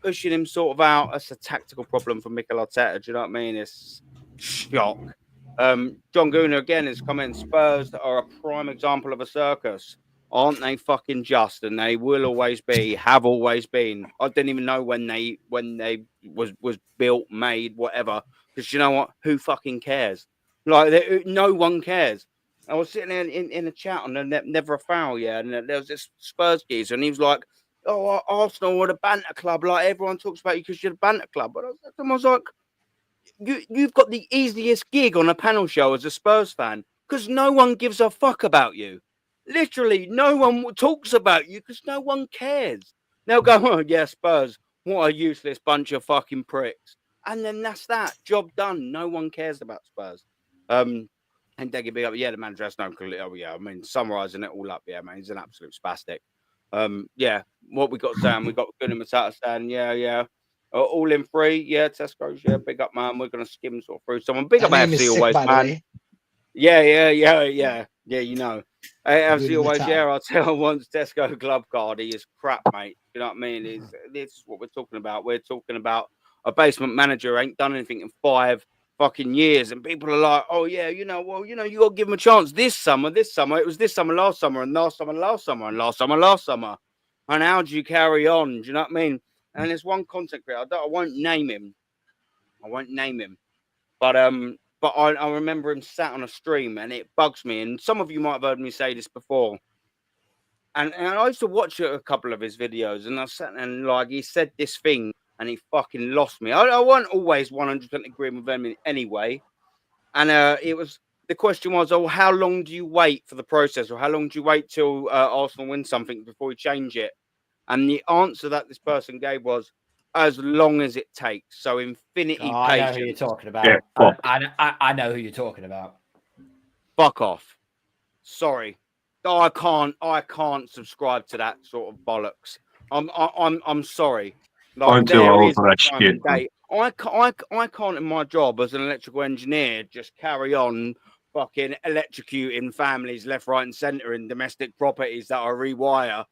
pushing him sort of out. That's a tactical problem for Mikel Arteta. Do you know what I mean? It's shock. John Guna again is coming. Spurs are a prime example of a circus. Aren't they fucking just? And they will always be, have always been. I didn't even know when they was built, made, whatever. Because you know what? Who fucking cares? Like, no one cares. I was sitting there in a chat on the Never a Foul, yeah, and there was this Spurs geezer, and he was like, "Oh, Arsenal are the banter club. Like, everyone talks about you because you're the banter club." But I was like, "You've got the easiest gig on a panel show as a Spurs fan, because no one gives a fuck about you. Literally, no one talks about you because no one cares. They'll go, oh, yeah, Spurs, what a useless bunch of fucking pricks." And then that's that. Job done. No one cares about Spurs. And Deggy big up, yeah, the manager has no clue. Oh, yeah, I mean, summarising it all up, yeah, man, he's an absolute spastic. Yeah, what we got saying, we got Guna Matata saying, yeah. All in free, yeah, Tesco's, yeah, big up, man. We're going to skim sort of through someone. Big up AFC always, man. Yeah, you know. AFC always, yeah, I'll tell once Tesco club card, he is crap, mate. You know what I mean? This is what we're talking about. We're talking about a basement manager ain't done anything in 5 fucking years, and people are like, oh yeah, you know, well, you know, you got to give him a chance this summer, it was this summer, last summer, and last summer, and last summer, and how do you carry on? Do you know what I mean? And there's one content creator, I won't name him, but I remember him sat on a stream, and it bugs me, and some of you might have heard me say this before, and I used to watch a couple of his videos, and I sat and like, he said this thing, and he fucking lost me. I wasn't always 100% agreeing with him anyway. And the question was, oh, how long do you wait for the process? Or how long do you wait till Arsenal win something before you change it? And the answer that this person gave was, as long as it takes. So infinity patience. I know who you're talking about. Yeah, I know who you're talking about. Fuck off. Sorry. I can't subscribe to that sort of bollocks. I'm sorry. Like, I'm too old for that shit. I can't in my job as an electrical engineer just carry on fucking electrocuting families left, right, and centre in domestic properties that I rewire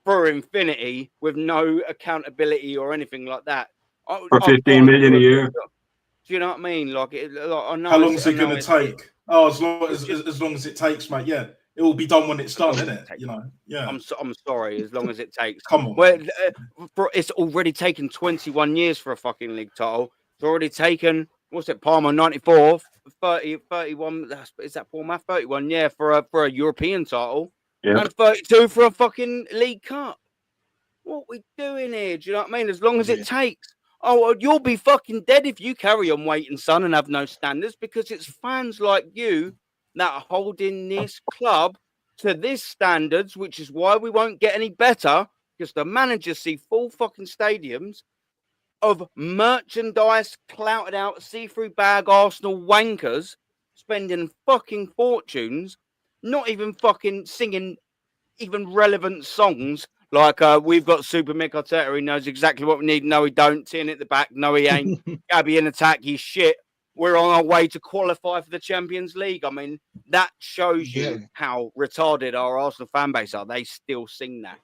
for infinity with no accountability or anything like that. For 15 million a year. Do you know what I mean? Like, I know. How long is it going to take? Oh, as long as it takes, mate. Yeah. It will be done when it's done, isn't it? You know, yeah. I'm sorry, as long as it takes. Come on. Well, it's already taken 21 years for a fucking league title. It's already taken, what's it, Palmer 94, 30, 31. Is that poor math? 31, yeah, for a European title. Yeah. And 32 for a fucking League Cup. What we doing here? Do you know what I mean? As long as it takes. Oh, well, you'll be fucking dead if you carry on waiting, son, and have no standards, because it's fans like you that are holding this club to this standards, which is why we won't get any better, because the managers see full fucking stadiums of merchandise clouted out, see-through bag Arsenal wankers spending fucking fortunes, not even fucking singing even relevant songs like we've got Super Mick Arteta, he knows exactly what we need. No, he don't. Tin at the back. No, he ain't. Gabby in attack. He's shit. We're on our way to qualify for the Champions League. I mean, that shows you how retarded our Arsenal fan base are. They still sing that.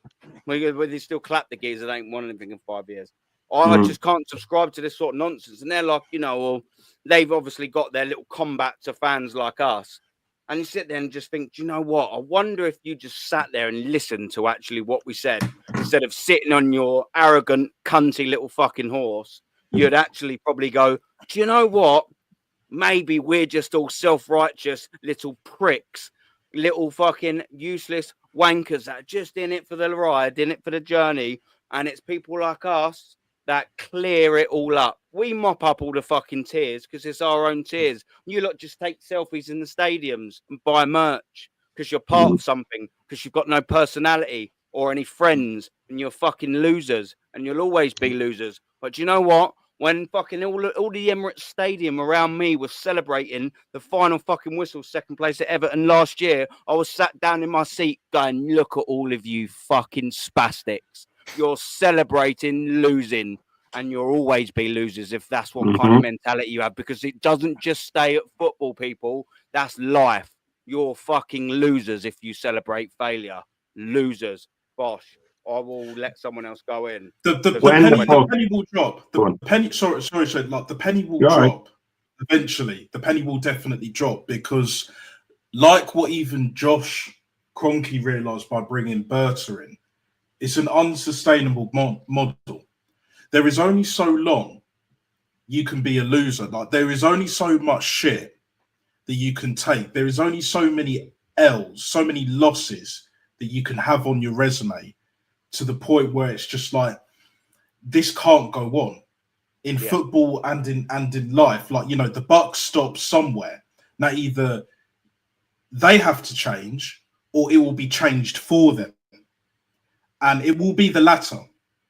They still clap the gears. They ain't won anything in 5 years. I just can't subscribe to this sort of nonsense. And they're like, you know, well, they've obviously got their little combat to fans like us. And you sit there and just think, do you know what? I wonder if you just sat there and listened to actually what we said instead of sitting on your arrogant, cunty little fucking horse. You'd actually probably go, do you know what? Maybe we're just all self-righteous little pricks, little fucking useless wankers that are just in it for the ride, in it for the journey. And it's people like us that clear it all up. We mop up all the fucking tears because it's our own tears. You lot just take selfies in the stadiums and buy merch because you're part of something, because you've got no personality or any friends, and you're fucking losers, and you'll always be losers. But do you know what? When fucking all the Emirates Stadium around me was celebrating the final fucking whistle, second place at Everton last year, I was sat down in my seat going, look at all of you fucking spastics. You're celebrating losing, and you'll always be losers if that's what kind of mentality you have, because it doesn't just stay at football, people. That's life. You're fucking losers if you celebrate failure. Losers. Bosh. I will let someone else go in. The penny will drop. The penny, sorry, like the penny will drop eventually. The penny will definitely drop, because like what even Josh Kroenke realised by bringing Berta in, it's an unsustainable model. There is only so long you can be a loser. Like, there is only so much shit that you can take. There is only so many L's, so many losses that you can have on your resume, to the point where it's just like, this can't go on in football and in life. Like, you know, the buck stops somewhere. Now, either they have to change or it will be changed for them. And it will be the latter,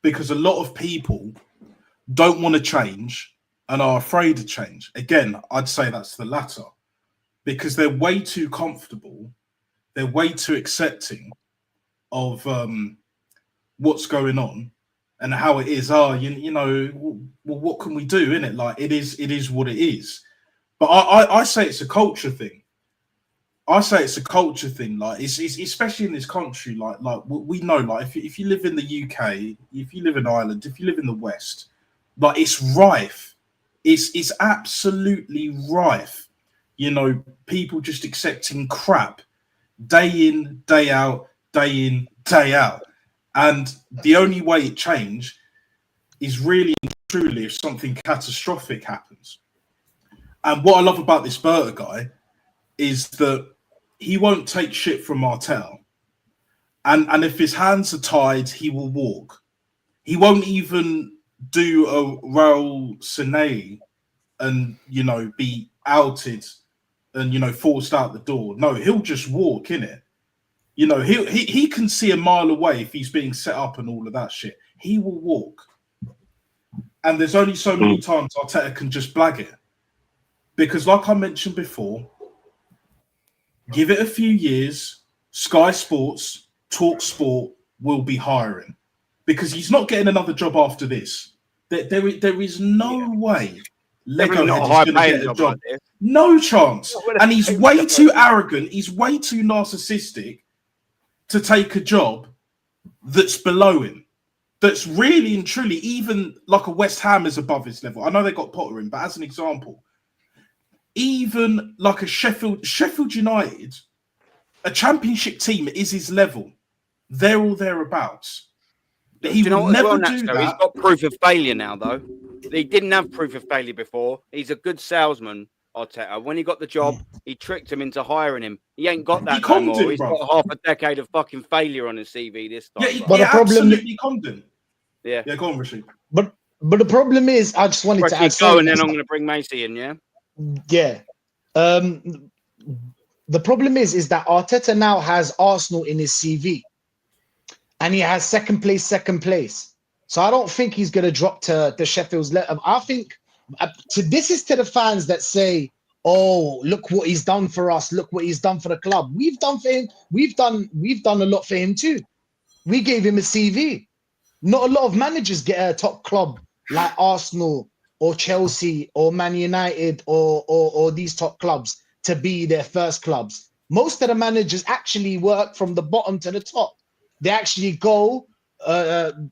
because a lot of people don't want to change and are afraid to change. Again, I'd say that's the latter, because they're way too comfortable. They're way too accepting of what's going on and how it is. You know, well, what can we do, innit? Like, it is what it is. But I say it's a culture thing. I say it's a culture thing. Like, it's especially in this country. Like we know, like, if you live in the UK, if you live in Ireland, if you live in the West, like, it's rife. It's absolutely rife. You know, people just accepting crap day in, day out, day in, day out. And the only way it change is really and truly if something catastrophic happens. And what I love about this Berta guy is that he won't take shit from Martel. And if his hands are tied, he will walk. He won't even do a Raul Sine and, you know, be outed and, you know, forced out the door. No, he'll just walk, innit? You know, he can see a mile away if he's being set up and all of that shit. He will walk. And there's only so many times Arteta can just blag it. Because like I mentioned before, give it a few years, Sky Sports, Talk Sport will be hiring. Because he's not getting another job after this. There is no way Lego is going to get a job. Like no chance. And he's way too arrogant. He's way too narcissistic to take a job that's below him. That's really and truly, even like a West Ham is above his level. I know they got Potter in, but as an example, even like a Sheffield United, a championship team is his level. They're all thereabouts. But he will never do that. He's got proof of failure now, though. He didn't have proof of failure before. He's a good salesman, Arteta. When he got the job, he tricked him into hiring him. He ain't got that no more. He's got half a decade of fucking failure on his CV this time. Yeah, but the problem absolutely conned him. Yeah, go on, Rashid. But the problem is, I just wanted to add something. And then I'm going to bring Macy in. Yeah. The problem is that Arteta now has Arsenal in his CV, and he has second place. So I don't think he's going to drop to Sheffield's level. I think this is to the fans that say, "Oh, look what he's done for us. Look what he's done for the club. We've done for him. We've done a lot for him too. We gave him a CV. Not a lot of managers get a top club like Arsenal or Chelsea or Man United or these top clubs to be their first clubs. Most of the managers actually work from the bottom to the top. They actually go to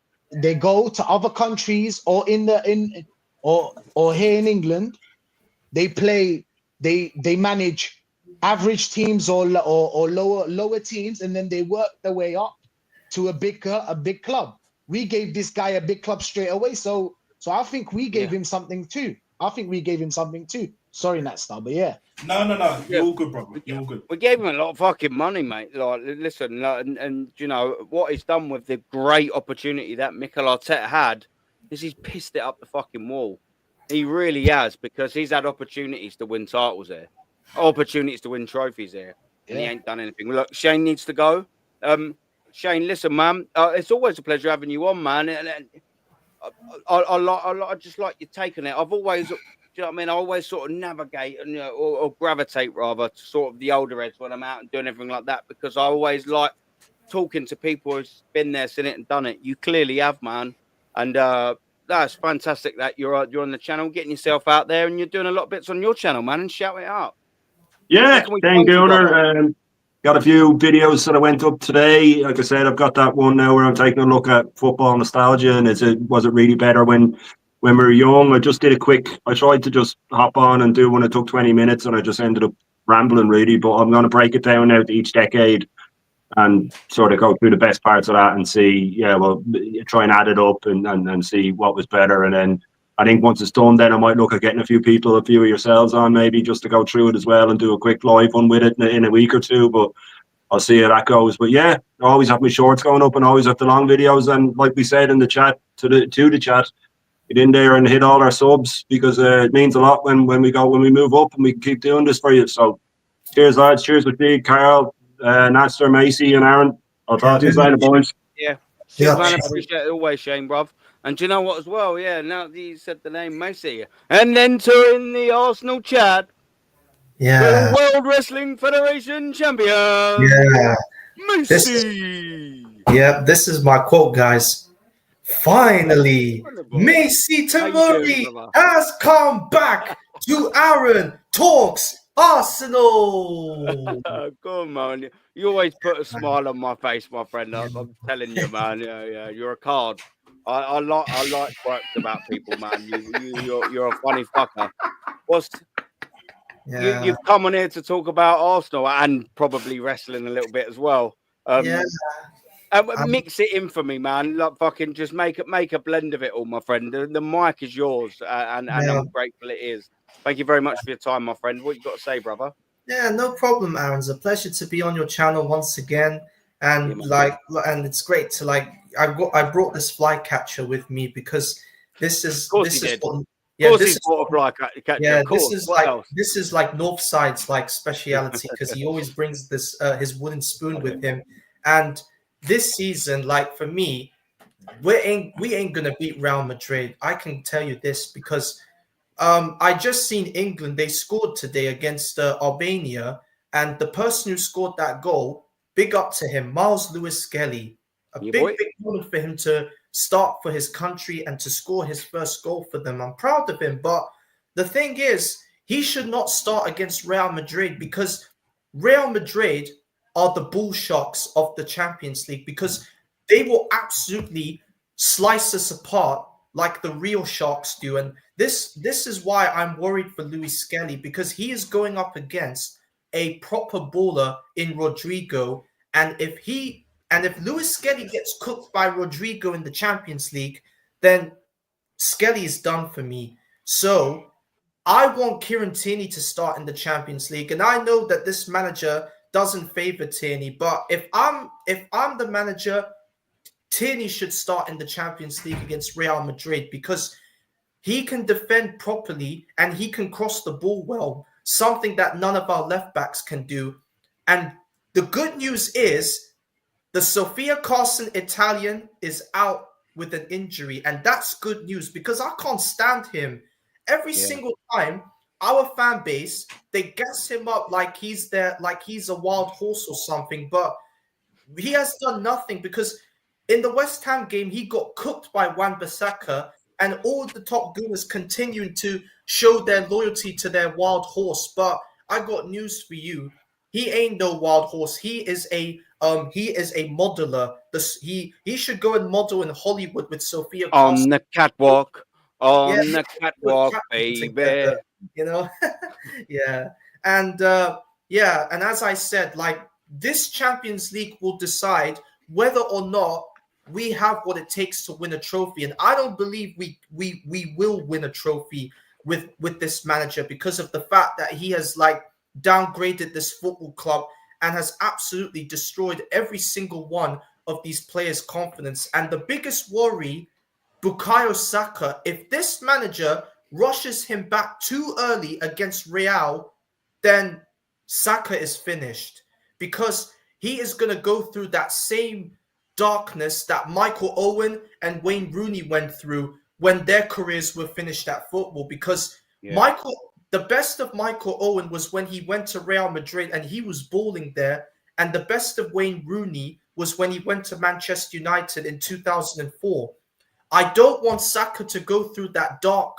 other countries or or here in England. They manage average teams or lower teams, and then they work their way up to a big club. We gave this guy a big club straight away, so I think we gave him something too. Sorry, Natstar, but yeah. No. You're all good, brother. You're all good. We gave him a lot of fucking money, mate. Like, listen, like, and you know what he's done with the great opportunity that Mikel Arteta had is he's pissed it up the fucking wall. He really has, because he's had opportunities to win titles here, opportunities to win trophies here, and he ain't done anything. Look, Shane needs to go. Shane, listen, man, it's always a pleasure having you on, man. And I just like your take on it. I've always, do you know what I mean? I always sort of navigate and or gravitate rather to sort of the older heads when I'm out and doing everything like that, because I always like talking to people who've been there, seen it, and done it. You clearly have, man, and that's fantastic that you're on the channel, getting yourself out there, and you're doing a lot of bits on your channel, man, and shout it out. Yeah, thank you. Got a few videos that I went up today. Like I said, I've got that one now where I'm taking a look at football nostalgia, and was it really better when we were young? I just did I tried to just hop on and do one. It took 20 minutes, and I just ended up rambling really. But I'm going to break it down now to each decade and sort of go through the best parts of that and see, try and add it up and see what was better. And then I think once it's done, then I might look at getting a few of yourselves on, maybe just to go through it as well and do a quick live one with it in a week or two. But I'll see how that goes. But yeah, I always have my shorts going up and always have the long videos. And like we said in the chat, to the chat, get in there and hit all our subs, because it means a lot when we move up and we can keep doing this for you. So cheers, lads. Cheers with Steve, Carl, Nasser, Macy, and Aaron. I'll talk to you later, boys. Yeah. Cheers, man. I appreciate it always, Shane, bruv. And do you know what as well? Yeah, now that you said the name Macy. And entering the Arsenal chat. Yeah. The World Wrestling Federation champion. Yeah. Macy. This is my quote, guys. Finally, Macy Tamori has come back to Aaron Talks Arsenal. Go on, man. You always put a smile on my face, my friend. I'm telling you, man. Yeah, you're a card. I like quirks about people, man. You're a funny fucker. You've come on here to talk about Arsenal and probably wrestling a little bit as well. Mix it in for me, man. Like, fucking just make a blend of it all, my friend. The mic is yours, and I'm grateful it is. Thank you very much for your time, my friend. What you got to say, brother? Yeah, no problem, Aaron. It's a pleasure to be on your channel once again, and and it's great to I brought this fly catcher with me because this is this is like Northside's like speciality, because he always brings this his wooden spoon with him. And this season, like for me, we ain't gonna beat Real Madrid. I can tell you this because I just seen England. They scored today against Albania, and the person who scored that goal, big up to him, Miles Lewis Skelly. Big moment for him to start for his country and to score his first goal for them. I'm proud of him. But the thing is, he should not start against Real Madrid, because Real Madrid are the bull sharks of the Champions League, because they will absolutely slice us apart like the real sharks do. And this is why I'm worried for Luis Skelly, because he is going up against a proper baller in Rodrigo. And if Luis Skelly gets cooked by Rodrigo in the Champions League, then Skelly is done for me. So I want Kieran Tierney to start in the Champions League. And I know that this manager doesn't favor Tierney, but if I'm the manager, Tierney should start in the Champions League against Real Madrid, because he can defend properly and he can cross the ball well, something that none of our left backs can do. And the good news is the Sophia Carson Italian is out with an injury, and that's good news because I can't stand him. Every single time our fan base, they gas him up like he's there, like he's a wild horse or something, but he has done nothing because in the West Ham game, he got cooked by Wan-Bissaka, and all the top gooners continuing to show their loyalty to their wild horse. But I got news for you. He ain't no wild horse. He is a modeler. He should go and model in Hollywood with Sophia Carson. On the catwalk. On Yeah, the catwalk, baby. together, you know. Yeah. And and as I said, like this Champions League will decide whether or not we have what it takes to win a trophy. And I don't believe we will win a trophy with this manager because of the fact that he has like downgraded this football club and has absolutely destroyed every single one of these players' confidence. And the biggest worry, Bukayo Saka, if this manager rushes him back too early against Real, then Saka is finished because he is going to go through that same darkness that Michael Owen and Wayne Rooney went through when their careers were finished at football. Because the best of Michael Owen was when he went to Real Madrid and he was balling there. And the best of Wayne Rooney was when he went to Manchester United in 2004. I don't want Saka to go through that dark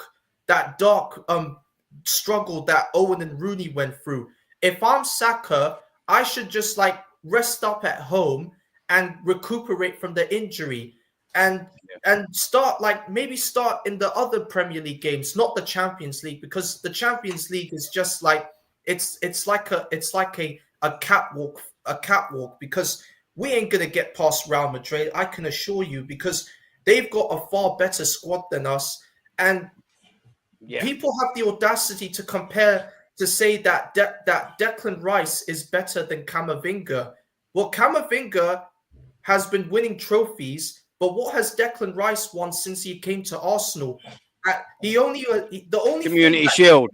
struggle that Owen and Rooney went through. If I'm Saka, I should just like rest up at home and recuperate from the injury and start maybe start in the other Premier League games, not the Champions League, because the Champions League is just like it's like a catwalk because we ain't gonna get past Real Madrid, I can assure you, because they've got a far better squad than us. And people have the audacity to compare, to say that that Declan Rice is better than Camavinga. Well, Camavinga has been winning trophies, but what has Declan Rice won since he came to Arsenal? The only Community Shield.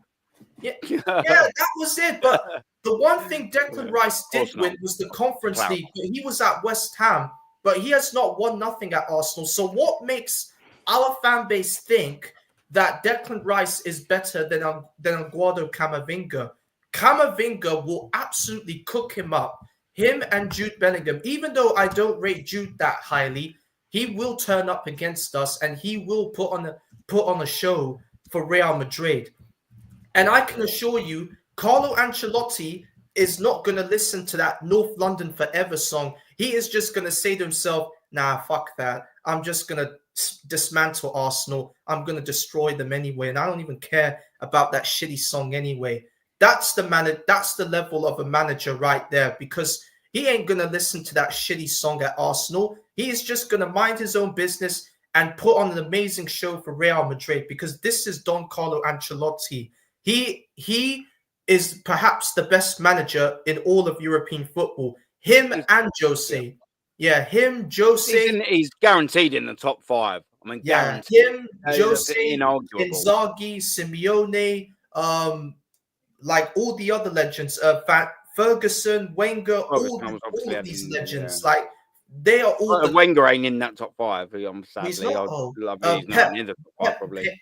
Yeah, that was it. But the one thing Declan Rice did win was the Conference League. He was at West Ham, but he has not won nothing at Arsenal. So what makes our fan base think that Declan Rice is better than Eduardo Camavinga? Camavinga will absolutely cook him up. Him and Jude Bellingham, even though I don't rate Jude that highly, he will turn up against us and he will put on a show for Real Madrid. And I can assure you, Carlo Ancelotti is not going to listen to that North London Forever song. He is just going to say to himself, nah, fuck that. I'm just going to dismantle Arsenal. I'm going to destroy them anyway. And I don't even care about that shitty song anyway. That's the level of a manager right there, because he ain't going to listen to that shitty song at Arsenal. He is just going to mind his own business and put on an amazing show for Real Madrid, because this is Don Carlo Ancelotti. He is perhaps the best manager in all of European football. Him and Jose. Yeah, him, Jose. He's guaranteed in the top 5. I mean, guaranteed. Him, Jose, Inzaghi, Simeone, like all the other legends, Ferguson, Wenger, all of these legends, like they are all. Wenger ain't in that top 5. Sadly, he's not. He's not in the top 5, probably.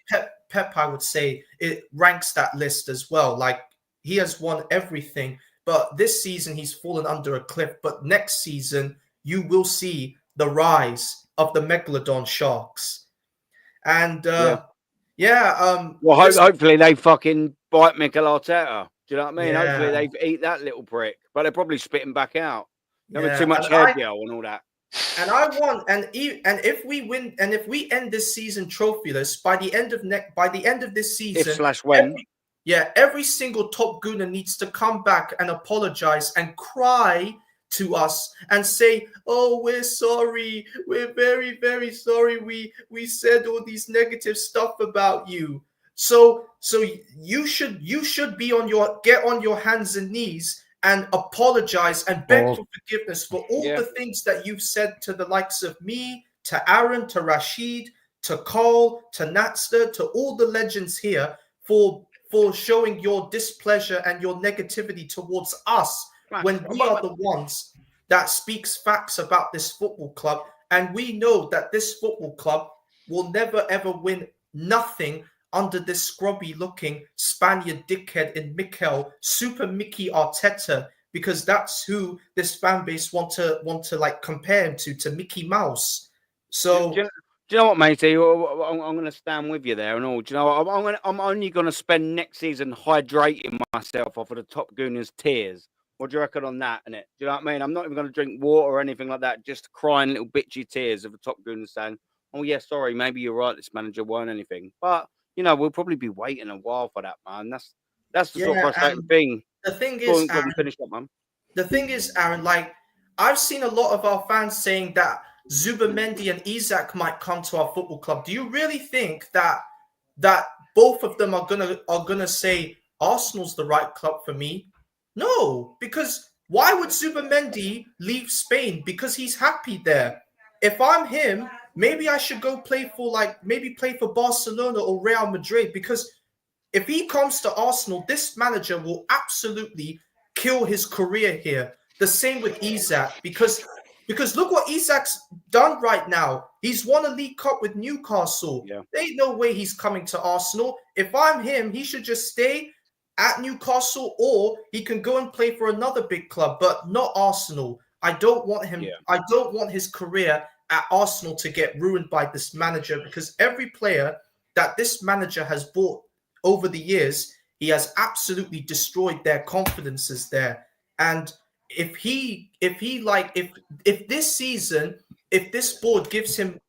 Pep, I would say, it ranks that list as well. Like he has won everything, but this season he's fallen under a cliff. But next season you will see the rise of the Megalodon Sharks, and hopefully they fucking bite Mikel Arteta. Do you know what I mean? Yeah. Hopefully they eat that little prick, but they're probably spitting back out. Too much hair gel and all that. And I want, and if we win, and if we end this season trophyless by the end of this season, every single top gooner needs to come back and apologize and cry to us and say, "Oh, we're sorry. We're very, very sorry. We said all these negative stuff about you." So you should get on your hands and knees and apologize and beg for forgiveness for all the things that you've said to the likes of me, to Aaron, to Rashid, to Cole, to Natster, to all the legends here for showing your displeasure and your negativity towards us when we are the ones that speaks facts about this football club, and we know that this football club will never ever win nothing under this scrubby-looking Spaniard dickhead in Mikel, Super Mickey Arteta, because that's who this fan base want to like compare him to Mickey Mouse. So do you know what, matey? I'm going to stand with you there and all. Do you know what? I'm only going to spend next season hydrating myself off of the Top Gooners' tears. What do you reckon on that? Innit? Do you know what I mean? I'm not even going to drink water or anything like that. Just crying little bitchy tears of the Top Gooners saying, "Oh yeah, sorry, maybe you're right. This manager weren't anything." But you know, we'll probably be waiting a while for that, man. That's the sort of frustrating thing. The thing is, Aaron, finish up, man. The thing is, Aaron, like I've seen a lot of our fans saying that Zubamendi and Isak might come to our football club. Do you really think that both of them are gonna say Arsenal's the right club for me? No, because why would Zubamendi leave Spain? Because he's happy there. If I'm him, maybe I should go play for Barcelona or Real Madrid, because if he comes to Arsenal, this manager will absolutely kill his career here. The same with Isak, because look what Isak's done right now. He's won a League Cup with Newcastle. Yeah. There ain't no way he's coming to Arsenal. If I'm him, he should just stay at Newcastle, or he can go and play for another big club, but not Arsenal. I don't want him. Yeah. I don't want his career at Arsenal to get ruined by this manager, because every player that this manager has bought over the years, he has absolutely destroyed their confidences there. And if this season, if this board gives him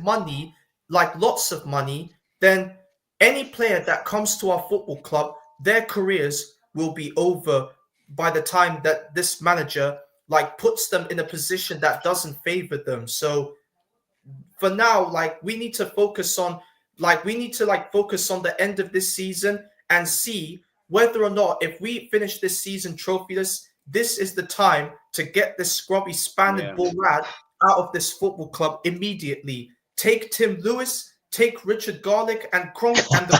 money, like lots of money, then any player that comes to our football club, their careers will be over by the time that this manager like puts them in a position that doesn't favor them. So for now, like we need to focus on the end of this season and see whether or not, if we finish this season trophyless, this is the time to get this scrubby Spaniard bull rat out of this football club immediately. Take Tim Lewis, take Richard Garlick and Kronk, and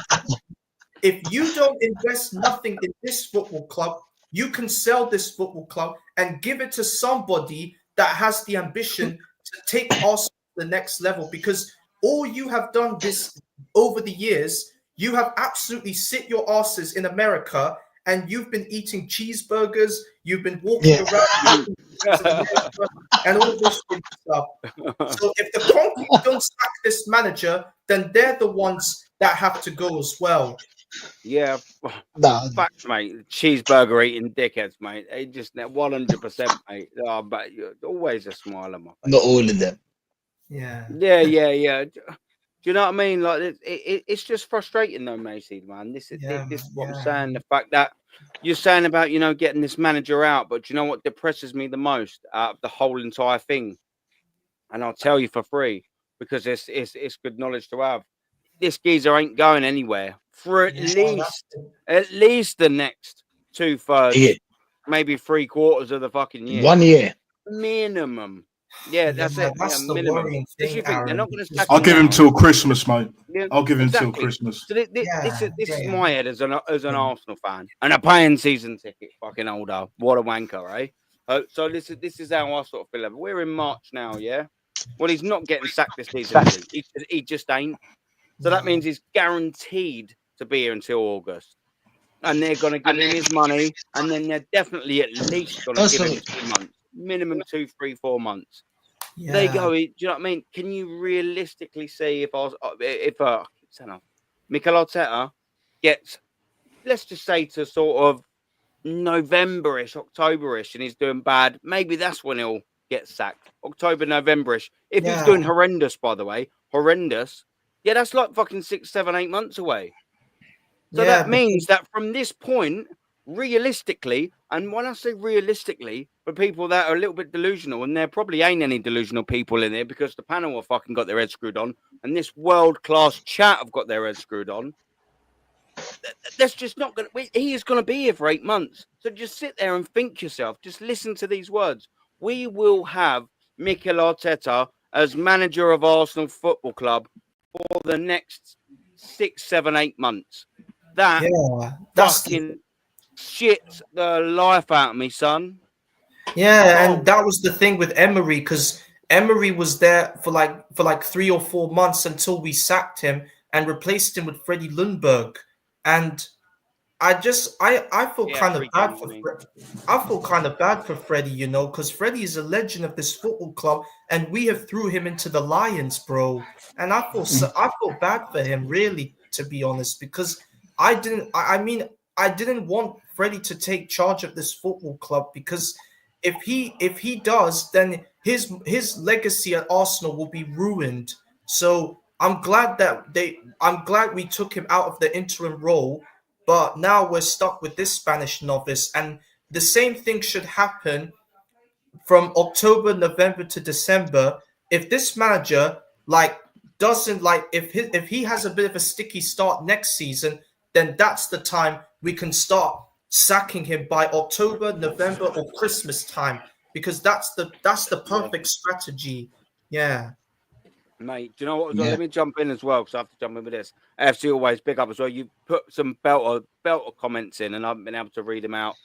if you don't invest nothing in this football club, you can sell this football club and give it to somebody that has the ambition to take us to the next level. Because all you have done this over the years, you have absolutely sit your asses in America, and you've been eating cheeseburgers, you've been walking around and all this stuff. So if the Conquerors don't sack this manager, then they're the ones that have to go as well. Yeah, facts, mate. Cheeseburger eating dickheads, mate. They just 100%, mate. Oh, but always a smile on my face. Not all of them. Yeah. Do you know what I mean? Like it's just frustrating, though, Macy, man. This is what I'm saying. The fact that you're saying about getting this manager out, but do you know what depresses me the most out of the whole entire thing? And I'll tell you for free, because it's good knowledge to have. This geezer ain't going anywhere for at least the next 2/3, maybe 3/4 of the fucking year. 1 year minimum. Yeah, that's it. That's the minimum. worrying thing, They're not going to. I'll give him till Christmas, mate. Yeah, I'll give him exactly. till Christmas. So this is my head as an Arsenal fan and a paying season ticket. Fucking older, what a wanker, eh? So this is how I sort of feel. We're in March now, yeah. Well, he's not getting sacked this season. He just ain't. So that means he's guaranteed to be here until August. And they're going to give him his money, and then they're definitely at least going to give him 2 months. Minimum 2, 3, 4 months. Yeah. They go. Do you know what I mean? Can you realistically see if Mikel Arteta gets, let's just say, to sort of November-ish, October-ish, and he's doing bad? Maybe that's when he'll get sacked. October, November-ish. If he's doing horrendous, by the way, yeah, that's like fucking 6, 7, 8 months away. So that means that from this point, realistically, and when I say realistically, for people that are a little bit delusional, and there probably ain't any delusional people in there because the panel have fucking got their heads screwed on, and this world-class chat have got their heads screwed on, that's just not going to... He is going to be here for 8 months. So just sit there and think yourself. Just listen to these words. We will have Mikel Arteta as manager of Arsenal Football Club for the next 6, 7, 8 months. That's fucking shit the life out of me, son. Yeah, and that was the thing with Emery, because Emery was there for like 3 or 4 months until we sacked him and replaced him with Freddie Lundberg. And I feel kind of bad for I feel kind of bad for Freddie, you know, because Freddie is a legend of this football club, and we have threw him into the Lions, bro. And I feel bad for him, really, to be honest, because I didn't want Freddie to take charge of this football club, because if he does, then his legacy at Arsenal will be ruined. So I'm glad we took him out of the interim role, but now we're stuck with this Spanish novice, and the same thing should happen from October, November to December. If this manager if he has a bit of a sticky start next season, then that's the time we can start sacking him by October, November, or Christmas time, because that's the perfect strategy. Yeah. Mate, do you know what? Let me jump in as well, because I have to jump in with this. AFC always big up as well. You put some belter comments in, and I haven't been able to read them out.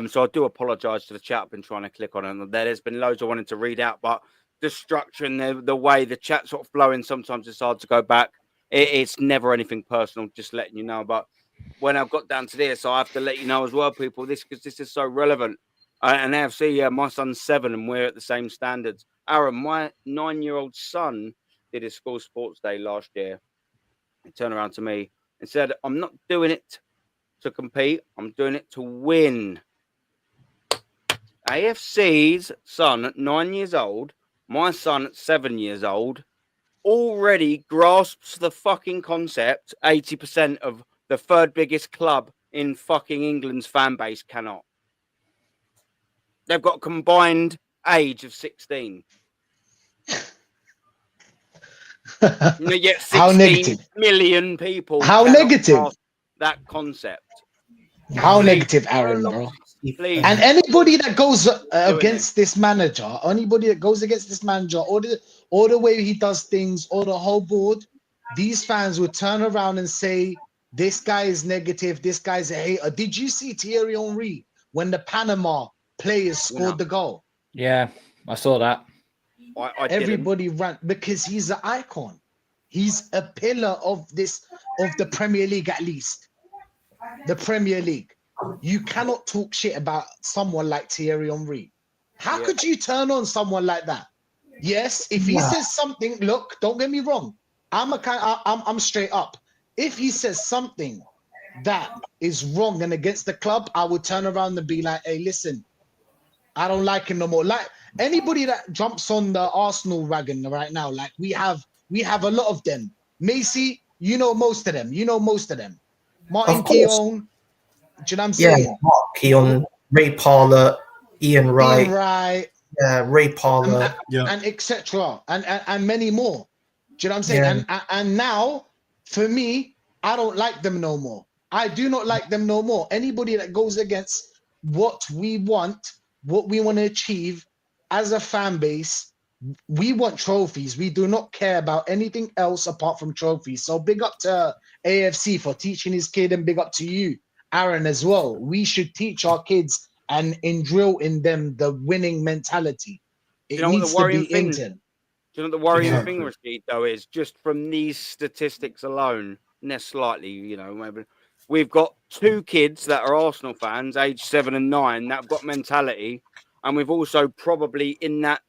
So I do apologise to the chat. I've been trying to click on it. There's been loads I wanted to read out, but the structure and the way the chat's sort of flowing, sometimes it's hard to go back. It's never anything personal, just letting you know. But when I've got down to this, I have to let you know as well, people, because this is so relevant. And AFC, my son's 7, and we're at the same standards. Aaron, my 9-year-old son did his school sports day last year. He turned around to me and said, I'm not doing it to compete. I'm doing it to win. AFC's son at 9 years old, my son at 7 years old, already grasps the fucking concept 80% of the third biggest club in fucking England's fan base cannot. They've got a combined age of 16. You get 16 million people. How negative? That concept. How negative, Aaron, bro? Please. And anybody that goes against this manager, or the way he does things, or the whole board, these fans would turn around and say, this guy is negative, this guy's a hater. Did you see Thierry Henry when the Panama players scored the goal? Yeah, I saw that. Everybody ran because he's an icon. He's a pillar of the Premier League, at least. The Premier League. You cannot talk shit about someone like Thierry Henry. How could you turn on someone like that? Yes, if he says something, look, don't get me wrong. I'm straight up. If he says something that is wrong and against the club, I would turn around and be like, hey, listen, I don't like him no more. Like anybody that jumps on the Arsenal wagon right now, like we have a lot of them. Macy, you know most of them. Martin Keown, do you know what I'm saying? Yeah, Mark Keown, Ray Parlour, Ian Wright. Yeah, Ray Parlour. And etc. And many more. Do you know what I'm saying? Yeah. And now, for me, I don't like them no more. I do not like them no more. Anybody that goes against what we want to achieve as a fan base, we want trophies. We do not care about anything else apart from trophies. So big up to AFC for teaching his kid, and big up to you, Aaron, as well. We should teach our kids and drill in them the winning mentality. It needs to be in them. Do you know what the worrying thing, Rashid, though, is just from these statistics alone, and they're slightly, maybe we've got 2 kids that are Arsenal fans, age 7 and 9, that have got mentality, and we've also probably in that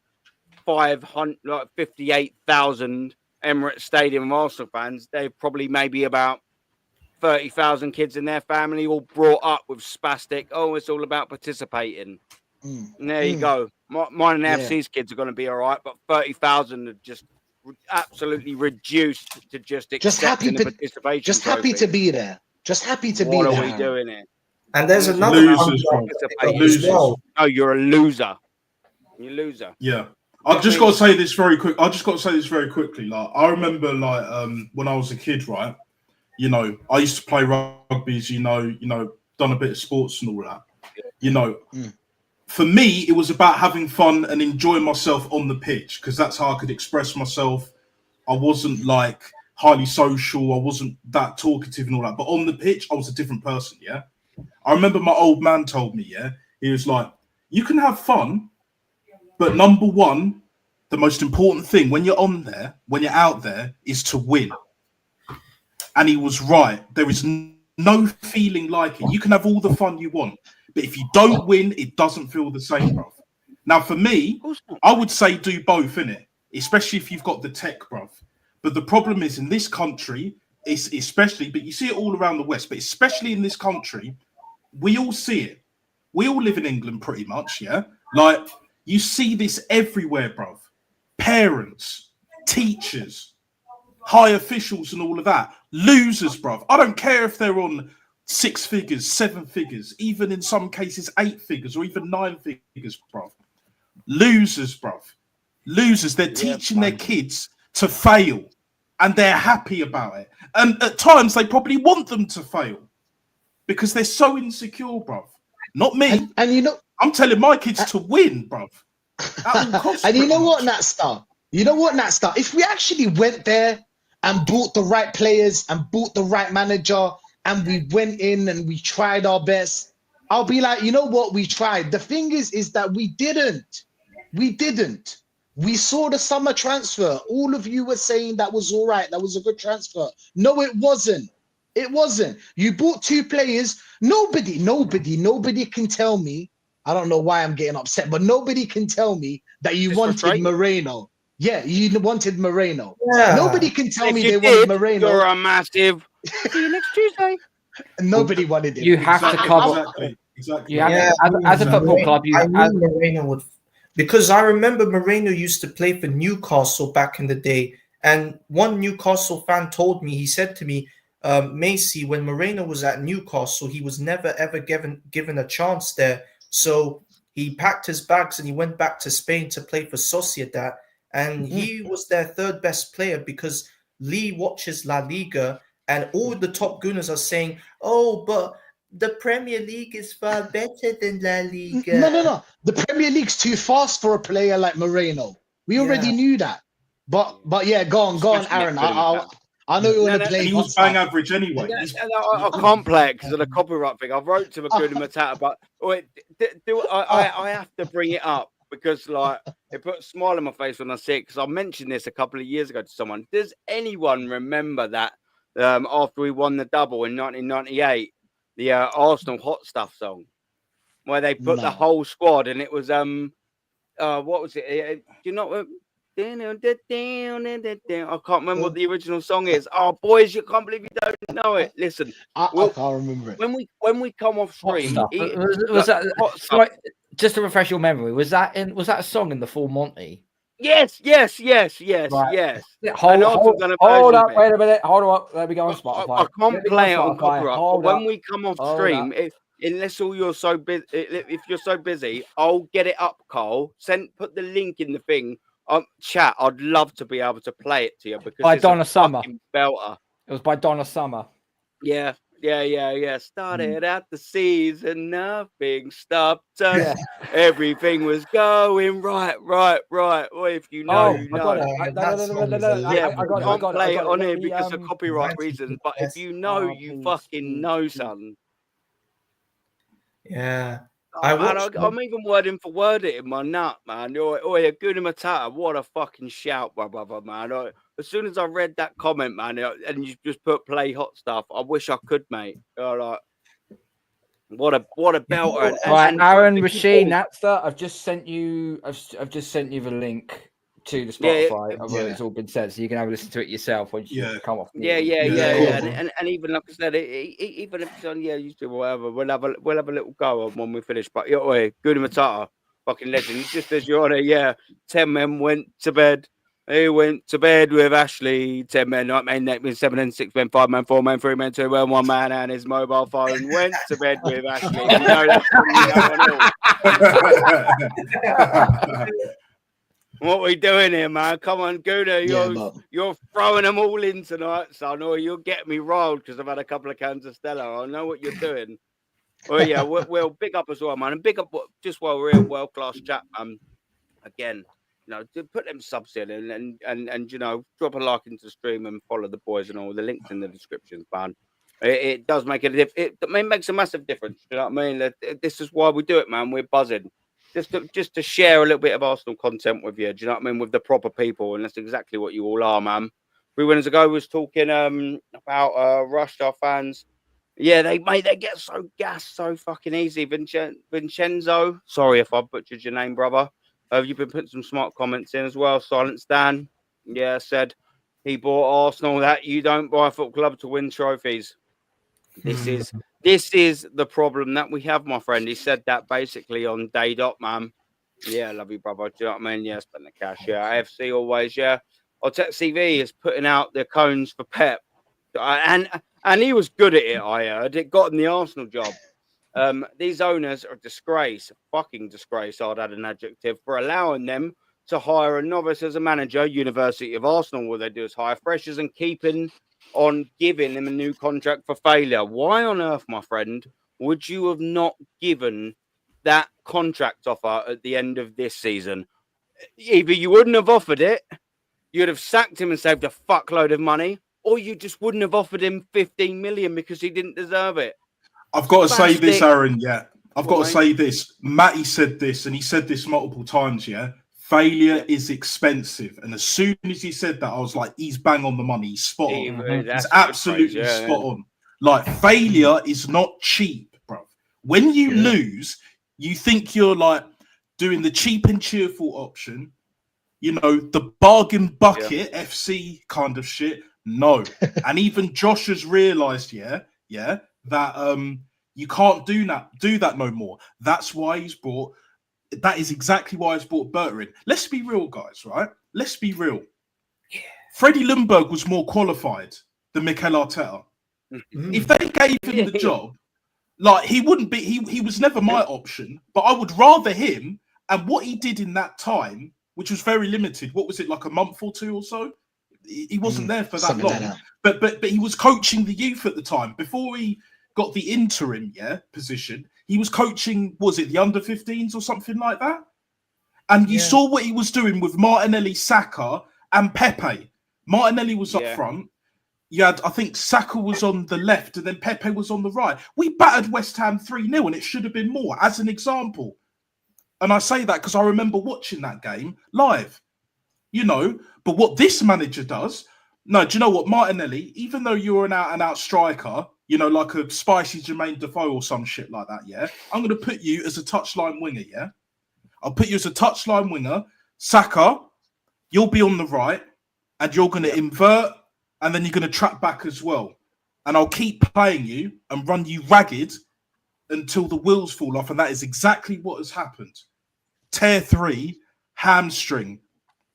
58,000 Emirates Stadium of Arsenal fans, they've probably maybe about 30,000 kids in their family, all brought up with spastic. Oh, it's all about participating. And there you go. Mine and FC's kids are going to be all right, but 30,000 are just absolutely reduced to just accepting the participation. Just happy to be there. Just happy to be there. What are we doing here? And there's another losers. No, you're a loser. You're a loser. Yeah. I've just got to say this very quick. Like, I remember, when I was a kid, right? I used to play rugby, done a bit of sports and all that. For me, it was about having fun and enjoying myself on the pitch, because that's how I could express myself. I wasn't highly social. I wasn't that talkative and all that. But on the pitch, I was a different person. Yeah. I remember my old man told me, yeah, he was like, you can have fun, but number one, the most important thing when you're on there, when you're out there, is to win. And he was right. There is no feeling like it. You can have all the fun you want, but if you don't win, it doesn't feel the same, bruv. Now, for me, I would say do both, innit? Especially if you've got the tech, bruv. But the problem is in this country, it's especially, but you see it all around the West, but especially in this country, we all see it. We all live in England pretty much, yeah? Like, you see this everywhere, bruv. Parents, teachers, high officials and all of that. Losers, bruv. I don't care if they're on 6 figures, 7 figures, even in some cases 8 figures or even 9 figures, bruv. Losers, bruv. Losers. They're teaching their kids to fail and they're happy about it. And at times they probably want them to fail because they're so insecure, bruv. Not me. And you know, I'm telling my kids to win, bruv. At all costs, and you know what, much. Natstar? You know what, Natstar? If we actually went there and bought the right players and bought the right manager and we went in and we tried our best, I'll be like, you know what, we tried. The thing is that we didn't. We didn't. We saw the summer transfer. All of you were saying that was all right. That was a good transfer. No, it wasn't. It wasn't. You bought 2 players. Nobody can tell me. I don't know why I'm getting upset, but nobody can tell me that you wanted Moreno. Yeah, you wanted Moreno. Yeah. Nobody can tell If me you they did, wanted Moreno. you're a massive. See you next Tuesday. Nobody wanted him. You have to cover. Exactly. You have to, as a football club, you I as, knew Moreno would, because I remember Moreno used to play for Newcastle back in the day, and one Newcastle fan told me, he said to me, Macy, when Moreno was at Newcastle, he was never ever given a chance there. So he packed his bags and he went back to Spain to play for Sociedad, and he was their 3rd best player because Lee watches La Liga and all the top gunners are saying, oh, but the Premier League is far better than La Liga. No. The Premier League's too fast for a player like Moreno. We already knew that. But yeah, go on, Aaron. I know you want to play. He was bang average anyway. I can't play it because of the copyright thing. I've wrote to Maguna Matata, but I have to bring it up because like it put a smile on my face when I see it because I mentioned this a couple of years ago to someone. Does anyone remember that after we won the double in 1998, the Arsenal Hot Stuff song where they put the whole squad and it was what was it? Do you know what? I can't remember what the original song is. Oh, boys, you can't believe you don't know it. Listen, I can't remember it. When we come off stream, was that just to refresh your memory? Was that a song in the Full Monty? Yes. Right. Hold up, wait a minute. Hold up. Let me go on Spotify. I can't play it on copyright. But when we come off stream, unless you're so busy, if you're so busy, I'll get it up, Carl. Put the link in the thing. Chat. I'd love to be able to play it to you because by it's Donna a Summer. Belter. It was by Donna Summer. Yeah. Started out the season, nothing stopped us. Yeah. Everything was going right. Well, if you know, you know. I got it. I can't play it on here because of copyright reasons. But if you know, you fucking know, son. Yeah. I'm even wording for word it in my nut, man. Oi, Guna Matata, what a fucking shout, my brother, man. As soon as I read that comment, man, and you just put play hot stuff, I wish I could, mate. Like, what a belter. Right, Aaron, Rasheen, Natster, I've just sent you the link to the Spotify where it's all been said, so you can have a listen to it yourself when you come off. Yeah. And even like I said, even if it's on YouTube or whatever, we'll have a little go on when we finish. But Guna Matata, fucking legend. Just as you're on it, 10 men went to bed. He went to bed with Ashley. 10 men, 9 men, 8 men, 7 men, 6 men, 5 men, 4 men, 3 men, 2 men, 1 man, and his mobile phone went to bed with Ashley. You know that's what we doing here, man? Come on, Guna. You're throwing them all in tonight, son, or you'll get me riled because I've had a couple of cans of Stella. I know what you're doing. Well, yeah, we'll big up as well, man. And big up just while we're in world-class chat, again, to put them subs in and drop a like into the stream and follow the boys and all. The links in the description, man. It does make it makes a massive difference. You know what I mean? This is why we do it, man. We're buzzing. Just to share a little bit of Arsenal content with you. Do you know what I mean? With the proper people, and that's exactly what you all are, man. 3 winners ago was talking about Rush, our fans. Yeah, they get so gassed so fucking easy. Vincenzo, sorry if I butchered your name, brother. You've been putting some smart comments in as well. Silence Dan, yeah, said he bought Arsenal that you don't buy a football club to win trophies. This is the problem that we have, my friend. He said that basically on day dot, man. Yeah, love you, brother. Do you know what I mean? Yeah, spend the cash. Yeah, AFC always. Yeah, Tech CV is putting out the cones for Pep, and he was good at it. I heard it got him the Arsenal job. These owners are a disgrace, a fucking disgrace. I'd add an adjective for allowing them to hire a novice as a manager. University of Arsenal, what they do is hire freshers and keeping on giving him a new contract for failure. Why on earth, my friend, would you have not given that contract offer at the end of this season? Either you wouldn't have offered it, you'd have sacked him and saved a fuckload of money, or you just wouldn't have offered him 15 million because he didn't deserve it. I've got to say this, Aaron. Yeah, I've got to say this. Matty said this, and he said this multiple times. Yeah, failure is expensive, and as soon as he said that, I was like, he's bang on the money. He's spot on. He's absolutely spot on. Like, failure is not cheap, bro. When you lose, you think you're like doing the cheap and cheerful option, you know, the bargain bucket FC kind of shit. No, and even Josh has realised, that you can't do that no more. That's why he's brought. That is exactly why he's brought Berter in. Let's be real, guys. Right? Let's be real. Yeah. Freddie Ljungberg was more qualified than Mikel Arteta. If they gave him the job, like, he wouldn't be. He was never my option. But I would rather him and what he did in that time, which was very limited. What was it, like a month or two or so? He wasn't there for that long. But he was coaching the youth at the time before he got the interim position. He was coaching, was it the under-15s or something like that? And you saw what he was doing with Martinelli, Saka, and Pepe. Martinelli was up front. You had, I think, Saka was on the left, and then Pepe was on the right. We battered West Ham 3-0, and it should have been more, as an example. And I say that because I remember watching that game live. You know, but what this manager does, no, do you know what, Martinelli, even though you're an out-and-out striker, you know, like a spicy Jermaine Defoe or some shit like that, I'm going to put you as a touchline winger, I'll put you as a touchline winger. Saka, you'll be on the right, and you're going to invert, and then you're going to track back as well. And I'll keep playing you and run you ragged until the wheels fall off, and that is exactly what has happened. Tear 3, hamstring.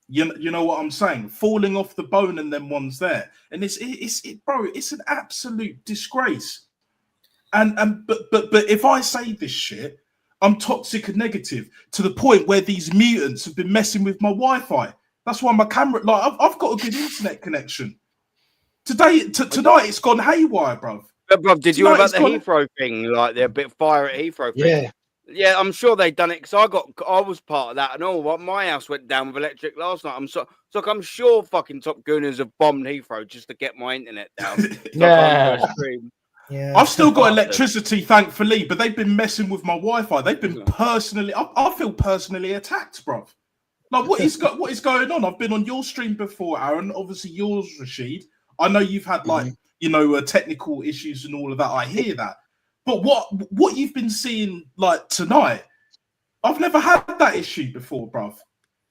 You know what I'm saying? Falling off the bone and then one's there. And it's an absolute disgrace. But if I say this shit, I'm toxic and negative to the point where these mutants have been messing with my Wi-Fi. That's why my camera, like, I've got a good internet connection. Tonight it's gone haywire, bruv. But bruv, did you hear about the Heathrow thing? Like, the bit of fire at Heathrow thing? Yeah, I'm sure they done it because I was part of that and all. My house went down with electric last night. I'm sure fucking Top Gooners have bombed Heathrow just to get my internet down. I've still got electricity, thankfully, but they've been messing with my Wi-Fi. They've been personally. I feel personally attacked, bruv. Like, what is going on? I've been on your stream before, Aaron. Obviously, yours, Rashid. I know you've had technical issues and all of that. I hear that. But what you've been seeing, like, tonight, I've never had that issue before, bruv.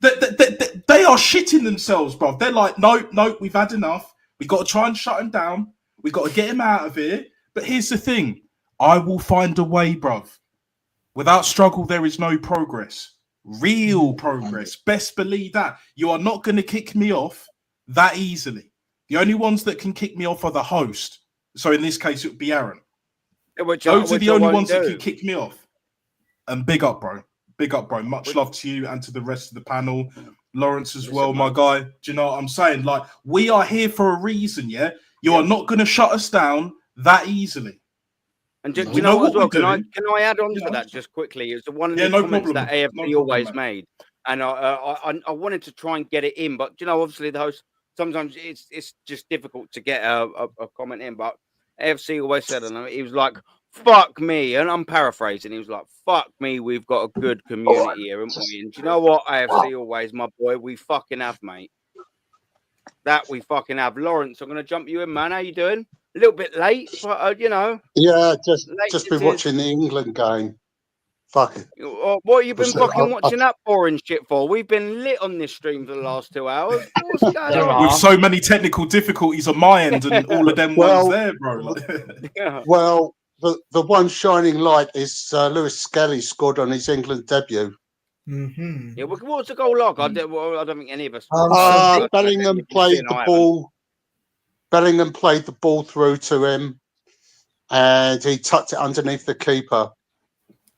They are shitting themselves, bruv. They're like, no, we've had enough. We've got to try and shut him down. We've got to get him out of here. But here's the thing. I will find a way, bruv. Without struggle, there is no progress. Real progress. Best believe that. You are not going to kick me off that easily. The only ones that can kick me off are the host. So in this case, it would be Aaron. Those are the only ones that can kick me off. And big up, bro. Big up, bro. Much love to you and to the rest of the panel. Lawrence as well, my guy. Do you know what I'm saying? Like, we are here for a reason, yeah? You are not going to shut us down that easily. And you know what as well? Can I add on to that just quickly? It's one of the comments that AFC always made. And I wanted to try and get it in, but, you know, obviously the host, sometimes it's just difficult to get a comment in. But AFC always said, and he was like, "Fuck me," and I'm paraphrasing. He was like, "Fuck me, we've got a good community here, haven't we?" And do you know what? AFC always, my boy, we fucking have, mate. That we fucking have. Lawrence, I'm gonna jump you in, man. How you doing? A little bit late, but you know. Yeah, late just it been is. watching the England game. Fuck it. What have you been So, fucking watching that boring shit for? We've been lit on this stream for the last 2 hours. What's going on? With so many technical difficulties on my end and all of them ones there, bro. Well, the one shining light is Lewis Skelly scored on his England debut. Mm-hmm. Yeah, what was the goal log? I don't think any of us. Bellingham played the ball. Bellingham played the ball through to him, and he tucked it underneath the keeper.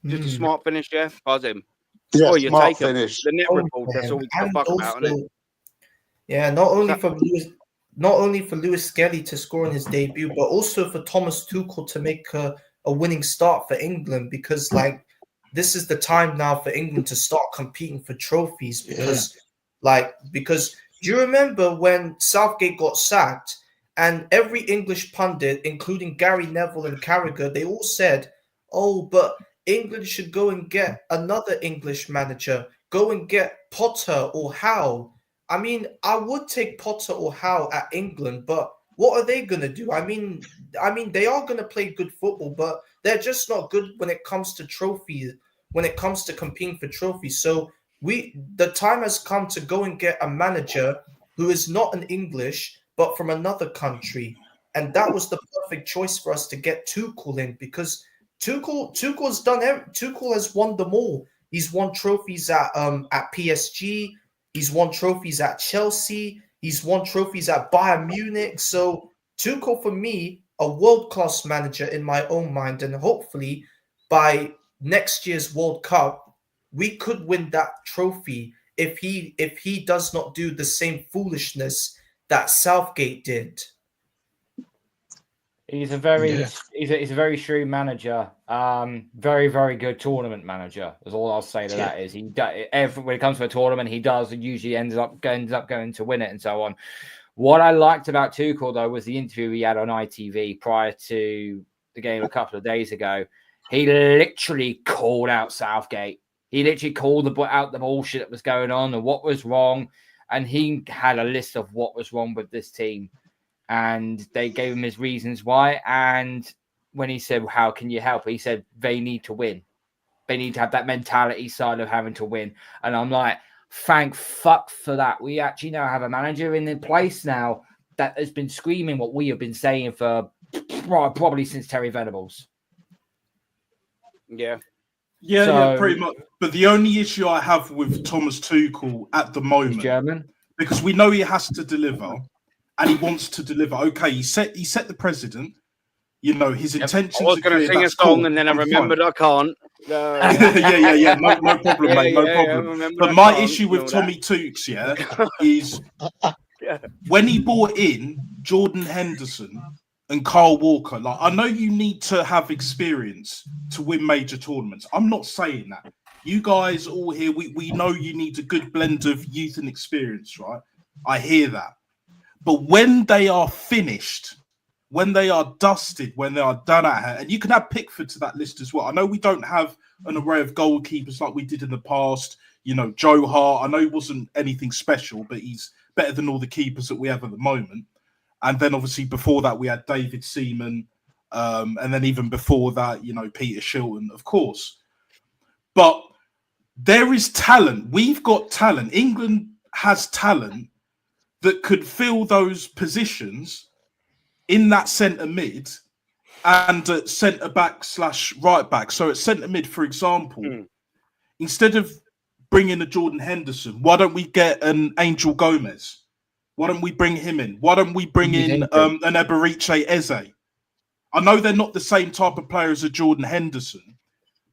Just a smart finish, yeah. Buzz him. Yeah, Oh, you smart take finish. the net report. That's all we can fuck about, isn't it? Yeah, not only for Lewis Skelly to score in his debut, but also for Thomas Tuchel to make a winning start for England, because like this is the time now for England to start competing for trophies, because do you remember when Southgate got sacked and every English pundit, including Gary Neville and Carragher, they all said, "Oh, but England should go and get another English manager, go and get Potter or Howe." I mean, I would take Potter or Howe at England, but what are they going to do? I mean, they are going to play good football, but they're just not good when it comes to trophies, when it comes to competing for trophies. So the time has come to go and get a manager who is not an English, but from another country. And that was the perfect choice for us to get Tuchel in, because Tuchel has won them all. He's won trophies at PSG. He's won trophies at Chelsea. He's won trophies at Bayern Munich. So Tuchel, for me, a world-class manager in my own mind. And hopefully by next year's World Cup, we could win that trophy if he does not do the same foolishness that Southgate did. He's a very shrewd manager. Very, very good tournament manager. Is all I'll say to that is when it comes to a tournament, he does usually ends up going to win it and so on. What I liked about Tuchel though was the interview he had on ITV prior to the game a couple of days ago. He literally called out Southgate. He literally called out the bullshit that was going on and what was wrong, and he had a list of what was wrong with this team. And they gave him his reasons why. And when he said, "How can you help?" he said, "They need to win. They need to have that mentality side of having to win." And I'm like, thank fuck for that. We actually now have a manager in the place now that has been screaming what we have been saying for probably since Terry Venables. Yeah. Yeah, pretty much. But the only issue I have with Thomas Tuchel at the moment, German, because we know he has to deliver. And he wants to deliver. Okay, he set the precedent. You know, his intentions. I was going to sing a song, and then I remembered I can't. Yeah. No problem, mate. No problem. But my issue with Tommy Tukes, is when he brought in Jordan Henderson and Carl Walker. Like, I know you need to have experience to win major tournaments. I'm not saying that. You guys all here, we know you need a good blend of youth and experience, right? I hear that. But when they are finished, when they are dusted, when they are done at it, and you can add Pickford to that list as well. I know we don't have an array of goalkeepers like we did in the past. You know, Joe Hart, I know he wasn't anything special, but he's better than all the keepers that we have at the moment. And then obviously before that, we had David Seaman. And then even before that, you know, Peter Shilton, of course. But there is talent. We've got talent. England has talent that could fill those positions in that centre mid and at centre back / right back. So at centre mid, for example, instead of bringing a Jordan Henderson, why don't we get an Angel Gomez? Why don't we bring him in? Why don't we bring in an Eberiche Eze? I know they're not the same type of player as a Jordan Henderson,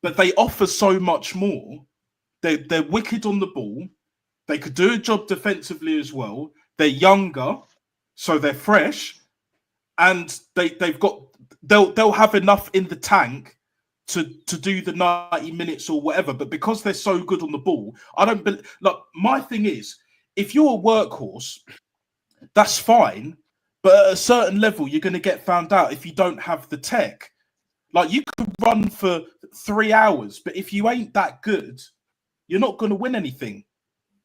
but they offer so much more. They're wicked on the ball. They could do a job defensively as well. They're younger, so they're fresh, and they'll have enough in the tank to do the 90 minutes or whatever. But because they're so good on the ball, my thing is, if you're a workhorse, that's fine, But at a certain level, you're going to get found out if you don't have the tech. Like, you could run for 3 hours, but if you ain't that good, you're not going to win anything.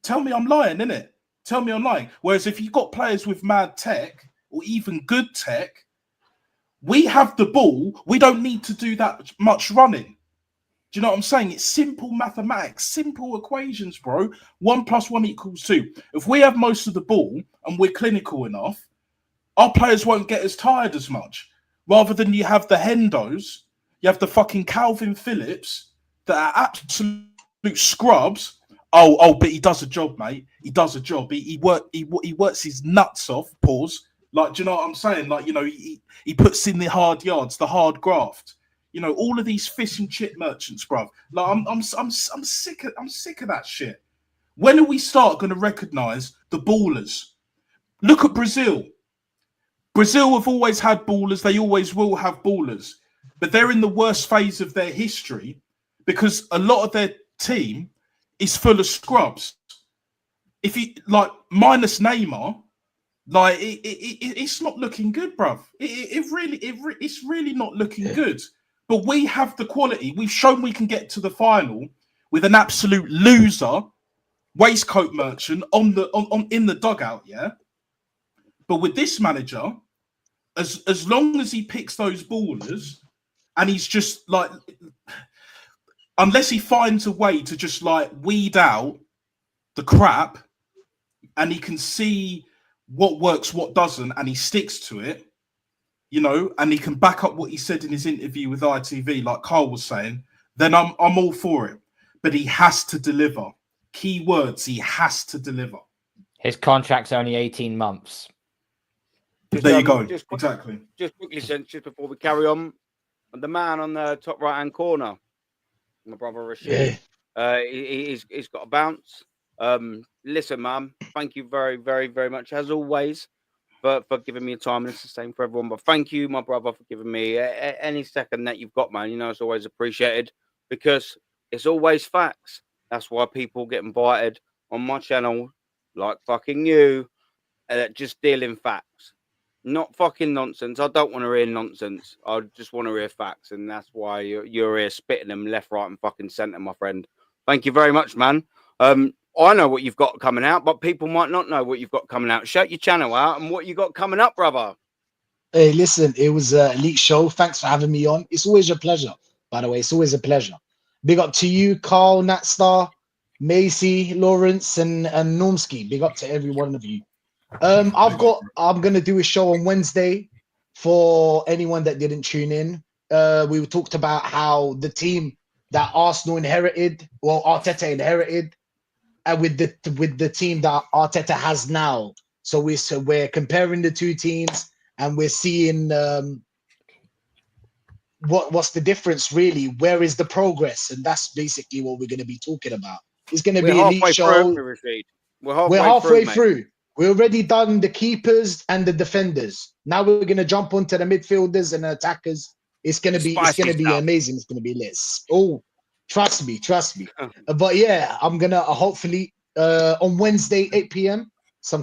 Tell me I'm lying, innit? Tell me I'm lying. Whereas if you've got players with mad tech or even good tech, we have the ball. We don't need to do that much running. Do you know what I'm saying? It's simple mathematics, simple equations, bro. 1 + 1 = 2. If we have most of the ball and we're clinical enough, our players won't get as tired as much. Rather than you have the Hendos, you have the fucking Calvin Phillips that are absolute scrubs. Oh, but he does a job, mate. He does a job. He works his nuts off. Pause. Like, do you know what I'm saying? Like, you know, he puts in the hard yards, the hard graft. You know, all of these fish and chip merchants, bruv. Like, I'm sick of that shit. When are we start going to recognise the ballers? Look at Brazil. Brazil have always had ballers. They always will have ballers. But they're in the worst phase of their history because a lot of their team is full of scrubs. If you like, minus Neymar, like it's not looking good, bruv. It's really not looking good. But we have the quality. We've shown we can get to the final with an absolute loser, waistcoat merchant in the dugout, yeah. But with this manager, as long as he picks those ballers, and he's just like, unless he finds a way to just like weed out the crap, and he can see what works, what doesn't, and he sticks to it, you know, and he can back up what he said in his interview with ITV, like Carl was saying, then I'm all for it. But he has to deliver. Key words, he has to deliver. His contract's only 18 months. There you go. Exactly. Just quickly, just before we carry on, the man on the top right-hand corner, my brother Rashid, he's got a bounce. Listen, man, thank you very, very, very much, as always, for giving me time. And it's the same for everyone. But thank you, my brother, for giving me any second that you've got, man. You know, it's always appreciated because it's always facts. That's why people get invited on my channel, like fucking you, just dealing facts. Not fucking nonsense. I don't want to hear nonsense. I just want to hear facts, and that's why you're here spitting them left, right, and fucking centre, my friend. Thank you very much, man. I know what you've got coming out, but people might not know what you've got coming out. Shout your channel out and what you got coming up, brother. Hey, listen, it was an elite show. Thanks for having me on. It's always a pleasure, by the way. It's always a pleasure. Big up to you, Carl, Natstar, Macy, Lawrence, and Normski. Big up to every one of you. I'm gonna do a show on Wednesday for anyone that didn't tune in. We talked about how the team that Arsenal inherited, well, Arteta inherited, and with the team that Arteta has now. So we're comparing the two teams, and we're seeing what's the difference really. Where is the progress? And that's basically what we're going to be talking about. It's going to be an elite show. We're halfway through. We're already done the keepers and the defenders. Now we're going to jump onto the midfielders and the attackers. It's going to be amazing. It's going to be lit. Oh, trust me. But yeah, I'm going to hopefully on Wednesday, 8 p.m.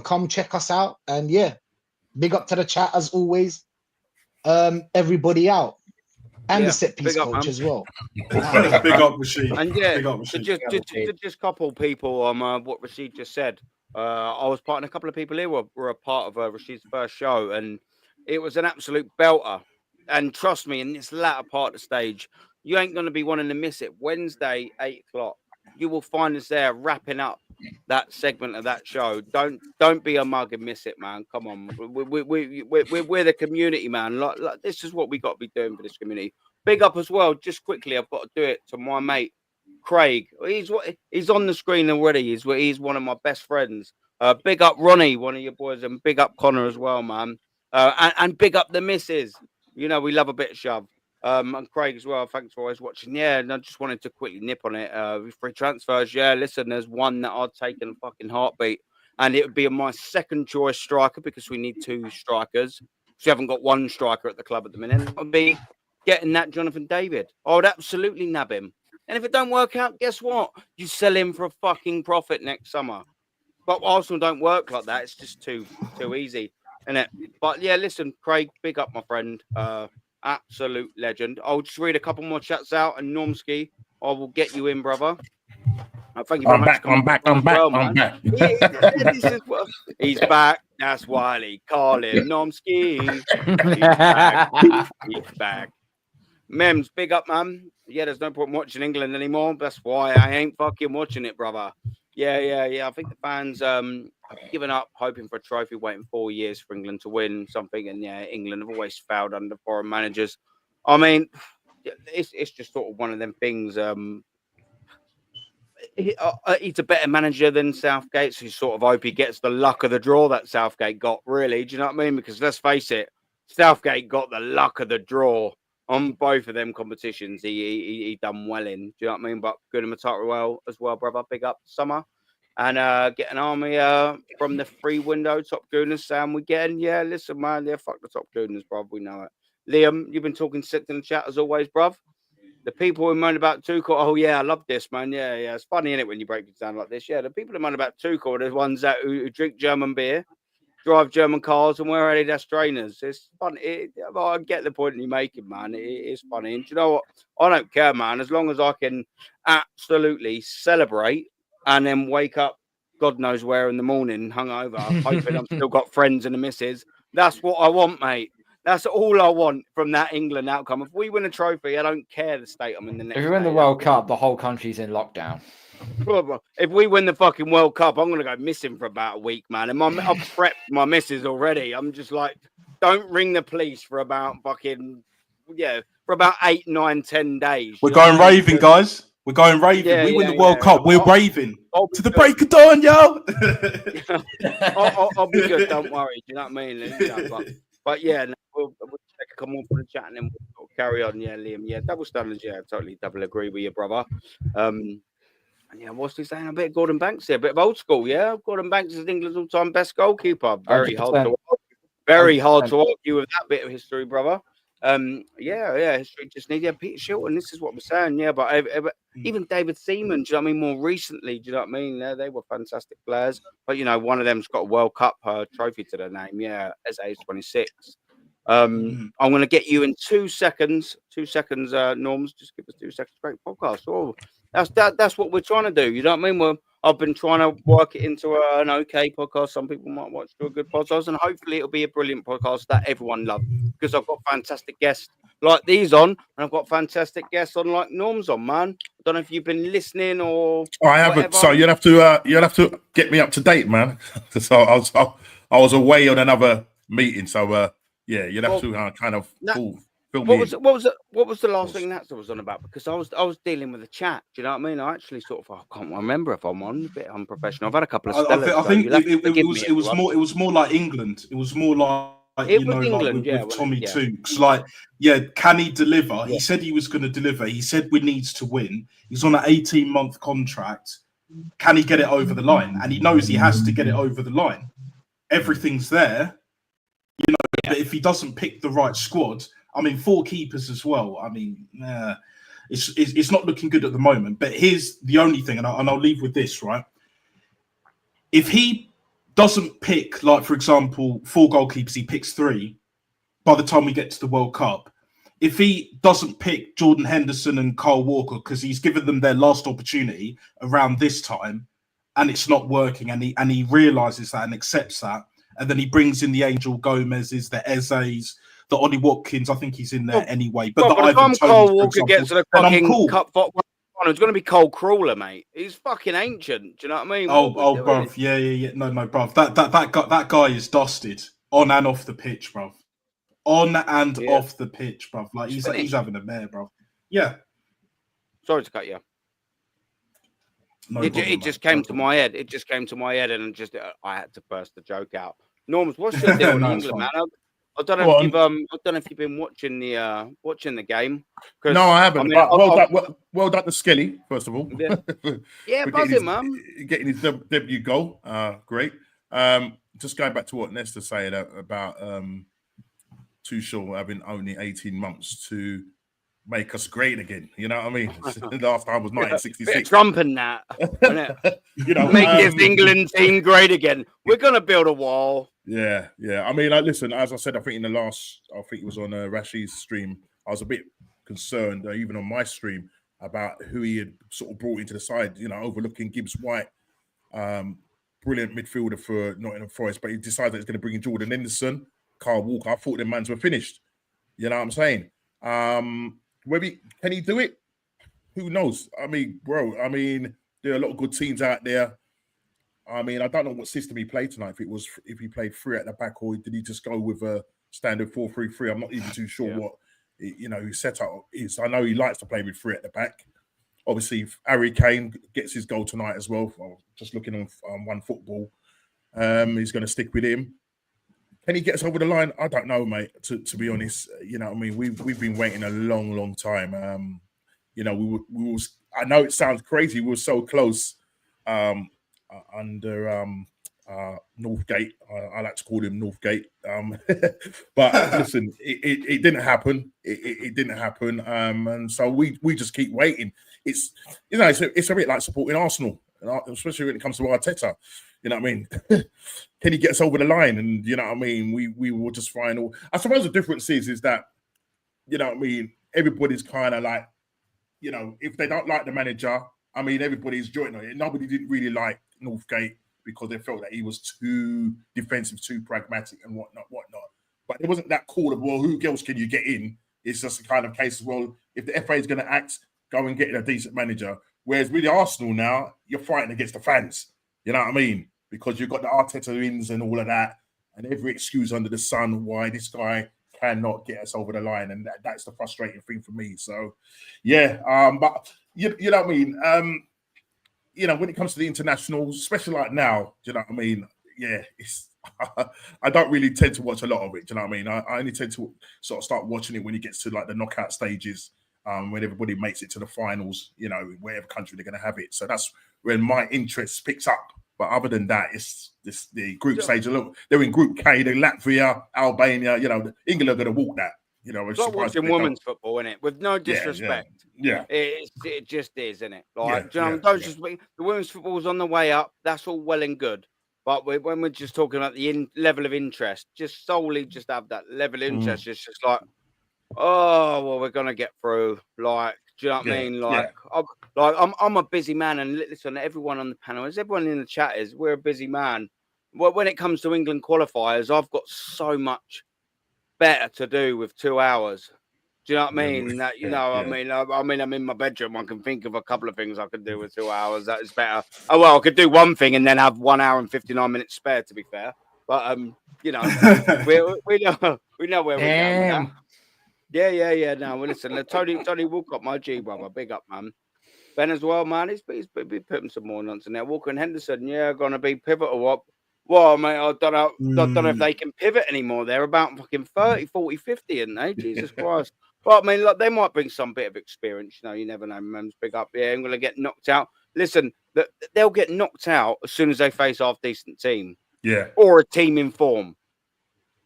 Come check us out. And yeah, big up to the chat as always. Everybody out. And the set piece coach as well. Big up, Rashid. And yeah, big up, Rashid. just couple people on what Rashid just said. I was part, and a couple of people here were a part of Rashid's first show, and it was an absolute belter. And trust me, in this latter part of the stage, you ain't going to be wanting to miss it. Wednesday, 8 o'clock, you will find us there wrapping up that segment of that show. Don't be a mug and miss it, man. Come on, we're the community, man. Like this is what we got to be doing for this community. Big up as well. Just quickly, I've got to do it to my mate Craig. He's on the screen already. He's one of my best friends. Big up Ronnie, one of your boys, and big up Connor as well, man. And big up the missus. You know we love a bit of shove. And Craig as well. Thanks for always watching. Yeah, and I just wanted to quickly nip on it. Free transfers. Yeah, listen, there's one that I'd take in a fucking heartbeat, and it would be my second choice striker because we need 2 strikers. We haven't got 1 striker at the club at the minute. It would be getting that Jonathan David. I would absolutely nab him. And if it don't work out, guess what? You sell him for a fucking profit next summer. But Arsenal don't work like that. It's just too easy. innit? But yeah, listen, Craig, big up, my friend. Absolute legend. I'll just read a couple more chats out, and Normski, I will get you in, brother. Thank you very much. I'm back. This is what, he's back. That's Wiley. Call him Normski. He's back. Mems, big up, man. Yeah, there's no point watching England anymore. That's why I ain't fucking watching it, brother. Yeah. I think the fans have given up hoping for a trophy, waiting 4 years for England to win something. And yeah, England have always failed under foreign managers. I mean, it's just sort of one of them things. He's a better manager than Southgate, so you sort of hope he gets the luck of the draw that Southgate got, really. Do you know what I mean? Because let's face it, Southgate got the luck of the draw on both of them competitions. He done well in. Do you know what I mean? But good in Matata well as well, brother. Big up Summer. And get an army from the free window, Top Gooners, Sam. We getting, yeah, listen, man, yeah, fuck the Top Gooners, bruv. We know it. Liam, you've been talking sick in the chat as always, bruv. The people who moan about Tuchel, oh yeah, I love this, man. Yeah. It's funny, isn't it, when you break it down like this? Yeah, the people who moan about Tuchel are the ones that who drink German beer, drive German cars, and wear Adidas trainers. It's funny. I get the point you're making, man. It's funny. And do you know what? I don't care, man. As long as I can absolutely celebrate and then wake up, God knows where in the morning, hungover, hoping I've still got friends and the missus. That's what I want, mate. That's all I want from that England outcome. If we win a trophy, I don't care the state I'm in the next. If we win the World Cup, the whole country's in lockdown. If we win the fucking World Cup, I'm going to go missing for about a week, man. And I've prepped my missus already. I'm just like, don't ring the police for about fucking, for about 8, 9, 10 days. We're going raving, guys. We're going raving. We win the World Cup. We're raving. To the break of dawn, yo. I'll be good. Don't worry. Do you know what I mean? But yeah, no, we'll check a couple more for the chat and then we'll carry on. Yeah, Liam. Yeah, double standards. Yeah, totally double agree with you, brother. And yeah, what's he saying? A bit of Gordon Banks here, a bit of old school. Yeah, Gordon Banks is England's all-time best goalkeeper. Very 100%. hard to argue with that bit of history, brother. History just needs Peter Shilton. This is what we're saying. Yeah, but even David Seaman, do you know what I mean? More recently, do you know what I mean? They were fantastic players. But one of them's got a World Cup trophy to their name. Yeah, as age 26. I'm going to get you in 2 seconds. 2 seconds, Norms. Just give us 2 seconds. Great podcast. Oh, that's what we're trying to do. You know what I mean? I've been trying to work it into an okay podcast. Some people might watch to a good podcast, and hopefully it'll be a brilliant podcast that everyone loves. Because I've got fantastic guests like these on, and I've got fantastic guests on like Norm's on, man. I don't know if you've been listening or I haven't. So you'll have to get me up to date, man. So I was away on another meeting. So you'll have to kind of what was the last thing that was on about? Because I was dealing with the chat. Do you know what I mean? I actually sort of I can't remember if I'm on. A bit unprofessional. I've had a couple of. I think it was more like England. It was more like England, with Tommy Tukes. Like, can he deliver? Yeah. He said he was going to deliver. He said we needs to win. He's on an 18-month contract. Can he get it over the line? And he knows he has to get it over the line. Everything's there, But if he doesn't pick the right squad. I mean, 4 keepers as well. I mean, it's not looking good at the moment. But here's the only thing, and I'll leave with this, right? If he doesn't pick, like, for example, 4 goalkeepers, he picks 3 by the time we get to the World Cup. If he doesn't pick Jordan Henderson and Kyle Walker because he's given them their last opportunity around this time and it's not working, and he realises that and accepts that, and then he brings in the Angel Gomez's, the Eze's, the Ollie Watkins, I think he's in there anyway. But by the time Kyle Walker gets to the fucking cup, it's going to be Cole Crawler, mate. He's fucking ancient. Do you know what I mean? Bruv. Yeah. No, bruv. That guy is dusted on and off the pitch, bruv. On and off the pitch, bruv. Like he's having a mare, bruv. Yeah. Sorry to cut you. No it just came to my head. It just came to my head, and I had to burst the joke out. Norms, what's your deal in England, man? I don't know if you've been watching the game. No, I haven't. Well done to Skelly, first of all. Yeah, buzzing, man. Getting his debut goal. Great. Just going back to what Nesta said about Tuchel having only 18 months to make us great again. You know what I mean? The last time was 1966. Trump and that. Make this England team great again. We're going to build a wall. Yeah. I mean, like, listen, as I said, I think it was on Rashid's stream, I was a bit concerned, even on my stream, about who he had sort of brought into the side, overlooking Gibbs White, brilliant midfielder for Nottingham Forest, but he decided that he's going to bring in Jordan Henderson, Carl Walker. I thought the mans were finished. You know what I'm saying? Can he do it? Who knows? I mean, bro, there are a lot of good teams out there. I mean, I don't know what system he played tonight. If he played three at the back, or did he just go with a standard 4-3-3? I'm not even too sure what his setup is. I know he likes to play with three at the back. Obviously, if Harry Kane gets his goal tonight as well, just looking on One Football, he's going to stick with him. Can he get us over the line? I don't know, mate. To be honest, we've been waiting a long time. I know it sounds crazy. We were so close. Under Northgate, I like to call him Northgate. But listen, it didn't happen. It didn't happen. And so we just keep waiting. It's a bit like supporting Arsenal, especially when it comes to Arteta. You know what I mean? Can he get us over the line? And you know what I mean? We will just find. I suppose the difference is that, you know what I mean, everybody's kind of like, if they don't like the manager, I mean, everybody's joining it. Nobody didn't really like Northgate because they felt that he was too defensive, too pragmatic and whatnot. But it wasn't that call of, well, who else can you get in? It's just a kind of case of, well, if the FA is going to act, go and get in a decent manager. Whereas with Arsenal now, you're fighting against the fans. You know what I mean? Because you've got the Arteta wins and all of that, and every excuse under the sun why this guy cannot get us over the line. And that's the frustrating thing for me. So, yeah, but you know what I mean? When it comes to the internationals, especially like now, do you know what I mean? Yeah, I don't really tend to watch a lot of it. Do you know what I mean? I only tend to sort of start watching it when it gets to like the knockout stages, when everybody makes it to the finals, wherever country they're going to have it. So that's when my interest picks up. But other than that, it's the group stage. Look, they're in Group K, they're Latvia, Albania. England are going to walk that. It's like watching women's football, isn't it? With no disrespect. Yeah. It just is, isn't it? Like, the women's football's on the way up. That's all well and good. But when we're just talking about the level of interest, just solely just have that level of interest. It's just like, oh, well, we're going to get through. Like, do you know what I mean? Like, I'm a busy man. And listen, everyone on the panel, as everyone in the chat is, we're a busy man. Well, when it comes to England qualifiers, I've got so much better to do with 2 hours. Do you know what I mean? I mean, I'm in my bedroom. I can think of a couple of things I could do with 2 hours. That is better. Oh well, I could do one thing and then have 1 hour and 59 minutes spare. To be fair, but we know where we're going with that. Yeah. No, well, listen, Tony Walcott, my G brother, big up, man. Ben as well, man. He's putting some more nonsense there. Walker and Henderson, going to be pivotal. What? Well, mate, I don't know if they can pivot anymore. They're about fucking 30, 40, 50, aren't they? Jesus Christ. Well, I mean, look, they might bring some bit of experience. You never know. Man's big up. Yeah, I'm going to get knocked out. Listen, they'll get knocked out as soon as they face half decent team. Yeah. Or a team in form.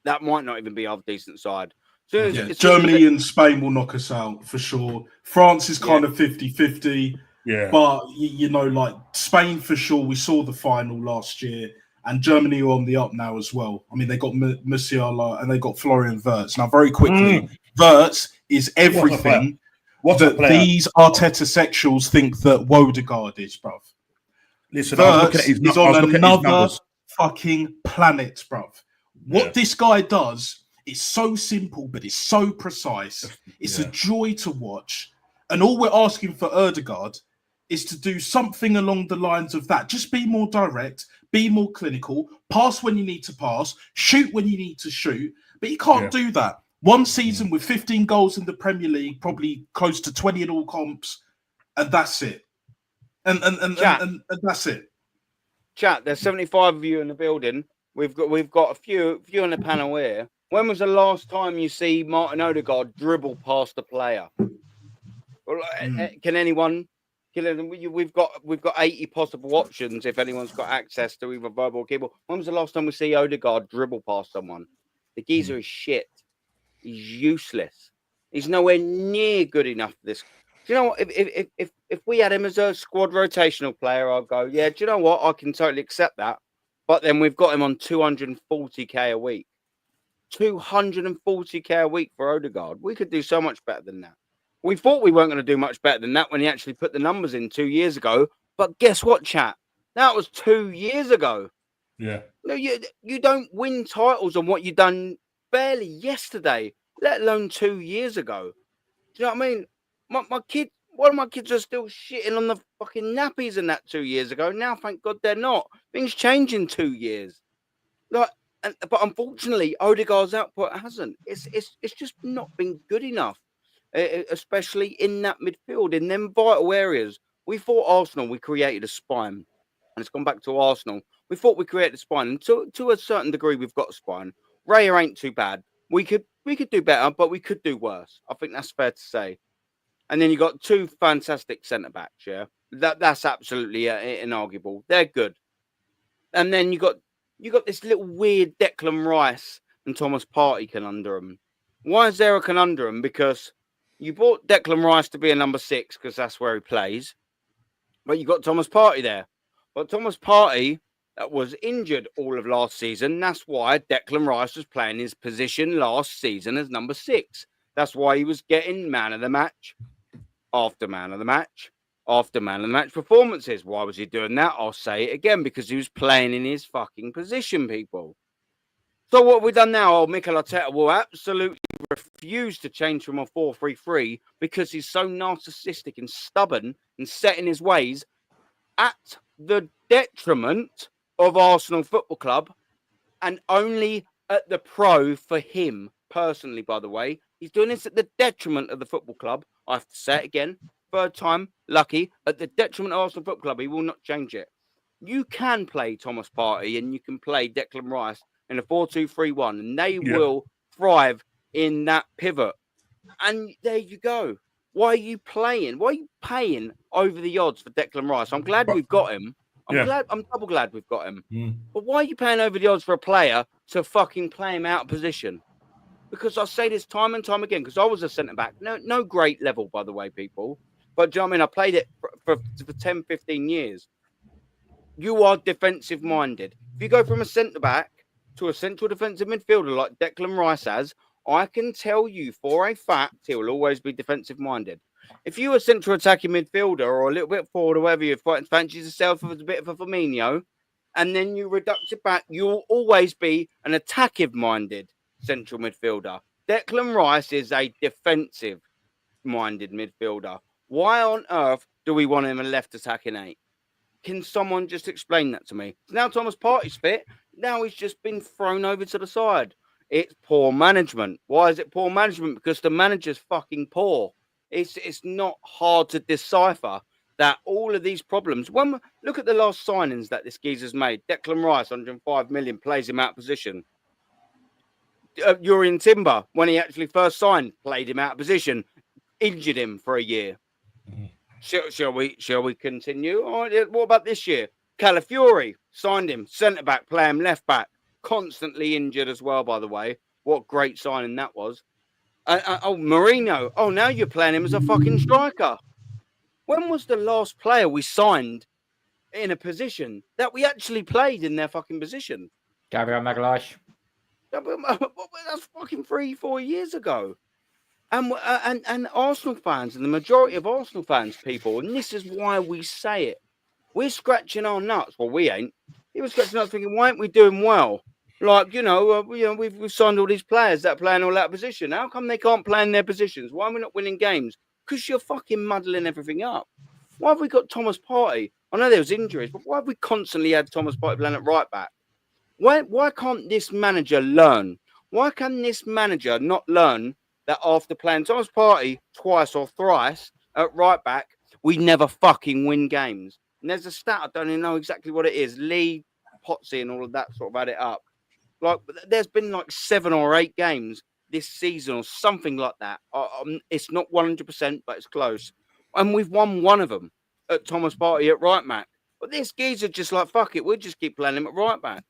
That might not even be half decent side. Germany and Spain will knock us out for sure. France is kind of 50-50. Yeah. But, like Spain for sure. We saw the final last year. And Germany are on the up now as well. I mean, they got Musiala and they got Florian Wirtz. Now, very quickly, Wirtz is everything these Arteta sexuals think that Wodegaard is, bruv. Listen, Wirtz is on another fucking planet, bruv. What this guy does is so simple, but it's so precise. It's a joy to watch. And all we're asking for Odegaard is to do something along the lines of that. Just be more direct, be more clinical, pass when you need to pass, shoot when you need to shoot. But you can't do that. One season with 15 goals in the Premier League, probably close to 20 in all comps, and that's it. And that's it. Chat, there's 75 of you in the building. We've got a few on the panel here. When was the last time you see Martin Odegaard dribble past a player? Can anyone? We've got 80 possible options if anyone's got access to either verbal or keyboard. When was the last time we see Odegaard dribble past someone? The geezer is shit. He's useless. He's nowhere near good enough for this. Do you know what? If we had him as a squad rotational player, I'd go, yeah, do you know what? I can totally accept that. But then we've got him on 240k a week. 240k a week for Odegaard. We could do so much better than that. We thought we weren't going to do much better than that when he actually put the numbers in 2 years ago. But guess what, chat? That was 2 years ago. Yeah. No, you don't win titles on what you done barely yesterday, let alone 2 years ago. Do you know what I mean? My kid, one of my kids are still shitting on the fucking nappies and that 2 years ago. Now, thank God they're not. Things change in 2 years. But unfortunately, Odegaard's output hasn't. It's just not been good enough, especially in that midfield, in them vital areas. We thought Arsenal, we created a spine, and it's gone back to Arsenal. We thought we created a spine, and to a certain degree, we've got a spine. Raya ain't too bad. We could do better, but we could do worse. I think that's fair to say. And then you got two fantastic centre backs. Yeah, that's absolutely inarguable. They're good. And then you got this little weird Declan Rice and Thomas Partey conundrum. Why is there a conundrum? Because you bought Declan Rice to be a number 6 because that's where he plays, but you got Thomas Partey there. But Thomas Partey was injured all of last season. That's why Declan Rice was playing his position last season as number 6. That's why he was getting man of the match after man of the match after man of the match performances. Why was he doing that? I'll say it again, because he was playing in his fucking position, people. So what have we done now? Oh, Mikel Arteta will absolutely refuse to change from a 4-3-3 because he's so narcissistic and stubborn and set in his ways at the detriment of Arsenal Football Club, and only at the pro for him personally, by the way. He's doing this at the detriment of the football club. I have to say it again. Third time, lucky. At the detriment of Arsenal Football Club, he will not change it. You can play Thomas Partey and you can play Declan Rice in a 4-2-3-1, and they will thrive in that pivot. And there you go. Why are you playing? Why are you paying over the odds for Declan Rice? I'm glad we've got him. I'm double glad we've got him. But why are you paying over the odds for a player to fucking play him out of position? Because I say this time and time again, because I was a centre-back. No great level, by the way, people. But do you know what I mean? I played it for 10, 15 years. You are defensive-minded. If you go from a centre-back to a central defensive midfielder like Declan Rice has, I can tell you for a fact he will always be defensive-minded. If you're a central attacking midfielder or a little bit forward or whatever, you fancies yourself as a bit of a Firmino, and then you reduce it back, you'll always be an attacking-minded central midfielder. Declan Rice is a defensive-minded midfielder. Why on earth do we want him a left attacking 8? Can someone just explain that to me? Now Thomas Partey's fit. Now he's just been thrown over to the side. It's poor management. Why is it poor management? Because the manager's fucking poor. It's not hard to decipher that all of these problems. Look at the last signings that this geezer's made. Declan Rice, 105 million, plays him out of position. Urian Timber, when he actually first signed, played him out of position, injured him for a year. Shall we continue? All right, what about this year? Calafiori signed him, centre back, play him left back, constantly injured as well, by the way. What great signing that was. Mourinho. Oh, now you're playing him as a fucking striker. When was the last player we signed in a position that we actually played in their fucking position? Gabriel Magalhaes. That's fucking 3-4 years ago. And Arsenal fans, and the majority of Arsenal fans, people, and this is why we say it, we're scratching our nuts. Well, we ain't. He was scratching nuts thinking, why aren't we doing well? Like, we've signed all these players that play in all that position. How come they can't play in their positions? Why are we not winning games? Because you're fucking muddling everything up. Why have we got Thomas Partey? I know there was injuries, but why have we constantly had Thomas Partey playing at right back? Why can't this manager learn? Why can this manager not learn that after playing Thomas Partey twice or thrice at right back, we never fucking win games? And there's a stat, I don't even know exactly what it is. Lee, Potsy and all of that sort of add it up. Like, there's been like 7 or 8 games this season or something like that. It's not 100%, but it's close. And we've won one of them at Thomas Partey at right back. But this geezer just like, fuck it, we'll just keep playing him at right back.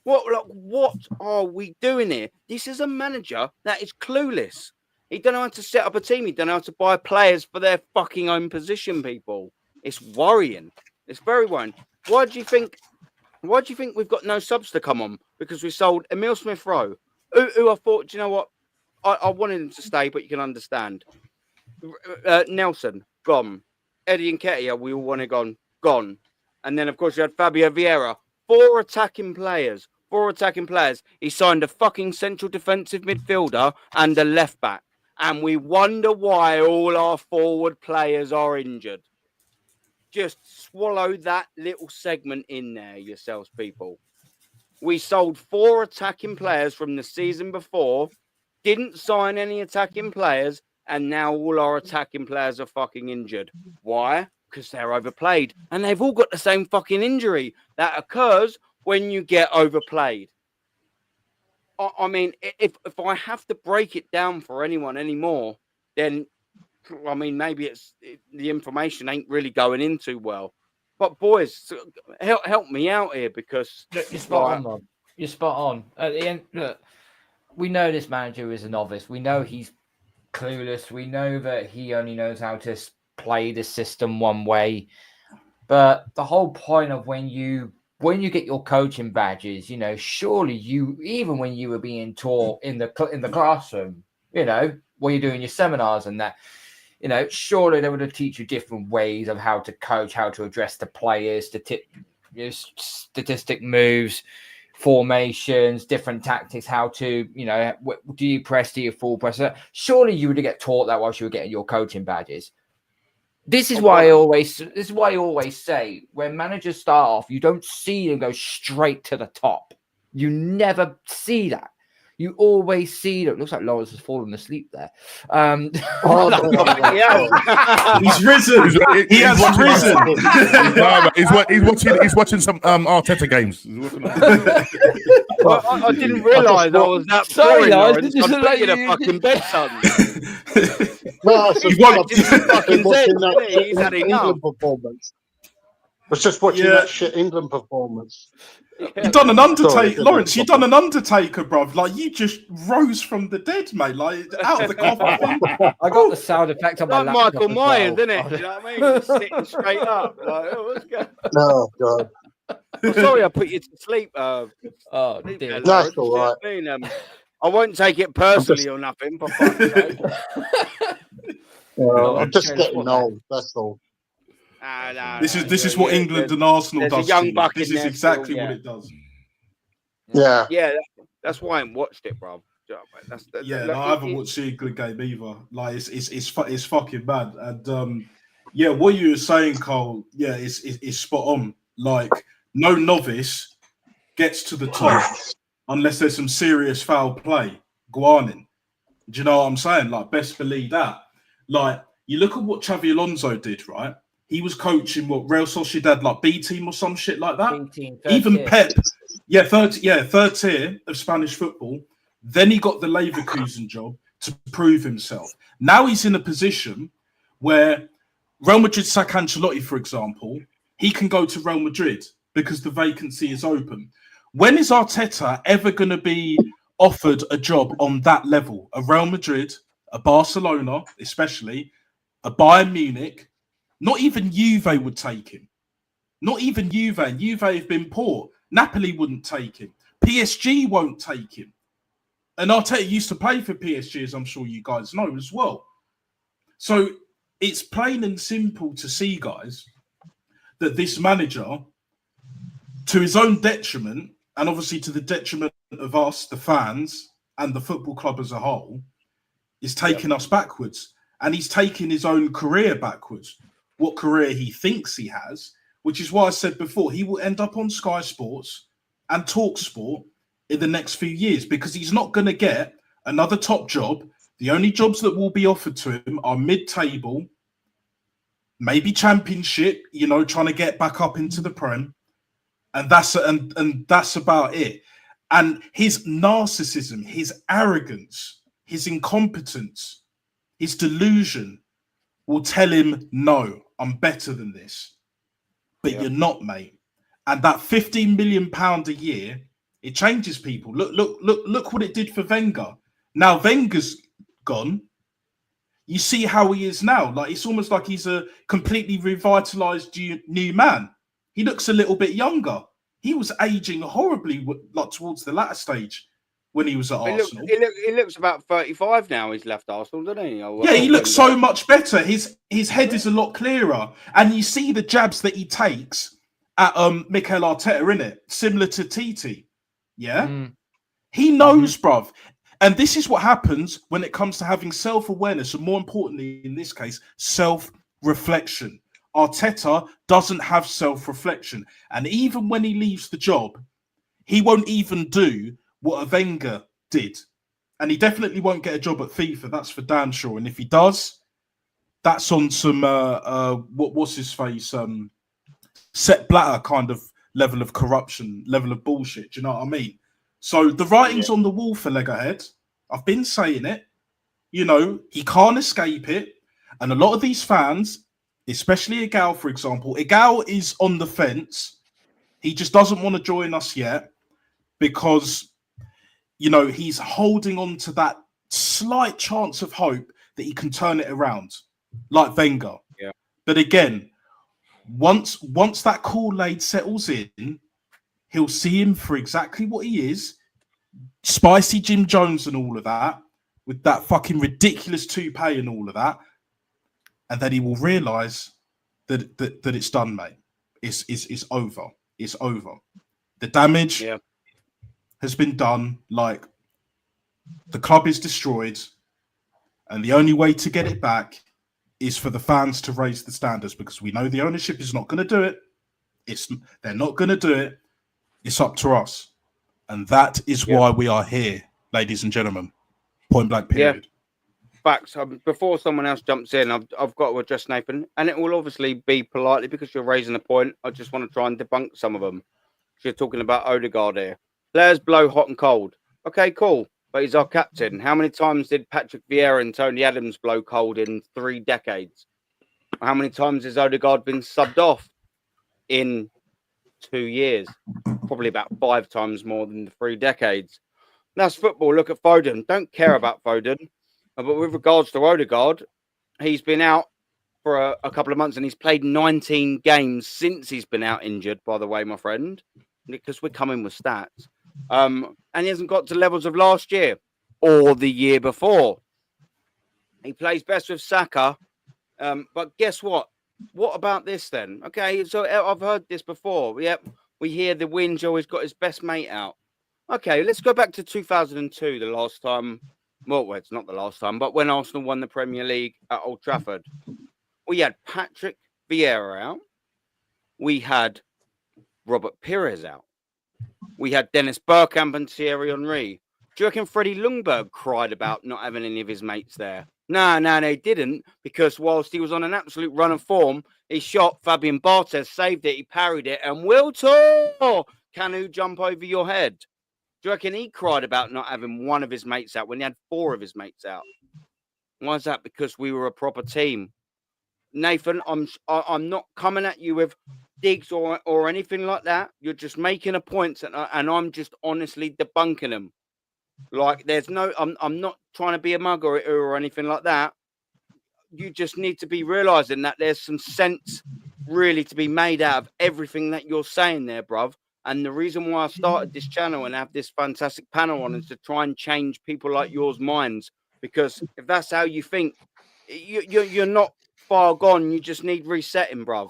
What are we doing here? This is a manager that is clueless. He don't know how to set up a team. He don't know how to buy players for their fucking own position, people. It's worrying. It's very worrying. Why do you think Why do you think we've got no subs to come on? Because we sold Emile Smith-Rowe, who I thought, do you know what? I wanted him to stay, but you can understand. Nelson, gone. Eddie and Nketiah, we all wanted gone. And then, of course, you had Fabio Vieira. 4 attacking players. He signed a fucking central defensive midfielder and a left back. And we wonder why all our forward players are injured. Just swallow that little segment in there yourselves, people. We sold 4 attacking players from the season before, didn't sign any attacking players, and now all our attacking players are fucking injured. Why? Because they're overplayed. And they've all got the same fucking injury that occurs when you get overplayed. I mean, if I have to break it down for anyone anymore, then, I mean, maybe the information ain't really going in too well. But boys, help me out here, because look, you're spot on, Rob. You're spot on. At the end, look, we know this manager is a novice. We know he's clueless. We know that he only knows how to play the system one way. But the whole point of when you get your coaching badges, you know, surely even when you were being taught in the classroom, you know, when you're doing your seminars and that, you know, surely they would have teach you different ways of how to coach, how to address the players, statistic moves, formations, different tactics, how to, you know, do you press, do you full press? Surely you would get taught that whilst you were getting your coaching badges. This is why I always say when managers start off, you don't see them go straight to the top. You never see that. You always see that. It looks like Lawrence has fallen asleep there. He's risen. He has risen. He's watching some Arteta games. I didn't realise I was that sorry, boring. Lawrence. Just I'd like put you to fucking bed, son. No, He's watching that he's had enough. England performance. I was just watching that shit England performance. You've done an Undertaker, Lawrence. You've done an Undertaker, bruv. Like, you just rose from the dead, mate. Like, out of the coffin. I got the sound effect on my Like laptop. Michael Myers, well. isn't it? You know what I mean? Just sitting straight up. Like, what's going on? Oh, God. I'm sorry I put you to sleep. Oh, dear. That's all right. I mean, I won't take it personally or nothing. For fuck's sake. I'm just getting old. That's all. This is what England and Arsenal does. This is exactly what it does. Yeah. Yeah, that's why I haven't watched it, bro. I haven't watched the England game either. Like, it's fucking bad. And yeah, what you were saying, Cole, yeah, it's spot on. Like, no novice gets to the top unless there's some serious foul play. Guanin. Do you know what I'm saying? Like, best believe that. Like, you look at what Xavi Alonso did, right? He was coaching Real Sociedad, like B team or some shit like that. Even Pep, third tier of Spanish football. Then he got the Leverkusen job to prove himself. Now he's in a position where Real Madrid sack Ancelotti, for example, he can go to Real Madrid because the vacancy is open. When is Arteta ever going to be offered a job on that level? A Real Madrid, a Barcelona, especially, a Bayern Munich. Not even Juve would take him. Not even Juve. And Juve have been poor. Napoli wouldn't take him. PSG won't take him. And Arteta used to play for PSG, as I'm sure you guys know as well. So it's plain and simple to see, guys, that this manager, to his own detriment, and obviously to the detriment of us, the fans, and the football club as a whole, is taking us backwards. And he's taking his own career backwards. What career he thinks he has, which is why I said before, he will end up on Sky Sports and Talk Sport in the next few years, because he's not going to get another top job. The only jobs that will be offered to him are mid-table, maybe championship, you know, trying to get back up into the Prem. And that's about it. And his narcissism, his arrogance, his incompetence, his delusion will tell him, no, I'm better than this. But you're not, mate. And that £15 million a year, it changes people. Look what it did for Wenger. Now Wenger's gone. You see how he is now. Like, it's almost like he's a completely revitalized new man. He looks a little bit younger. he was aging horribly, like towards the latter stage when he was at Arsenal. He looks about 35 now. He's left Arsenal, doesn't he? Yeah, he looks so much better. His head is a lot clearer, and you see the jabs that he takes at Mikel Arteta, in it, similar to TT. Yeah, he knows, bruv. And this is what happens when it comes to having self-awareness, and more importantly, in this case, self-reflection. Arteta doesn't have self-reflection, and even when he leaves the job, he won't even do what a Wenger did. And he definitely won't get a job at FIFA. That's for damn sure. And if he does, that's on some what's his face, Sepp Blatter kind of level of corruption, level of bullshit. Do you know what I mean? So the writing's on the wall for Legahead. I've been saying it. You know, he can't escape it. And a lot of these fans, especially Igal, for example, Igal is on the fence. He just doesn't want to join us yet because, you know, he's holding on to that slight chance of hope that he can turn it around, like Wenger. Yeah. But again, once that Kool-Aid settles in, he'll see him for exactly what he is, spicy Jim Jones and all of that, with that fucking ridiculous toupee and all of that, and then he will realise that it's done, mate. It's over. It's over. The damage has been done. Like, the club is destroyed, and the only way to get it back is for the fans to raise the standards, because we know the ownership is not going to do it. They're not going to do it. It's up to us. And that is why we are here, ladies and gentlemen. Point blank period. Yeah. Facts. Before someone else jumps in, I've got to address Nathan, and it will obviously be politely because you're raising a point. I just want to try and debunk some of them. You're talking about Odegaard here. Players blow hot and cold. Okay, cool. But he's our captain. How many times did Patrick Vieira and Tony Adams blow cold in 3 decades? How many times has Odegaard been subbed off in 2 years? Probably about 5 times more than the 3 decades. That's football. Look at Foden. Don't care about Foden. But with regards to Odegaard, he's been out for a couple of months and he's played 19 games since he's been out injured, by the way, my friend, because we're coming with stats. And he hasn't got to levels of last year or the year before. He plays best with Saka. But guess what? What about this then? Okay, so I've heard this before. Yep, we hear the Win's always got his best mate out. Okay, let's go back to 2002, the last time. Well, it's not the last time, but when Arsenal won the Premier League at Old Trafford, we had Patrick Vieira out. We had Robert Pires out. We had Dennis Bergkamp and Thierry Henry. Do you reckon Freddie Ljungberg cried about not having any of his mates there? No, they didn't, because whilst he was on an absolute run of form, he shot Fabian Barthez, saved it, he parried it, and will Canu jump over your head? Do you reckon he cried about not having one of his mates out when he had 4 of his mates out? Why is that? Because we were a proper team. Nathan, I'm not coming at you with digs or anything like that. You're just making a point, and I'm just honestly debunking them. Like, there's no, I'm not trying to be a mug or anything like that. You just need to be realizing that there's some sense really to be made out of everything that you're saying there, bruv. And the reason why I started this channel and have this fantastic panel on is to try and change people like yours minds. Because if that's how you think, you're not far gone. You just need resetting, bruv.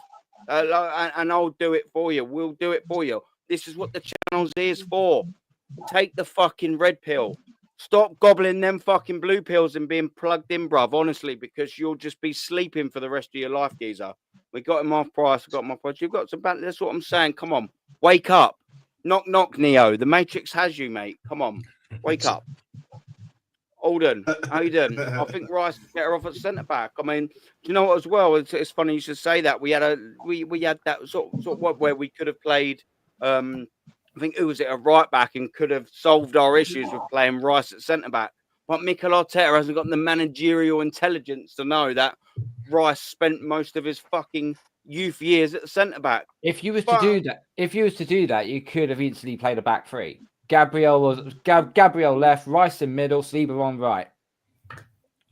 And I'll do it for you. We'll do it for you. This is what the channel's is for. Take the fucking red pill. Stop gobbling them fucking blue pills and being plugged in, bruv. Honestly, because you'll just be sleeping for the rest of your life, geezer. We got him off price. We got him off price. You've got some bad. That's what I'm saying. Come on. Wake up. Knock, knock, Neo. The Matrix has you, mate. Come on. Wake up. Alden, how you doing? I think Rice better off at centre back. I mean, do you know what as well? It's funny you should say that. We had that sort of where we could have played. I think who was it, a right back, and could have solved our issues with playing Rice at centre back. But Mikel Arteta hasn't got the managerial intelligence to know that Rice spent most of his fucking youth years at centre back. If you was to do that, you could have easily played a back 3. Gabriel left, Rice in middle, Saliba on right.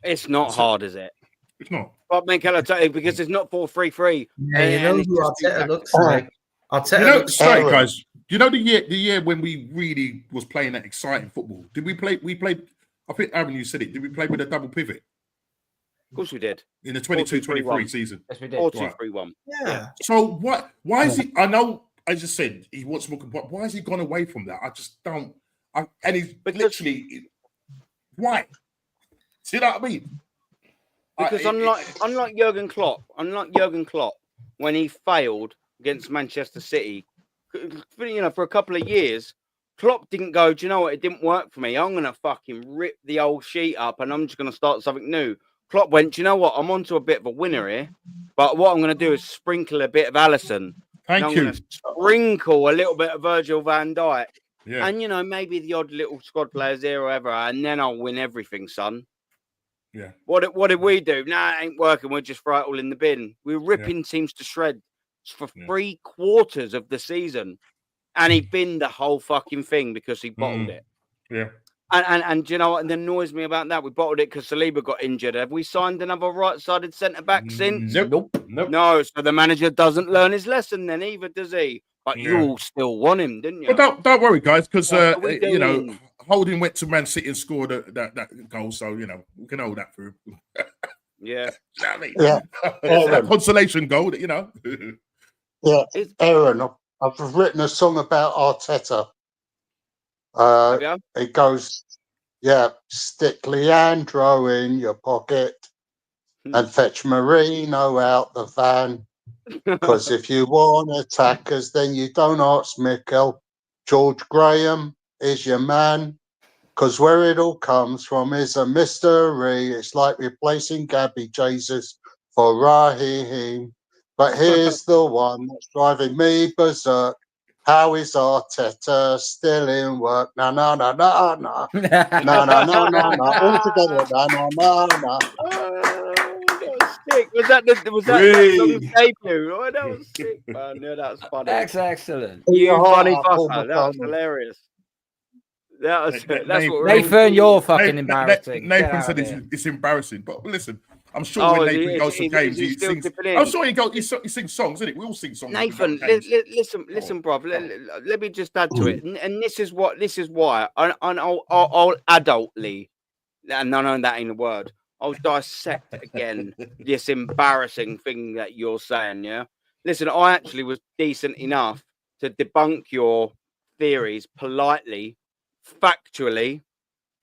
It's not hard, is it? It's not. But Mikel Arteta, because it's not 4-3-3. Yeah, you know who Arteta looks like. Arteta looks straight, guys. you know the year when we really was playing that exciting football? Did we play? We played. I think Aaron, you said it. Did we play with a double pivot? Of course we did. In the 22-23 season. Yes, we did. 4-2-3-1. Yeah. So why is he? I know. I just said he wants more. But why has he gone away from that? I just don't. And he's literally why? See what I mean? Because unlike Jurgen Klopp, when he failed against Manchester City, for a couple of years, Klopp didn't go, do you know what? It didn't work for me. I'm going to fucking rip the old sheet up and I'm just going to start something new. Klopp went, do you know what? I'm onto a bit of a winner here, but what I'm going to do is sprinkle a bit of Alisson. Thank I'm you. going to sprinkle a little bit of Virgil van Dijk. Yeah. And, maybe the odd little squad players here or ever, and then I'll win everything, son. Yeah. What did we do? Nah, it ain't working. We'll just throw it all in the bin. We're ripping teams to shreds for 3/4 of the season. And he binned the whole fucking thing because he bottled it. Yeah. And do you know what annoys me about that? We bottled it because Saliba got injured. Have we signed another right-sided centre-back since? Nope. No, so the manager doesn't learn his lesson then either, does he? But you all still want him, didn't you? But don't worry, guys, because Holding went to Man City and scored that goal, so we can hold that through. Yeah. You know what I mean? Yeah. It's a consolation goal, Yeah, Aaron, I've written a song about Arteta. It goes, stick Leandro in your pocket and fetch Marino out the van. Because if you want attackers, then you don't ask Mikel. George Graham is your man. Because where it all comes from is a mystery. It's like replacing Gabby Jesus for Raheem. But here's the one that's driving me berserk. How is Arteta still in work? No. No. All together. No. Sick. Was that song's debut? Oh, that was sick, man. Yeah, that's funny. That's excellent. You funny fucker. That was hilarious. That's what Nathan, you're fucking embarrassing. Nathan said it's embarrassing, but listen, I'm sure when Nathan goes to games, he sings. I'm sure he sings songs, isn't it? We all sing songs. Nathan, listen, bruv. Let me just add to it, and this is why. I'll adultly, and no, that ain't a word. I'll dissect again this embarrassing thing that you're saying. Yeah, listen, I actually was decent enough to debunk your theories politely, factually,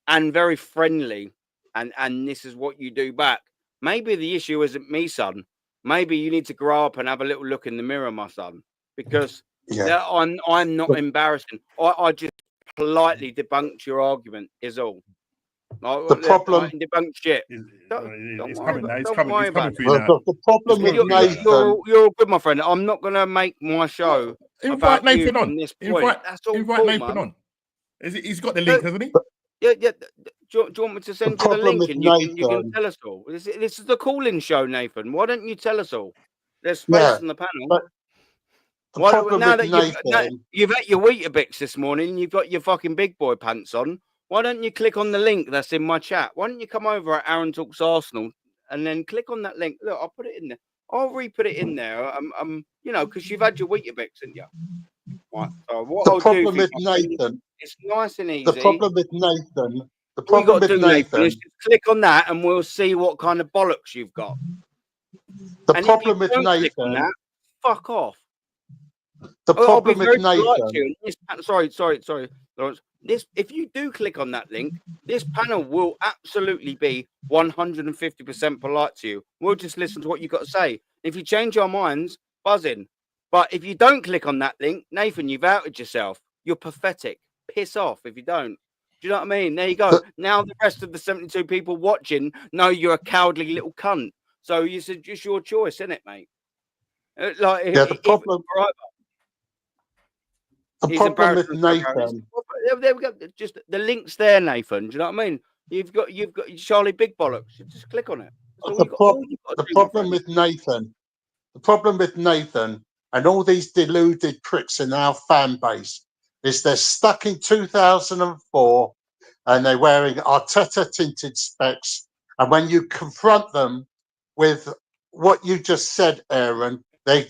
and very friendly. And this is what you do back. Maybe the issue isn't me, son. Maybe you need to grow up and have a little look in the mirror, my son, because I'm not embarrassing. I just politely debunked your argument. Is all. The problem. Debunk shit. It's coming now. It's coming for you now. The problem with Nathan. You're good, my friend. I'm not going to make my show. Invite Nathan on. This point. Invite Nathan on. He's got the link, hasn't he? Yeah. Do you want me to send you the link and you can tell us all? This is the call-in show, Nathan. Why don't you tell us all? There's space on the panel. Now that you've had your Weetabix this morning, you've got your fucking big boy pants on. Why don't you click on the link that's in my chat? Why don't you come over at Aaron Talks Arsenal and then click on that link? Look, I'll put it in there. I'll re-put it in there. Because you've had your Weetabix, haven't you? Right. So what I'll do with Nathan. It's nice and easy. The problem with Nathan. Is just click on that and we'll see what kind of bollocks you've got. The problem with Nathan. Fuck off. The problem with Nathan. Sorry, Lawrence. If you do click on that link, this panel will absolutely be 150% polite to you. We'll just listen to what you've got to say. If you change your minds, buzz in. But if you don't click on that link, Nathan, you've outed yourself. You're pathetic. Piss off if you don't. Do you know what I mean? There you go. Now the rest of the 72 people watching know you're a cowardly little cunt. So it's just your choice, isn't it, mate? The problem with Nathan. There we go. Just the link's there, Nathan. Do you know what I mean? You've got Charlie Big Bollocks. Just click on it. The problem with Nathan and all these deluded pricks in our fan base is they're stuck in 2004 and they're wearing Arteta tinted specs. And when you confront them with what you just said, Aaron, they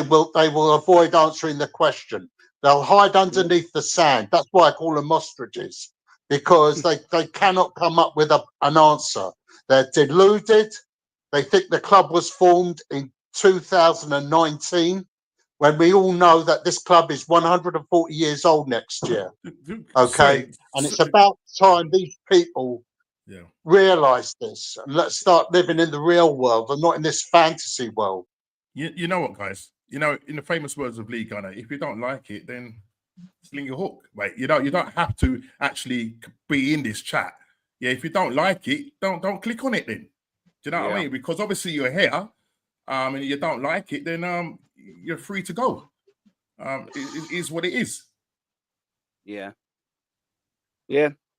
will avoid answering the question. They'll hide underneath the sand. That's why I call them ostriches, because they cannot come up with an answer. They're deluded. They think the club was formed in 2019, when we all know that this club is 140 years old next year. Okay, and it's about time these people realise this, and let's start living in the real world and not in this fantasy world. You know what, guys? You know, in the famous words of Lee Gunner, if you don't like it, then sling your hook. Right? You don't have to actually be in this chat. Yeah, if you don't like it, don't click on it then. Do you know what I mean? Because obviously you're here, and you don't like it, then you're free to go. It is what it is. Yeah.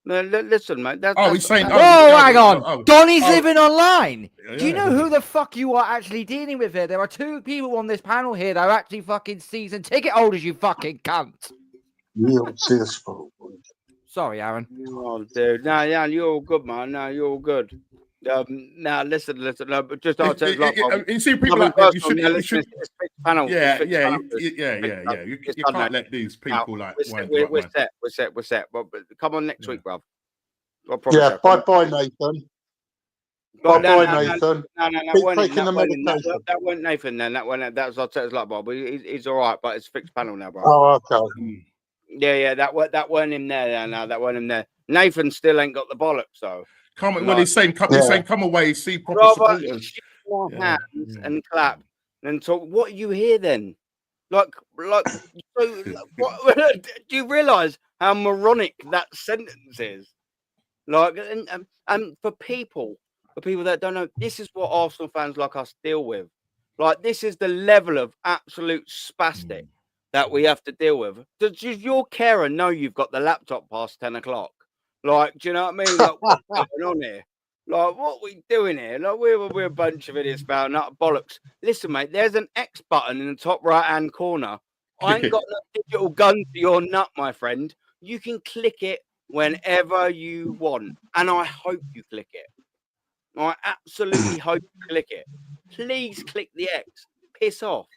No, listen, mate. He's saying. Whoa, hang on. Donny's living online. Do you know who the fuck you are actually dealing with here? There are two people on this panel here that are actually fucking season ticket holders, you fucking cunt. Sorry, Aaron. Oh, dude. No, yeah, you're all good, man. No, you're all good. Now listen. No, but just I'll tell you see people like that. You should. Panel. Yeah. You can't let these people like. We're set. But come on next week, bruv. Yeah. Bye, Nathan. Bye, Nathan. No, Keep taking the medication. That weren't Nathan. Then that was Arteta's like Bob. He's all right, but it's fixed panel now, bro. Oh, okay. Yeah. That weren't him there. No, that weren't him there. Nathan still ain't got the bollocks, so. He's saying, come away, see proper supporters. Hands and clap and talk. What are you here then? Like, so, what, do you realise how moronic that sentence is? Like, and for people that don't know, this is what Arsenal fans like us deal with. Like, this is the level of absolute spastic that we have to deal with. Does your carer know you've got the laptop past 10 o'clock? Like, do you know what I mean? Like, what's going on here? Like, what are we doing here? Like, we're a bunch of idiots about nut bollocks. Listen, mate, there's an X button in the top right-hand corner. I ain't got no digital gun to your nut, my friend. You can click it whenever you want. And I hope you click it. I absolutely hope you click it. Please click the X. Piss off.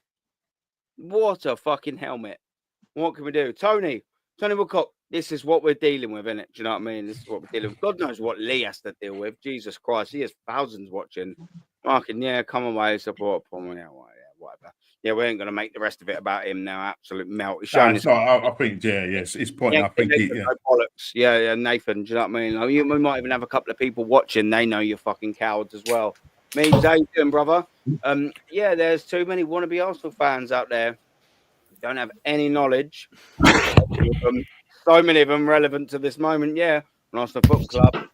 What a fucking helmet. What can we do? Tony Woodcock. This is what we're dealing with, innit? Do you know what I mean? This is what we're dealing with. God knows what Lee has to deal with. Jesus Christ, he has thousands watching. Fucking, come away, support for me. Yeah, whatever. Yeah, we ain't going to make the rest of it about him now. Absolute melt. I think, his point. I think bollocks. Yeah, Nathan, do you know what I mean? We might even have a couple of people watching. They know you're fucking cowards as well. Me, how you doing, brother? There's too many wannabe Arsenal fans out there who don't have any knowledge. So many of them relevant to this moment. Arsenal Football Club.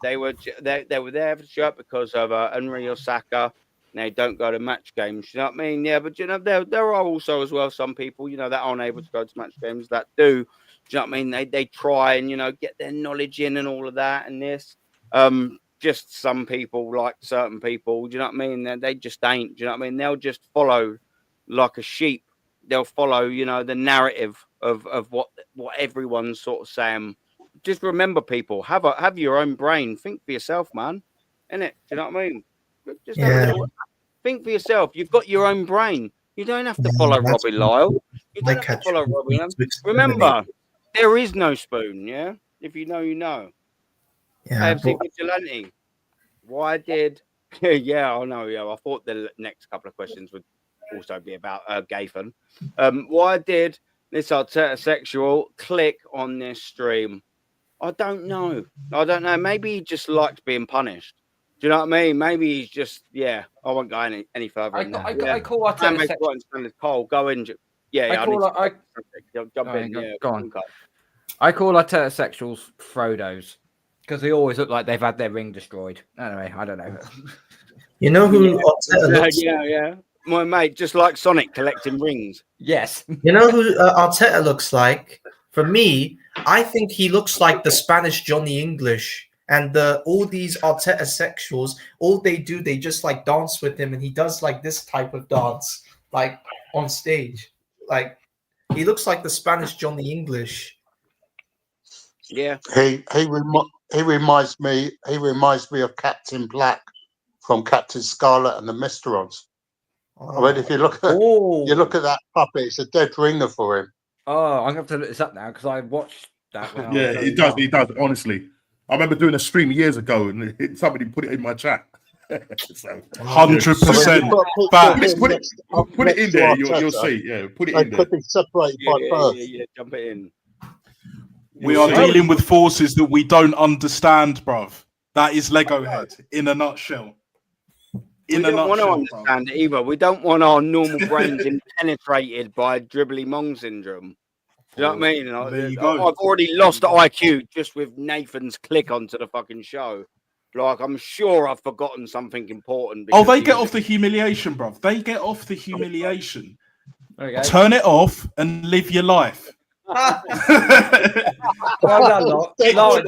They were there for the shirt because of Henry Osaka. They don't go to match games. You know what I mean? Yeah, but there are also as well some people that aren't able to go to match games that do. Do you know what I mean? They try and get their knowledge in and all of that and this. Just some people like certain people. Do you know what I mean? They just ain't. Do you know what I mean? They'll just follow like a sheep. They'll follow the narrative of what everyone's sort of saying. Just remember, people, have your own brain. Think for yourself, man. Innit? Do you know what I mean? Just think for yourself. You've got your own brain. You don't have to follow Robbie Lyle. You don't have to follow Robbie Lyle. Remember, there is no spoon, yeah? If you know, you know. AFC Vigilante. Why did... I know, I thought the next couple of questions would also be about Gafen. Why did this Arteta sexual click on this stream? I don't know. Maybe he just liked being punished. Do you know what I mean? Maybe he's just, I won't go any further. I call Arteta sexual. Cole, go in. Jump in. Go on. I call Arteta sexuals Frodos because they always look like they've had their ring destroyed. Anyway, I don't know. You know who Arteta looks like? My mate, just like Sonic collecting rings. Yes. You know who Arteta looks like? For me, I think he looks like the Spanish Johnny English. And all these Arteta sexuals, all they do, they just like dance with him, and he does like this type of dance, like on stage. Like he looks like the Spanish Johnny English. Yeah. He reminds me of Captain Black from Captain Scarlet and the Mysterons. I mean, if you look at that puppet, it's a dead ringer for him. Oh, I'm gonna have to look this up now because I watched that. When I Yeah, was it does. It does. Honestly, I remember doing a stream years ago, and somebody put it in my chat. So, 100%. Put it in there. You'll see. Yeah, put it in there. Could be separated by birth. Yeah, jump it in. We are dealing with forces that we don't understand, bruv. That is Lego head in a nutshell. We don't want to understand it either. We don't want our normal brains penetrated by dribbly mong syndrome. Do you know what I mean? There you go. I've already lost IQ just with Nathan's click onto the fucking show. Like, I'm sure I've forgotten something important. Oh, they get off the humiliation, bruv. They get off the humiliation. Turn it off and live your life. Well done, Lawrence. Well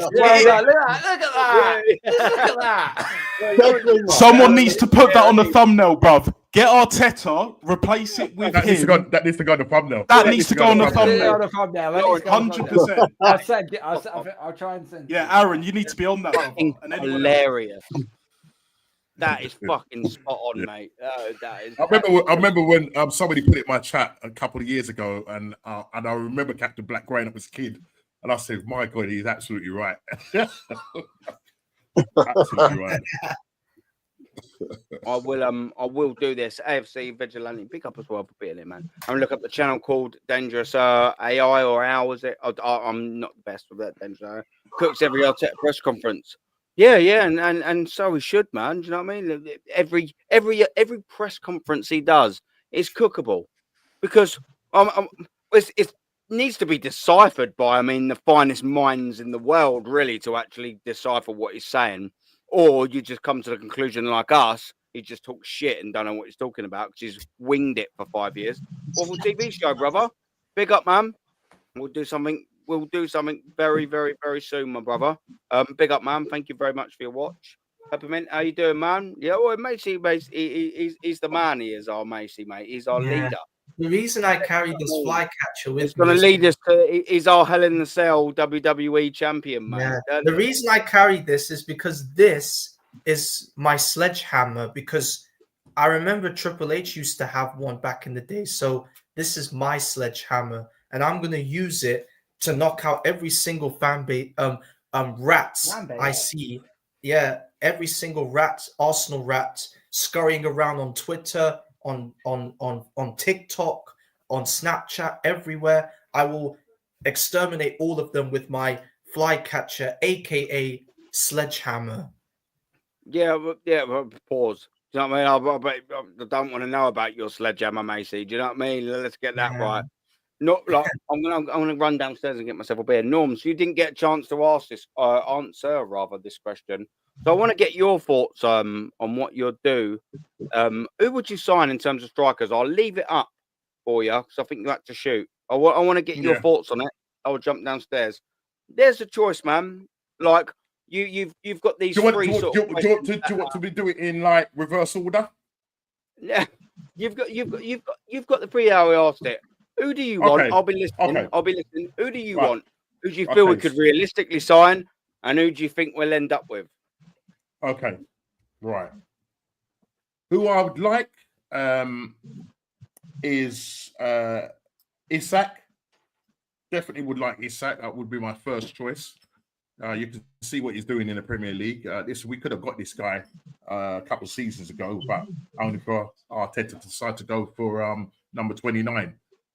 done. Look at that. Look at that. Someone needs to put that on the thumbnail, bruv. Get Arteta, replace it with that him. Needs to go on the thumbnail. That needs to go on the thumbnail. 100%. I'll send it. I'll try and send it. Yeah, Aaron, you need to be on that. Hilarious. That is fucking spot on, mate. That is. I remember when somebody put it in my chat a couple of years ago, and I remember Captain Black growing up as a kid, and I said, "My God, he's absolutely right." Absolutely right. I will do this. AFC Vigilante, pick up as well for being it, man. I'm look up the channel called Dangerous AI or Owl, is it? I'm not the best with that. Dangerous Cooks every press conference. Yeah, and so he should, man. Do you know what I mean? Every press conference he does is cookable because it needs to be deciphered by, the finest minds in the world, really, to actually decipher what he's saying. Or you just come to the conclusion, like us, he just talks shit and don't know what he's talking about because he's winged it for 5 years. Awful TV show, brother. Big up, man. We'll do something very, very, very soon, my brother. Big up, man. Thank you very much for your watch. Peppermint, how you doing, man? Yeah, well, Macy, he's the man. He is our Macy, mate. He's our leader. The reason I carry this fly catcher with me, going to lead us to. He's our Hell in the Cell WWE champion, man. Yeah. The reason I carry this is because this is my sledgehammer. Because I remember Triple H used to have one back in the day. So this is my sledgehammer, and I'm going to use it to knock out every single rats I see. Yeah, every single Arsenal rat scurrying around on Twitter, on TikTok, on Snapchat, everywhere. I will exterminate all of them with my flycatcher, aka sledgehammer. Yeah, pause. Do you know what I mean? I don't want to know about your sledgehammer, Macy. Do you know what I mean? Let's get that right. Not like I'm gonna run downstairs and get myself a beer. Norm, so you didn't get a chance to ask this answer this question. So I want to get your thoughts on what you'll do. Who would you sign in terms of strikers? I'll leave it up for you because I think you like to shoot. I want to get your thoughts on it. I'll jump downstairs. There's a choice, man. Like you've got these do you want to be doing it in like reverse order? Yeah, you've got the 3 hour I asked it. Who do you want? I'll be listening. Okay. I'll be listening. Who do you want? Who do you feel we could realistically sign? And who do you think we'll end up with? Okay. Right. Who I would like is Isak. Definitely would like Isak. That would be my first choice. You can see what he's doing in the Premier League. We could have got this guy a couple of seasons ago, but only for Arteta to decide to go for number 29.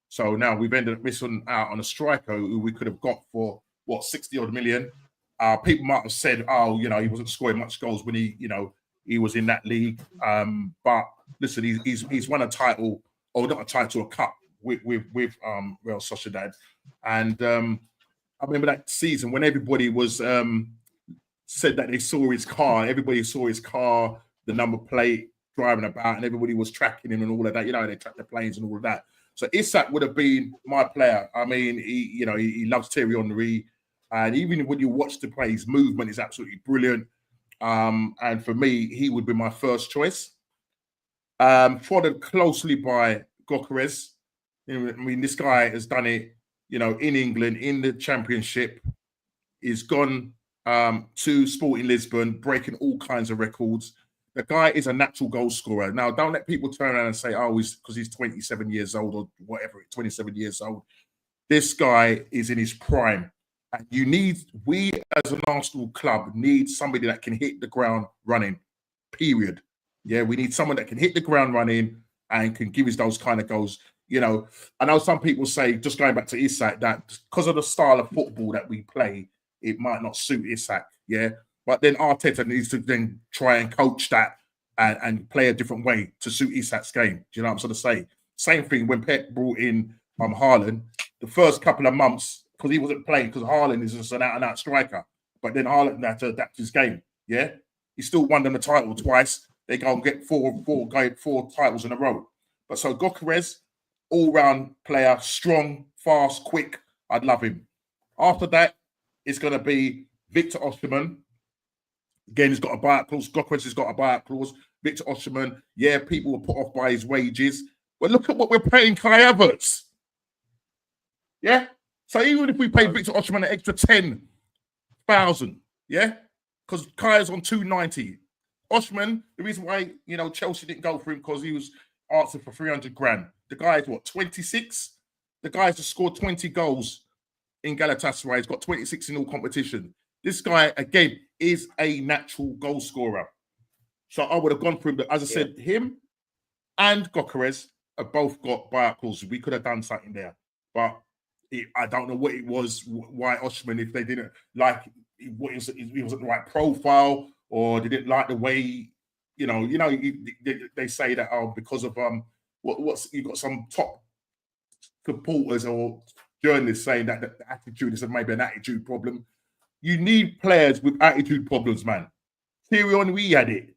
So now we've ended up missing out on a striker who we could have got for 60 odd million. People might have said, he wasn't scoring much goals when he was in that league. But listen, he's won a title, or not a title, a cup with Real Sociedad. And I remember that season when everybody was said that they saw his car. Everybody saw his car, the number plate, driving about, and everybody was tracking him and all of that. They track the planes and all of that. So Isak would have been my player. I mean, he loves Thierry Henry, and even when you watch the play, his movement is absolutely brilliant. And for me, he would be my first choice. Followed closely by Gyökeres. I mean, this guy has done it, in England, in the Championship. He's gone to Sporting Lisbon, breaking all kinds of records. The guy is a natural goal scorer. Now, don't let people turn around and say, he's because he's 27 years old or whatever, 27 years old. This guy is in his prime. And we as an Arsenal club need somebody that can hit the ground running, period. Yeah, we need someone that can hit the ground running and can give us those kind of goals. You know, I know some people say, just going back to Isak, that because of the style of football that we play, it might not suit Isak. Yeah. But then Arteta needs to then try and coach that and play a different way to suit Isak's game. Do you know what I'm sort of saying? Same thing when Pep brought in Haaland, the first couple of months, because he wasn't playing, because Haaland is just an out-and-out striker. But then Haaland had to adapt his game. Yeah. He still won them the title twice. They go and get four titles in a row. But so Gyökeres, all-round player, strong, fast, quick. I'd love him. After that, it's going to be Victor Osimhen. Again, he's got a buyout clause. Gyökeres has got a buyout clause. Victor Osimhen, yeah, people were put off by his wages. But look at what we're paying Kai Havertz. Yeah? So even if we pay Victor Osimhen an extra 10,000, yeah? Because Kai's on 290. Osimhen, the reason why, Chelsea didn't go for him because he was asking for 300 grand. The guy is what, 26? The guy's just scored 20 goals in Galatasaray. He's got 26 in all competition. This guy, again, is a natural goal scorer. So I would have gone for him. But as I said, him and Gyökeres have both got buyout clauses. We could have done something there. But I don't know what it was, why Osimhen, if they didn't like, he wasn't the right profile, or they didn't like the way, they say that because of you've got some top supporters or journalists saying that the attitude is maybe an attitude problem. You need players with attitude problems, man. Thierry Henry had it.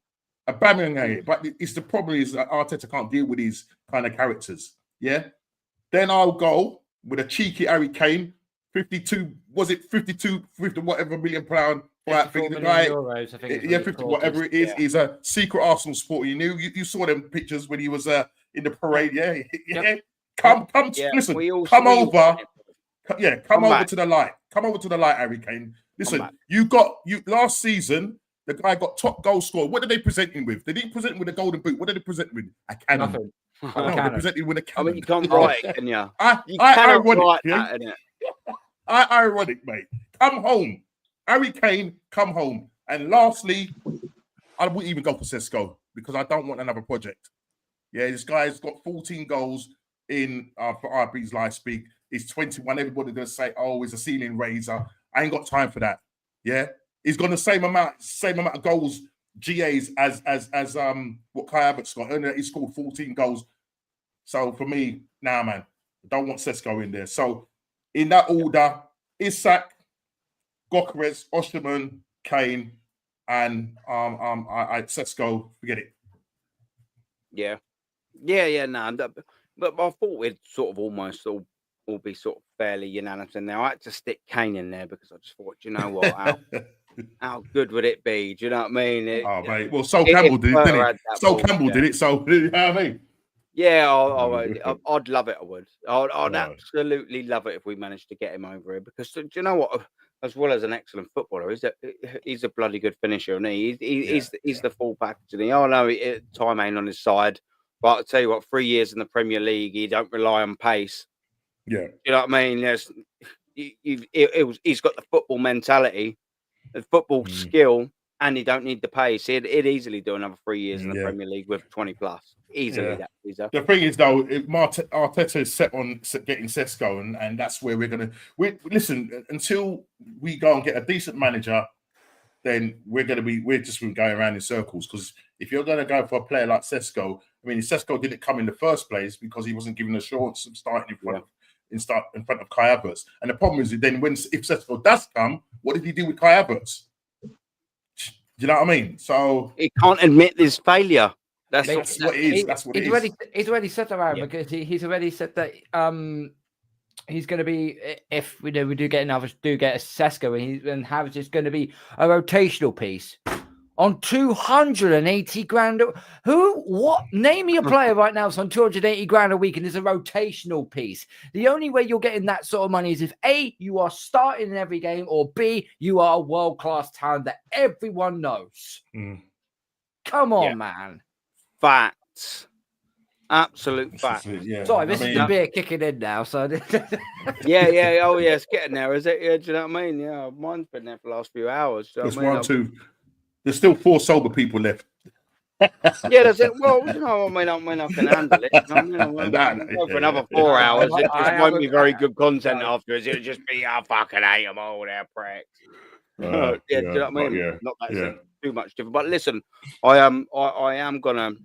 Aubameyang had it. But the problem is that Arteta can't deal with these kind of characters. Yeah? Then I'll go with a cheeky Harry Kane. 52, was it 50 whatever million pound? Right, the guy, euros, I think 50, whatever it is, yeah. He's a secret Arsenal supporter. You saw them pictures when he was in the parade. Yeah, yeah. Come, listen. Come over to the light. Come over to the light, Harry Kane. Listen, you last season. The guy got top goal scorer. What did they present him with? They didn't present him with a golden boot. What did they present him with? A cannon. Nothing. No, they presented him with a cannon. I mean, you can't write it, can you? You cannot ironic, write yeah? that, innit? Ironic, mate. Come home. Harry Kane, come home. And lastly, I wouldn't even go for Sesko because I don't want another project. Yeah, this guy's got 14 goals in for RB's life speak. He's 21. Everybody's going to say, oh, he's a ceiling raiser. I ain't got time for that. Yeah. He's got the same amount of goals, GAs as what Kai Havertz got. And he scored 14 goals. So for me, man, I don't want Sesko in there. So in that order, Isak, Gyökeres, Osimhen, Kane, and Sesko, forget it. Yeah. No, but I thought we'd sort of almost all be sort of fairly unanimous in there. I had to stick Kane in there because I just thought, you know what, how good would it be? Do you know what I mean? Mate. Well, Sol Campbell did it, didn't he? Sol Campbell did it, so you know what I mean? Yeah, I'd love it. I would. I'd absolutely love it if we managed to get him over here because do you know what? As well as an excellent footballer, he's a bloody good finisher, and he's the full package. And I know time ain't on his side, but I'll tell you what, 3 years in the Premier League, he don't rely on pace. Yeah, you know what I mean. He's got the football mentality, the football skill, and he don't need the pace. He'd easily do another 3 years in the Premier League with 20 plus. Easily. Yeah. The thing is, though, Arteta is set on getting Sesko, and that's where we're going to. Listen, until we go and get a decent manager, then we're just going around in circles. Because if you're going to go for a player like Sesko, I mean, Sesko didn't come in the first place because he wasn't given assurance of starting in front of Kai Havertz. And the problem is, then if Sesko does come, what did he do with Kai Havertz? Do you know what I mean? So he can't admit this failure. That's what it is. That's what it is. He's already said that, because he's already said that he's going to be, if we do get a Sesko, and Havertz is going to be a rotational piece on 280 grand. Name me a player right now that's on 280 grand a week and is a rotational piece. The only way you're getting that sort of money is if A, you are starting in every game, or B, you are a world-class talent that everyone knows. Come on, man. Facts. Absolute fact. Yeah. Sorry, this is the beer kicking in now. So yeah. Oh, yeah, it's getting there, is it? Yeah, do you know what I mean? Yeah, mine's been there for the last few hours. Do you know There's what I mean? 1, 2. There's still 4 sober people left. Yeah, that's it. Well, you know, I mean, I can handle it. You know what I mean? I'll go for another 4 hours. It just won't be very good content afterwards. It'll just be, I fucking hate them all, they're pricks. Yeah, do you know what I mean? Not that it's too much different. But listen, I am gonna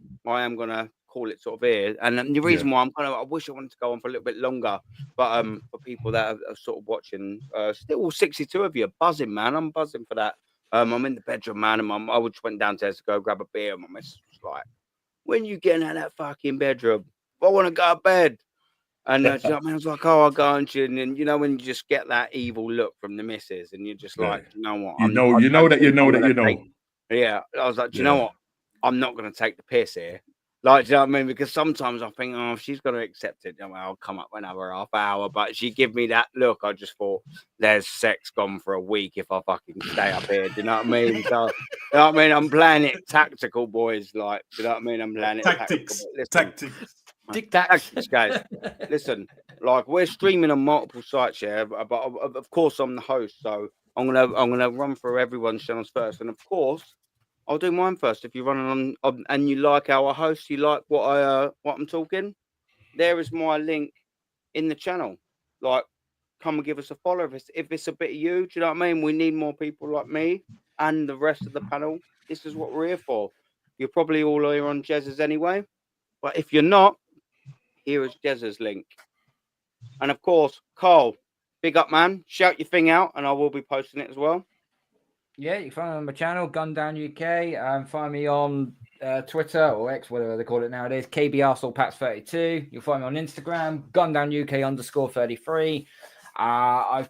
call it sort of here. And the reason why I wish I wanted to go on for a little bit longer, but for people that are sort of watching, still 62 of you buzzing, man. I'm buzzing for that. I'm in the bedroom, man, and I just went downstairs to go grab a beer. And my missus was like, "When you getting out of that fucking bedroom? I want to go to bed." And you know what I mean? I was like, "Oh, I'll go and you know when you just get that evil look from the missus, and you're just like, you know what? You know that you know. Yeah, I was like, do you know what? I'm not going to take the piss here. Like, do you know what I mean? Because sometimes I think, oh, if she's going to accept it, I'll come up another half hour. But she give me that look. I just thought, there's sex gone for a week if I fucking stay up here. Do you know what I mean? So, you know what I mean? I'm playing it tactical, boys. Like, do you know what I mean? I'm playing it tactics. Tactics, guys. Listen, like we're streaming on multiple sites here, but of course I'm the host, so I'm gonna run through everyone's channels first, and of course I'll do mine first. If you're running on and you like our host, you like what I'm talking, there is my link in the channel. Like, come and give us a follow if it's a bit of you. Do you know what I mean? We need more people like me and the rest of the panel. This is what we're here for. You're probably all here on Jez's anyway, but if you're not, here is Jez's link. And of course, Carl, big up, man. Shout your thing out, and I will be posting it as well. Yeah, you can find me on my channel, Gundown UK. Find me on Twitter or X, whatever they call it nowadays, KBArsenalPats32. You'll find me on Instagram, GundownUK_33. I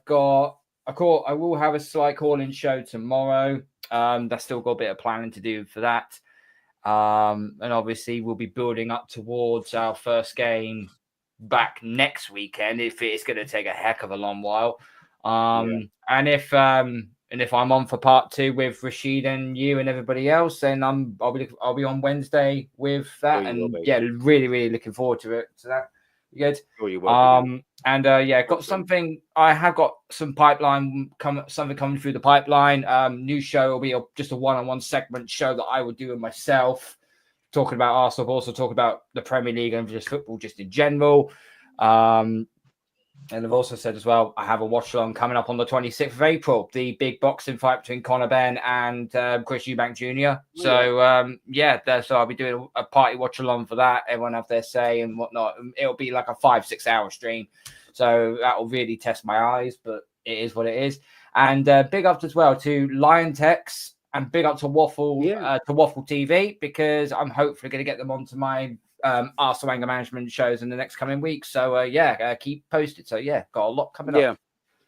will have a slight call-in show tomorrow. That's still got a bit of planning to do for that. And obviously we'll be building up towards our first game back next weekend. If it's going to take a heck of a long while. And if I'm on for part 2 with Rashid and you and everybody else, then I'll be on Wednesday with that. And really, really looking forward to it. So that good. I have got some pipeline something coming through the pipeline. New show will be just a one-on-one segment show that I will do with myself, talking about Arsenal, but also talk about the Premier League and just football just in general. And I've also said as well, I have a watch along coming up on the 26th of April, the big boxing fight between Conor Benn and Chris Eubank Jr. So I'll be doing a party watch along for that. Everyone have their say and whatnot. It'll be like a 5-6 hour stream, so that will really test my eyes, but it is what it is. And big ups as well to Lion Tex and big up to Waffle TV, because I'm hopefully going to get them onto my Arsenal anger management shows in the next coming weeks. So keep posted. So got a lot coming up.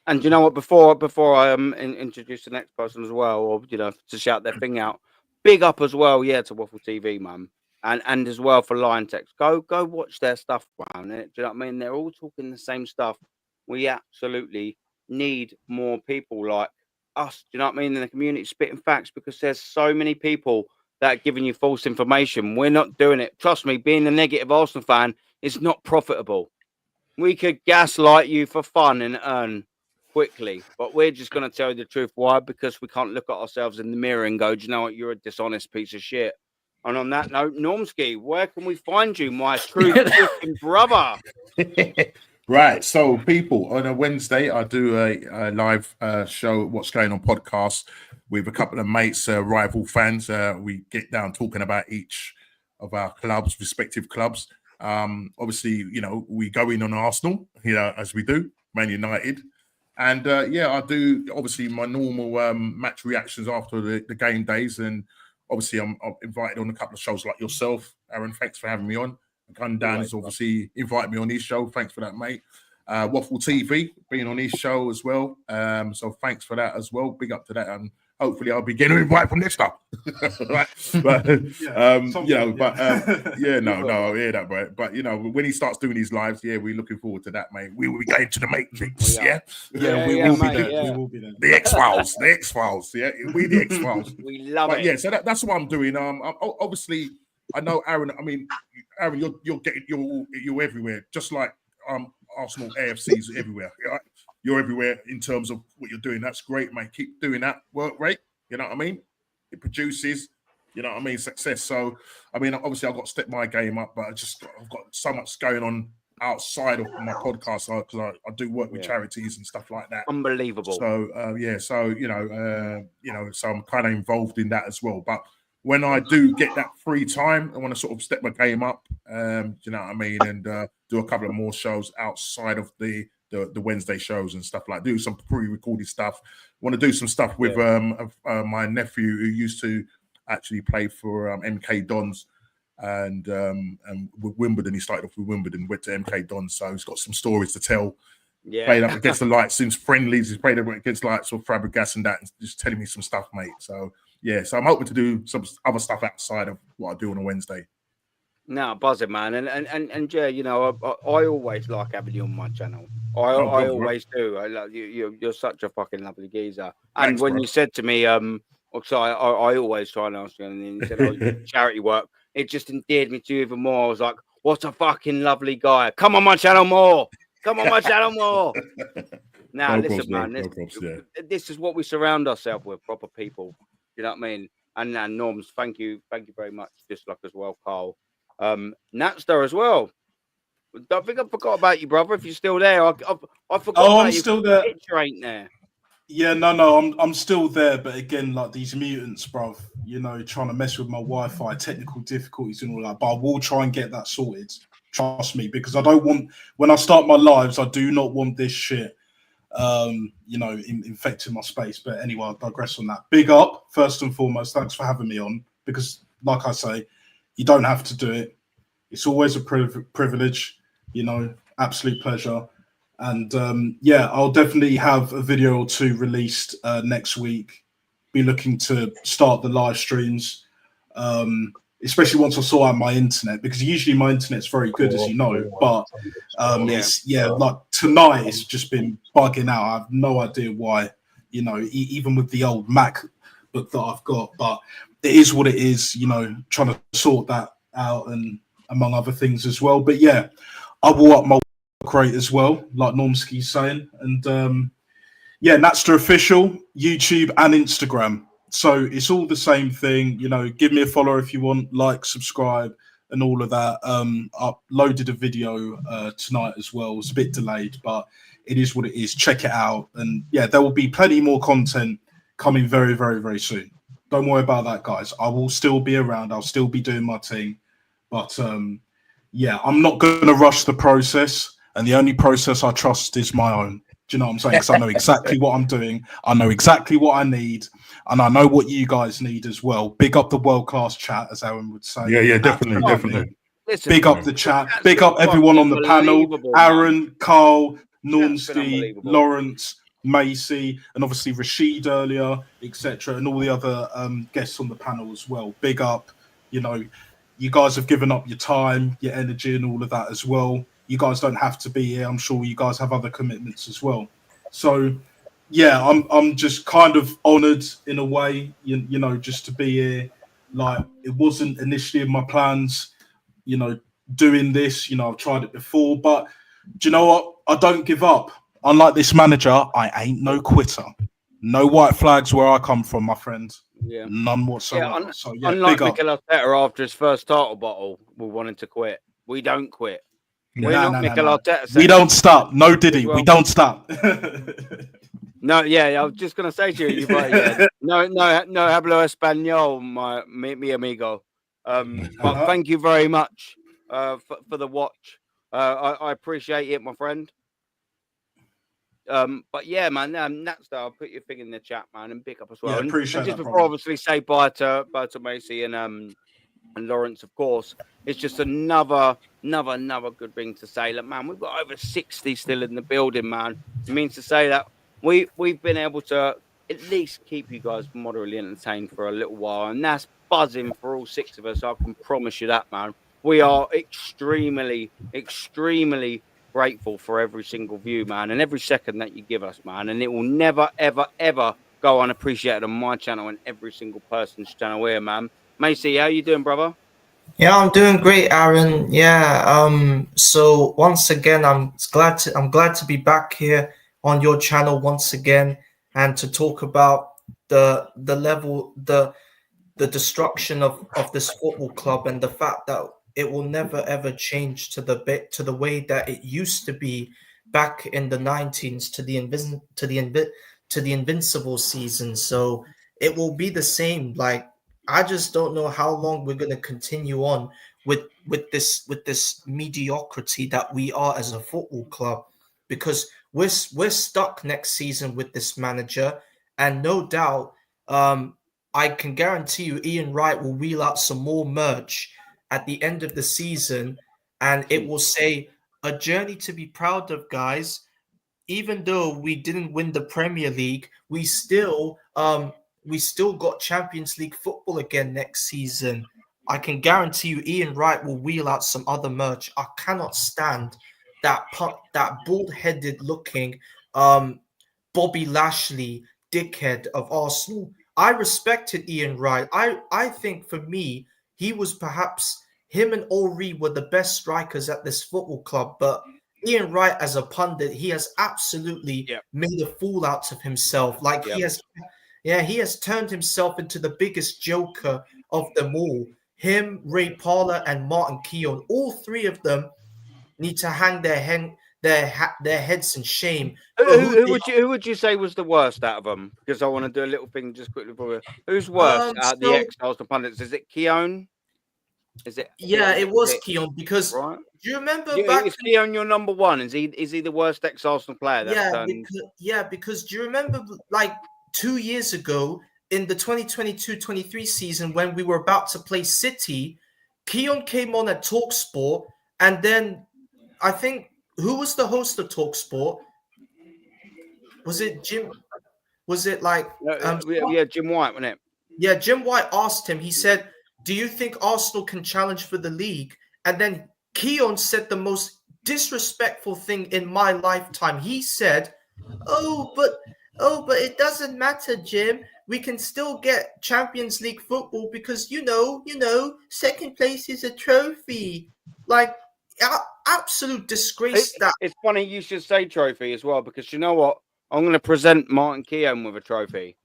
And you know what, before I introduce the next person as well, or to shout their thing out, big up as well to Waffle TV, man, and as well for Lion Text. Go watch their stuff, man. Do you know what I mean? They're all talking the same stuff. We absolutely need more people like us, do you know what I mean, in the community spitting facts, because there's so many people that are giving you false information. We're not doing it. Trust me, being a negative Arsenal fan is not profitable. We could gaslight you for fun and earn quickly, but we're just going to tell you the truth. Why? Because we can't look at ourselves in the mirror and go, do you know what, you're a dishonest piece of shit. And on that note, Normski, where can we find you, my true brother? Right, so people, on a Wednesday, I do a live show, What's Going On podcast, with a couple of mates, rival fans. We get down talking about each of our clubs, respective clubs. Obviously, we go in on Arsenal, as we do, Man United. And I do obviously my normal match reactions after the game days. And obviously, I'm invited on a couple of shows like yourself. Aaron, thanks for having me on. Gundown has obviously invited me on his show. Thanks for that, mate. Waffle TV being on his show as well. So thanks for that as well. Big up to that. And hopefully I'll be getting an invite from next time. Right? But I hear that, bro. But when he starts doing his lives, we're looking forward to that, mate. We will be going to the Matrix. We will be there. The X-Files. The X-Files. Yeah, we the X-Files. We love it. Yeah, so that's what I'm doing. Obviously, I know Aaron. I mean, Aaron, you're everywhere, just like Arsenal AFC's everywhere. Right? You're everywhere in terms of what you're doing. That's great, mate. Keep doing that work rate. You know what I mean? It produces, you know what I mean, success. So, I mean, obviously, I've got to step my game up, but I've got so much going on outside of my podcast because I do work with charities and stuff like that. Unbelievable. So so so I'm kind of involved in that as well. But when I do get that free time, I want to sort of step my game up. You know what I mean, and do a couple of more shows outside of the Wednesday shows and stuff like. Do some pre-recorded stuff. Want to do some stuff with my nephew who used to actually play for MK Dons. And with Wimbledon, he started off with Wimbledon, went to MK Dons, so he's got some stories to tell. Yeah, played up against the lights since friendlies. He's played up against lights or Fabregas and that, and just telling me some stuff, mate. So yeah, so I'm hoping to do some other stuff outside of what I do on a Wednesday. No, buzzing, man, and Jay, you know, I always like having you on my channel. I always do. I love you. You're such a fucking lovely geezer. And Thanks, when bro. you said to me, so I always try and ask you, and then you said, "Oh, you do charity work." It just endeared me to you even more. I was like, "What a fucking lovely guy! Come on my channel more. Come on my channel more." Now, No listen, problems, man. This is what we surround ourselves with, proper people. You know what I mean? And Norms, thank you very much. Just like as well, Carl. Natster as well. I think I forgot about you, brother. If you're still there, I forgot. Oh, about I'm you. still there. The picture ain't there. Yeah, no, I'm still there, but again, like these mutants, bruv, you know, trying to mess with my Wi-Fi, technical difficulties and all that. But I will try and get that sorted. Trust me, because I don't want, when I start my lives, I do not want this shit, you know, infecting my space. But anyway, I'll digress on that. Big up, first and foremost. Thanks for having me on, because, like I say, you don't have to do it. It's always a privilege, you know, absolute pleasure. And yeah, I'll definitely have a video or two released next week. Be looking to start the live streams, especially once I sort out my internet, because usually my internet's very good, as you know. But it's like tonight, it's just been bugging out. I have no idea why, you know, even with the old MacBook that I've got. But it is what it is, you know, trying to sort that out and among other things as well. But yeah, I will up my rate as well, like Normski's saying. And yeah, Natster Official, YouTube and Instagram. So it's all the same thing, you know. Give me a follow if you want, like, subscribe, and all of that. Uploaded a video tonight as well. It's a bit delayed, but it is what it is. Check it out. And yeah, there will be plenty more content coming very, very, very soon. Don't worry about that, guys. I will still be around. I'll still be doing my thing. But yeah, I'm not going to rush the process. And the only process I trust is my own. Do you know what I'm saying? Because I know exactly what I'm doing. I know exactly what I need. And I know what you guys need as well. Big up the world-class chat, as Aaron would say. Yeah, definitely. Listen, big up the chat. Big up everyone on the panel. Aaron, Carl, Normski, Lawrence, Macy, and obviously Rashid earlier, etc. And all the other guests on the panel as well. Big up. You know, you guys have given up your time, your energy, and all of that as well. You guys don't have to be here. I'm sure you guys have other commitments as well. So, yeah, I'm just kind of honoured in a way, you know, just to be here. Like, it wasn't initially in my plans, you know, doing this. You know, I've tried it before, but do you know what? I don't give up. Unlike this manager, I ain't no quitter. No white flags where I come from, my friend. Yeah, none whatsoever. Yeah, so yeah, unlike big up. Mikel Arteta after his first title bottle, we wanted to quit. We don't quit. We're not Mikel Arteta. We don't stop. No, Diddy. We don't stop. No, yeah, I was just gonna say to you, right, yeah. no, hablo español, mi amigo. But thank you very much for the watch. I appreciate it, my friend. But yeah, man, Natster, I'll put your thing in the chat, man, and pick up as well. Yeah, appreciate and just that, before, bro. obviously, say bye to Macy and Lawrence, of course. It's just another good thing to say. Look, man, we've got over 60 still in the building, man. It means to say that we've been able to at least keep you guys moderately entertained for a little while, and that's buzzing for all 6 of us. I can promise you that, man. We are extremely grateful for every single view, man, and every second that you give us, man. And it will never, ever go unappreciated on my channel and every single person's channel here, man. Macy, how you doing, brother? Yeah, I'm doing great, Aaron. Yeah. So once again, I'm glad to be back here on your channel once again and to talk about the level the destruction of this football club and the fact that it will never ever change to the way that it used to be back in the 19s to the invincible season. So it will be the same. Like I just don't know how long we're going to continue on with this mediocrity that we are as a football club, because we're stuck next season with this manager, and no doubt I can guarantee you Ian Wright will wheel out some more merch at the end of the season, and it will say a journey to be proud of, guys. Even though we didn't win the Premier League, we still got Champions League football again next season. I can guarantee you Ian Wright will wheel out some other merch. I cannot stand that bald-headed looking Bobby Lashley dickhead of Arsenal. I respected Ian Wright. I think for me, he was perhaps him and Ori were the best strikers at this football club, but Ian Wright as a pundit, he has absolutely made a fool out of himself. Like he has turned himself into the biggest joker of them all. Him, Ray Parlour, and Martin Keown, all three of them need to hang their heads in shame. Who would you say was the worst out of them? Because I want to do a little thing just quickly for you. Who's worse out of the ex-Arsenal pundits? Is it Keown? Is it? Yeah, it was Keown, because right? Do you remember Is Keown your number one? Is he the worst ex-Arsenal player? Because do you remember like 2 years ago in the 2022-23 season when we were about to play City, Keown came on at TalkSport, and then I think who was the host of TalkSport? Was it Jim? Was it like Jim White, wasn't it? Yeah, Jim White asked him. He said, "Do you think Arsenal can challenge for the league?" And then Keown said the most disrespectful thing in my lifetime. He said, "Oh, but it doesn't matter, Jim. We can still get Champions League football because you know, second place is a trophy." Like absolute disgrace. It's funny you should say trophy as well, because you know what? I'm going to present Martin Keown with a trophy.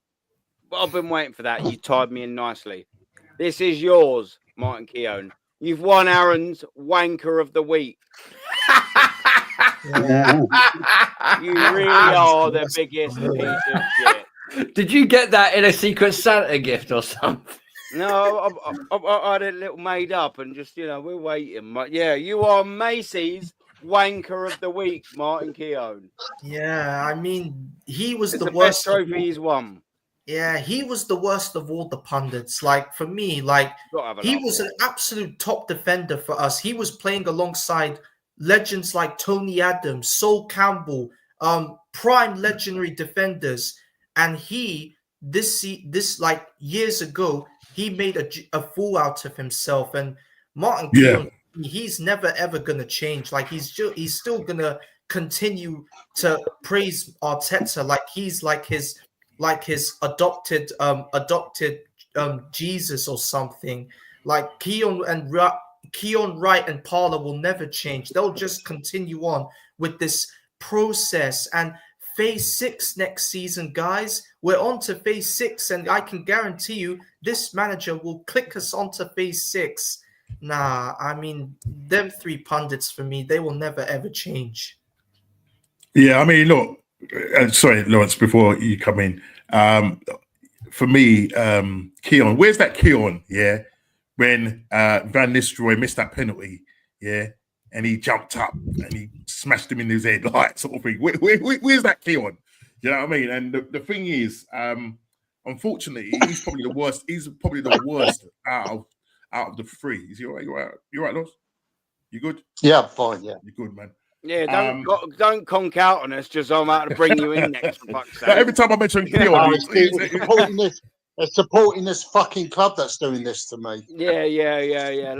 But I've been waiting for that. You tied me in nicely. This is yours, Martin Keown. You've won Aaron's Wanker of the Week. You really are the biggest piece of shit. Did you get that in a Secret Santa gift or something? No, I had it a little made up and just, we're waiting. But yeah, you are Macy's Wanker of the Week, Martin Keown. Yeah, I mean, he was the best worst trophy he's won. Yeah, he was the worst of all the pundits. Like for me, he was an absolute top defender for us. He was playing alongside legends like Tony Adams, Sol Campbell, prime legendary defenders. And this like years ago, he made a fool out of himself. And Martin Keown, he's never ever gonna change. Like he's still gonna continue to praise Arteta like he's like his adopted Jesus or something. Like Keown Wright and Parlour will never change. They'll just continue on with this process. And phase 6 next season, guys, we're on to phase 6, and I can guarantee you this manager will click us onto phase 6. Nah, I mean, them three pundits for me, they will never ever change. Yeah, I mean, look, sorry, Lawrence, before you come in, for me, Keown, where's that Keown? Yeah, when Van Nistelrooy missed that penalty, yeah, and he jumped up and he smashed him in his head, like sort of thing. Where's that Keown? You know what I mean? And the thing is, unfortunately, he's probably the worst. He's probably the worst out of the three. Is he all right? You all right, Lawrence? You good? Yeah, I'm fine. Yeah, you're good, man. Yeah, don't conk out on us. Just I'm out to bring you in next. For fuck's sake. Every time I mention Keown, it's supporting this fucking club that's doing this to me. Yeah.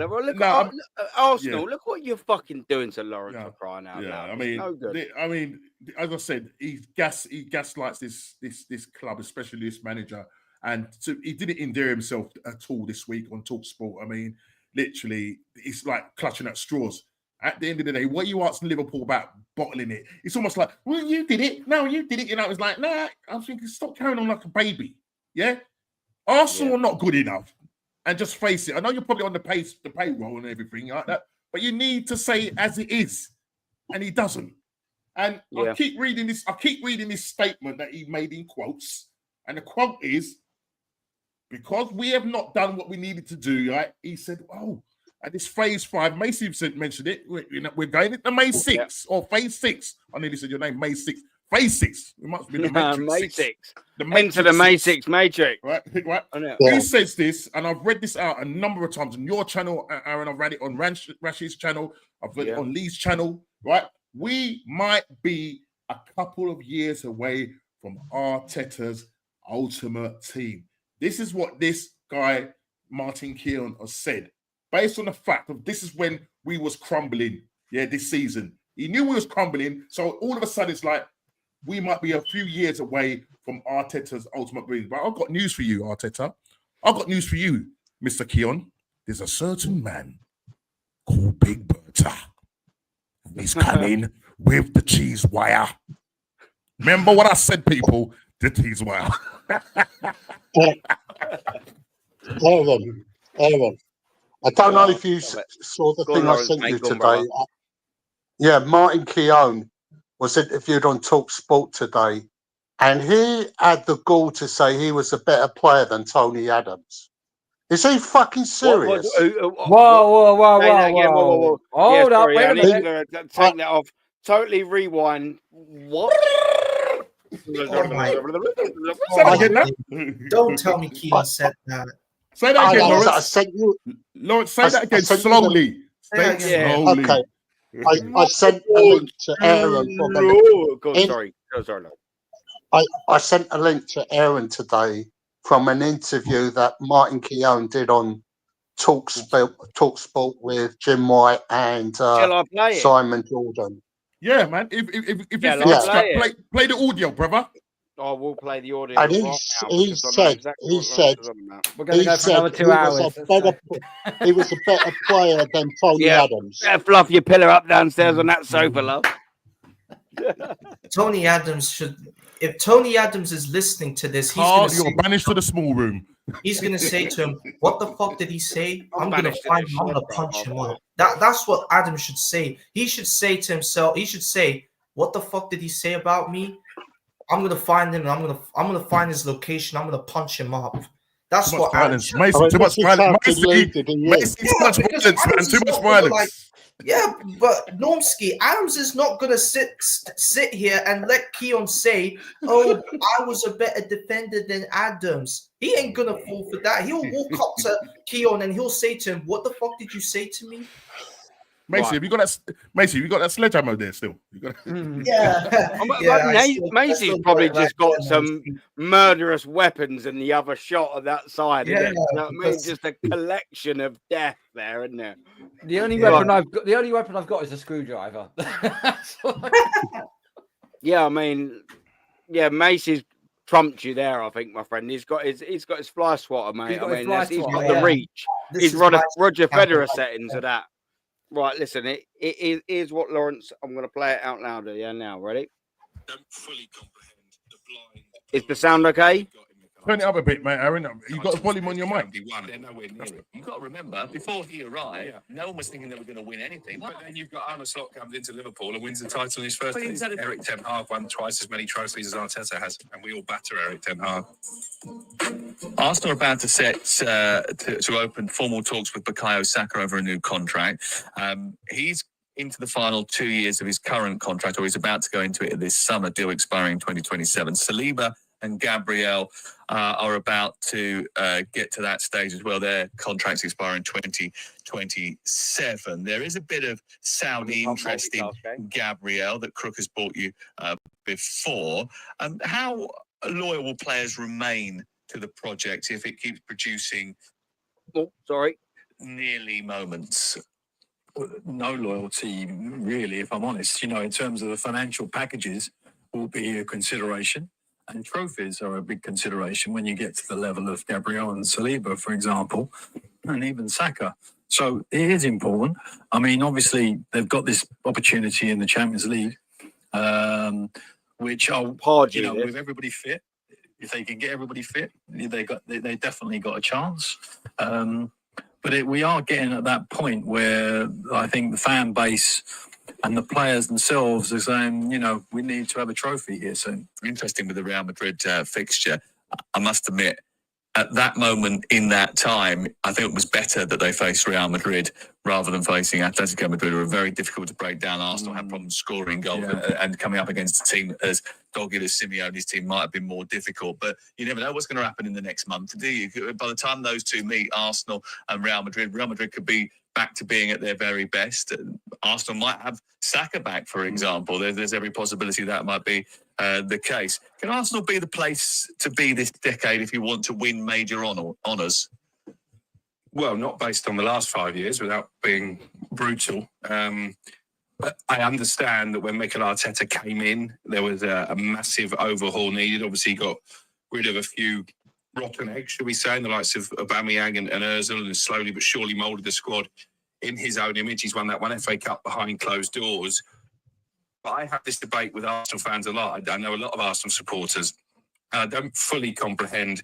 Well, look, Arsenal. Yeah. Look what you're fucking doing to Lawrence for crying out loud. I mean, no good. I mean, as I said, he gaslights this club, especially this manager, and so he didn't endear himself at all this week on TalkSport. I mean, literally, it's like clutching at straws. At the end of the day, what you ask Liverpool about bottling it, it's almost like, well, you did it. No, you did it. You know, it's like, nah, I'm thinking, stop carrying on like a baby. Yeah? Arsenal are not good enough. And just face it. I know you're probably on the payroll and everything like that, but you need to say it as it is. And he doesn't. And I keep reading this statement that he made in quotes. And the quote is, because we have not done what we needed to do, right? He said, at this phase 5, Macy mentioned it. We're going into May 6 or phase 6. I nearly said your name, May 6. Phase 6. It must be the Matrix May 6. 6. The Enter the May 6 Matrix. Right? Yeah. He says this, and I've read this out a number of times on your channel, Aaron. I've read it on Rashid's channel. I've read it on Lee's channel. Right? We might be a couple of years away from Arteta's ultimate team. This is what this guy, Martin Keown, has said. Based on the fact of this is when we was crumbling, this season. He knew we was crumbling, so all of a sudden it's like we might be a few years away from Arteta's ultimate dream. But I've got news for you, Arteta. I've got news for you, Mr. Keown. There's a certain man called Big Bertha. He's coming with the cheese wire. Remember what I said, people? The cheese wire. Aaron. I don't know if you saw the thing I sent you today. Yeah, Martin Keown was interviewed on Talk Sport today, and he had the gall to say he was a better player than Tony Adams. Is he fucking serious? Whoa. Hold up, wait a minute. Take that off. Totally rewind. What? Don't tell me Keown said that. Say that again, Lawrence. Say that again slowly. Slowly. Okay. I sent a link to Aaron. I sent a link to Aaron today from an interview that Martin Keown did on Talk Sport with Jim White and Simon Jordan. Yeah, man. If you play the audio, brother. I will play the audio. And he said we're going to go for another 2 hours. He was a better player than Tony Adams. Fluff your pillow up downstairs on that sofa, love. Tony Adams should. If Tony Adams is listening to this, you're banished to the small room. He's going to say to him, "What the fuck did he say? I'm going to find him. I'm going to punch him up." That's what Adams should say. He should say to himself. He should say, "What the fuck did he say about me? I'm gonna find him. And I'm gonna find his location. I'm gonna punch him up." That's too what violence. Mason, too much violence. Mason, too much violence, man. Too much violence. But Normski, Adams is not gonna sit here and let Keown say, "Oh, I was a better defender than Adams." He ain't gonna fall for that. He'll walk up to Keown and he'll say to him, "What the fuck did you say to me?" Macy, have you got that? Macy, have you got that sledgehammer there still? Macy's probably just got some murderous weapons in the other shot of that side. Isn't it? You know what I mean? Just a collection of death there, isn't there? The only weapon I've got is a screwdriver. Yeah, I mean, Macy's trumped you there. I think, my friend. He's got his fly swatter, mate. He's got the reach. He's Roger Federer settings of that. Right, listen, it is what Lawrence. I'm going to play it out louder. Yeah, now, ready? Don't fully comprehend the blind. Is the sound okay? Turn it up a bit, mate, Aaron. You got the volume on your mic. You got to remember, before he arrived, no one was thinking they were going to win anything. But then you've got Arne Slot comes into Liverpool and wins the title in his first season. Eric Ten Hag won twice as many trophies as Arteta has, and we all batter Eric Ten Hag. Arsenal are about to set to open formal talks with Bukayo Saka over a new contract. He's into the final 2 years of his current contract, or he's about to go into it this summer, deal expiring 2027. Saliba and Gabriel are about to get to that stage as well. Their contracts expire in 2027. There is a bit of Saudi interest in Gabriel that Crook has bought you before. How loyal will players remain to the project if it keeps producing nearly moments? No loyalty, really, if I'm honest. You know, in terms of the financial packages will be a consideration, and trophies are a big consideration when you get to the level of Gabriel and Saliba, for example, and even Saka. So it is important. I mean, obviously, they've got this opportunity in the Champions League, which I'll, with everybody fit, if they can get everybody fit, they definitely got a chance. But we are getting at that point where I think the fan base and the players themselves are saying, we need to have a trophy here soon. Interesting with the Real Madrid fixture. I must admit, at that moment in that time, I think it was better that they faced Real Madrid rather than facing Atletico Madrid, who were very difficult to break down. Arsenal had problems scoring goals, and coming up against a team as dogged as Simeone's team might have been more difficult. But you never know what's going to happen in the next month, do you? By the time those two meet, Arsenal and Real Madrid could be back to being at their very best. Arsenal might have Saka back, for example. There's every possibility that might be the case. Can Arsenal be the place to be this decade if you want to win major honours? Well, not based on the last 5 years, without being brutal. But I understand that when Mikel Arteta came in, there was a massive overhaul needed. Obviously, he got rid of a few rotten eggs, should we say, in the likes of Aubameyang and Ozil, and slowly but surely moulded the squad in his own image. He's won that one FA Cup behind closed doors. But I have this debate with Arsenal fans a lot. I know a lot of Arsenal supporters. And I don't fully comprehend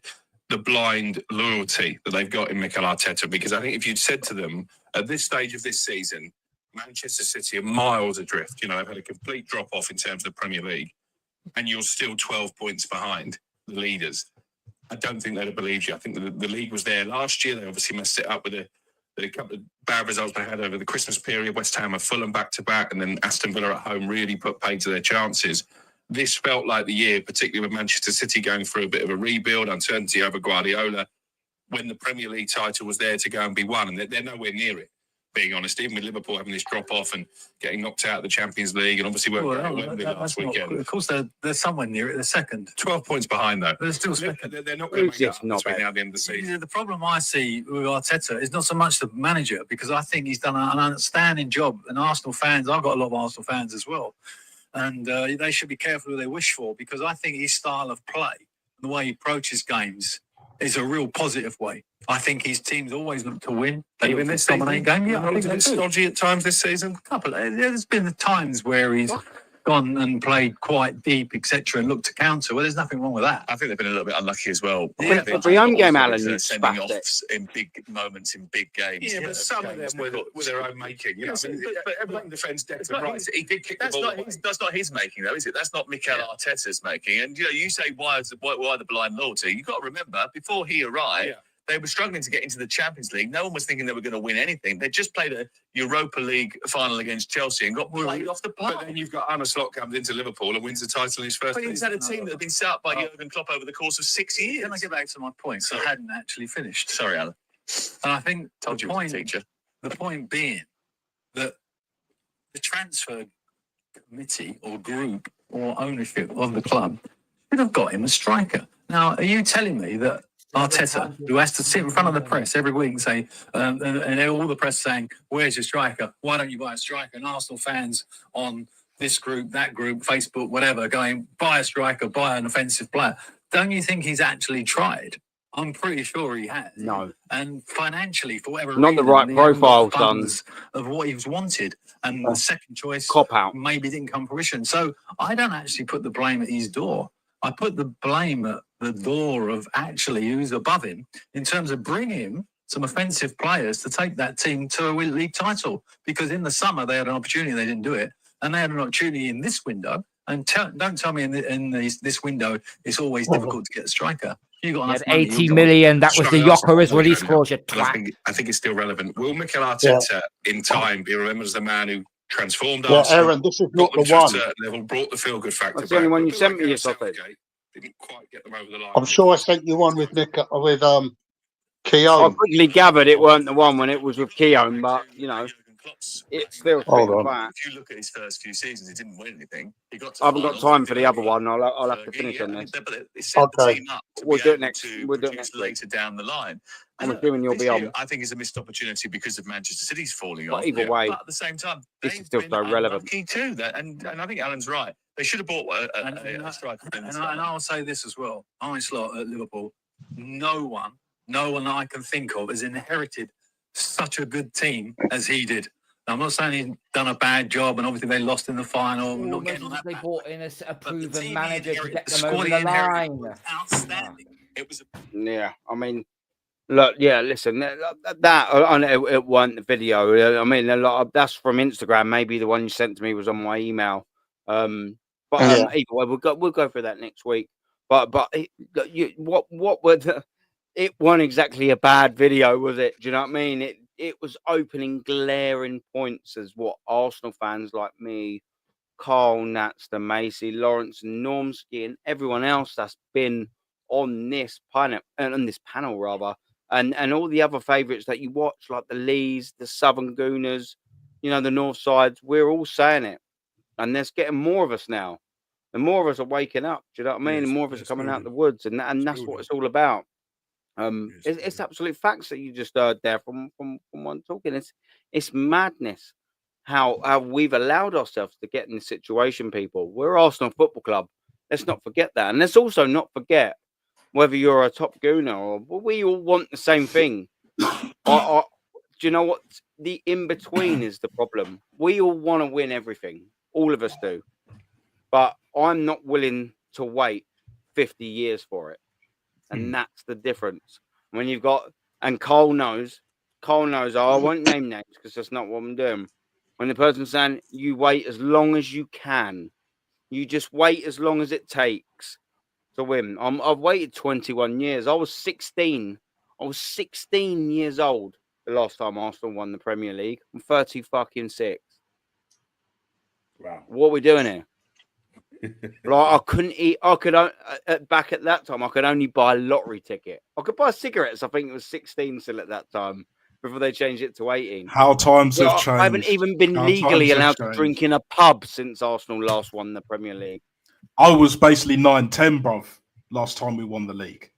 the blind loyalty that they've got in Mikel Arteta, because I think if you'd said to them at this stage of this season, Manchester City are miles adrift. They've had a complete drop-off in terms of the Premier League, and you're still 12 points behind the leaders. I don't think they'd have believed you. I think the league was there last year. They obviously messed it up with a couple of bad results they had over the Christmas period. West Ham and Fulham back-to-back, and then Aston Villa at home really put paid to their chances. This felt like the year, particularly with Manchester City going through a bit of a rebuild, uncertainty over Guardiola, when the Premier League title was there to go and be won, and they're nowhere near it, being honest. Even with Liverpool having this drop-off and getting knocked out of the Champions League, and obviously Wembley last weekend. Of course, they're somewhere near it. They're second. 12 points behind, though. They're still second. They're not going to make up between now and the end of the season. The problem I see with Arteta is not so much the manager, because I think he's done an outstanding job. And Arsenal fans, I've got a lot of Arsenal fans as well, and they should be careful who they wish for, because I think his style of play and the way he approaches games is a real positive way. I think his teams always look to win. They Even look this to dominate game. Yeah, I think it's stodgy at times this season. There's been times where he's gone and played quite deep, etc., and looked to counter. Well, there's nothing wrong with that. I think they've been a little bit unlucky as well. Yeah, but the home game, Alan, you sending spaffed offs in big moments in big games. Yeah, but some of them were their own making. But everyone defends depth and rights. He did kick the ball. That's not his making, though, is it? That's not Mikel Arteta's making. And you say why the blind loyalty? You've got to remember, before he arrived, they were struggling to get into the Champions League. No one was thinking they were going to win anything. They just played a Europa League final against Chelsea and got played off the park. But then you've got Arne Slot comes into Liverpool and wins the title in his first. But he's had a team that had been set up by Jurgen Klopp over the course of 6 years. Can I get back to my point? So I hadn't actually finished. Sorry, Alan. And I think Told you I was a teacher. The point being that the transfer committee or group or ownership of the club should have got him a striker. Now, are you telling me that Arteta, who has to sit in front of the press every week and say, and all the press saying, where's your striker? Why don't you buy a striker? And Arsenal fans on this group, that group, Facebook, whatever, going, buy a striker, buy an offensive player. Don't you think he's actually tried? I'm pretty sure he has. No. And financially, for whatever Not reason, the right profile, funds of what he was wanted. And the second choice cop out maybe didn't come to fruition. So I don't actually put the blame at his door. I put the blame at the door of actually who's above him in terms of bringing him some offensive players to take that team to a league title. Because in the summer they had an opportunity, they didn't do it, and they had an opportunity in this window. And don't tell me in this window it's always difficult to get a striker. You got enough money, 80 million. That was the Yokeris release clause. I think it's still relevant. Will Mikel Arteta in time be remembered as the man who transformed Yeah, Arsenal? Aaron, this is not got them the to a one. certain level, brought the feel-good factor That's the only back. one you But sent me, like yourself. Southgate didn't quite get them over the line. I'm sure I sent you one with I Keown. quickly gathered it weren't the one when it was with Keown, but it still Hold swings on. back. If you look at his first few seasons, he didn't win anything. He got I haven't got time for the other one. I'll have to finish on this. But it set the team up to We'll be do it able next. to We'll do it produce next week. later down the line. I'm assuming you'll This be year, on. I think it's a missed opportunity because of Manchester City's falling But off. either way, but at the same time, this is they've still been so relevant. unlucky too. And I think Alan's right. They should have bought a striker. And I'll say this as well. Arne Slot at Liverpool, no one that I can think of has inherited such a good team as he did. Now, I'm not saying he's done a bad job, and obviously they lost in the final. I'm not getting on that. They brought in a proven team manager to inherited, get the them squad over he the inherited line. was outstanding. It was Yeah, I mean, look, yeah, listen, it wasn't the video. I mean, a lot of that's from Instagram. Maybe the one you sent to me was on my email. But Yeah. either way, we'll go through that next week. But what were the? It wasn't exactly a bad video, was it? Do you know what I mean? It was opening glaring points as what Arsenal fans like me, Carl, Nats, the Macy, Lawrence, and Normski, and everyone else that's been on this panel rather, and all the other favourites that you watch, like the Lees, the Southern Gooners, you know, the North Sides, we're all saying it. And there's getting more of us now. And more of us are waking up. Do you know what I mean? And more of us are coming out the woods, and that's what it's all about. It's absolute facts that you just heard there from one talking. It's madness how we've allowed ourselves to get in this situation. People, we're Arsenal Football Club. Let's not forget that, and let's also not forget whether you're a top gooner or we all want the same thing. Do you know what? The in between is the problem. We all want to win everything. All of us do, but I'm not willing to wait 50 years for it. And that's the difference. When you've got, and Cole knows, I won't name names because that's not what I'm doing. When the person's saying you wait as long as you can, you just wait as long as it takes to win. I've waited 21 years. I was 16. I was 16 years old the last time Arsenal won the Premier League. I'm 36. Wow. What are we doing here? Like I couldn't eat. Back at that time, I could only buy a lottery ticket. I could buy cigarettes. I think it was 16 still at that time before they changed it to 18. How times have changed. I haven't even been legally allowed to drink in a pub since Arsenal last won the Premier League. I was basically 9-10, bruv, last time we won the league.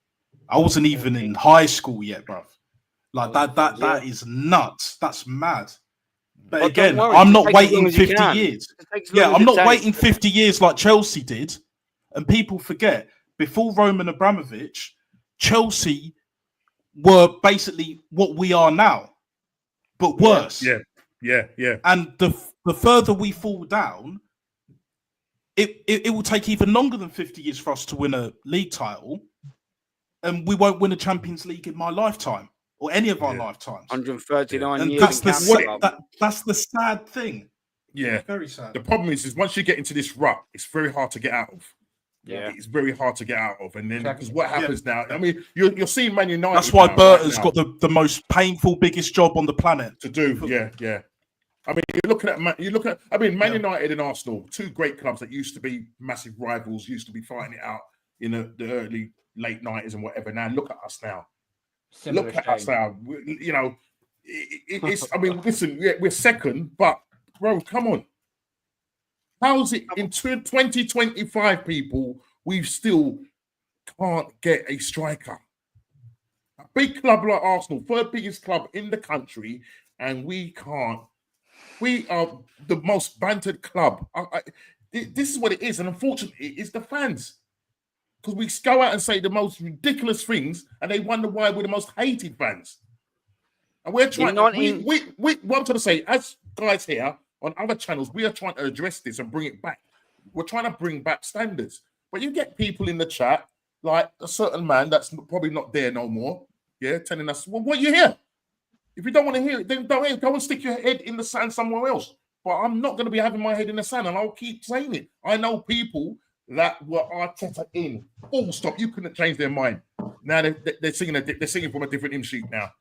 I wasn't even in high school yet, bruv. Like that is nuts. That's mad. But again, I'm not waiting 50 years. Yeah, I'm not waiting 50 years like Chelsea did. And people forget, before Roman Abramovich, Chelsea were basically what we are now, but worse. Yeah. And the further we fall down, it will take even longer than 50 years for us to win a league title. And we won't win a Champions League in my lifetime. Or any of our lifetimes. 139 and years. That's the sad thing. Yeah. Very sad. The problem is once you get into this rut, it's very hard to get out of. Yeah. It's very hard to get out of. And then because what happens now, I mean, you're seeing Man United. That's why now, Berta's got the most painful, biggest job on the planet. To do. Yeah. I mean, Man United and Arsenal, two great clubs that used to be massive rivals, used to be fighting it out in the late 90s and whatever. Now look at us now. Look at us now. You know, it's. I mean, listen, we're second, but bro, come on. How's it in 2025? People, we still can't get a striker. A big club like Arsenal, third biggest club in the country, and we can't. We are the most bantered club. This is what it is, and unfortunately, it's the fans. Because we go out and say the most ridiculous things, and they wonder why we're the most hated fans. And we're trying. What I'm trying to say, as guys here on other channels, we are trying to address this and bring it back. We're trying to bring back standards. But you get people in the chat, like a certain man that's probably not there no more, telling us, well, what you hear? If you don't want to hear it, then don't hear it. Go and stick your head in the sand somewhere else. But I'm not going to be having my head in the sand, and I'll keep saying it. I know people that were Arteta in. Full stop. You couldn't change their mind. Now they're singing. They're singing from a different hymn sheet now.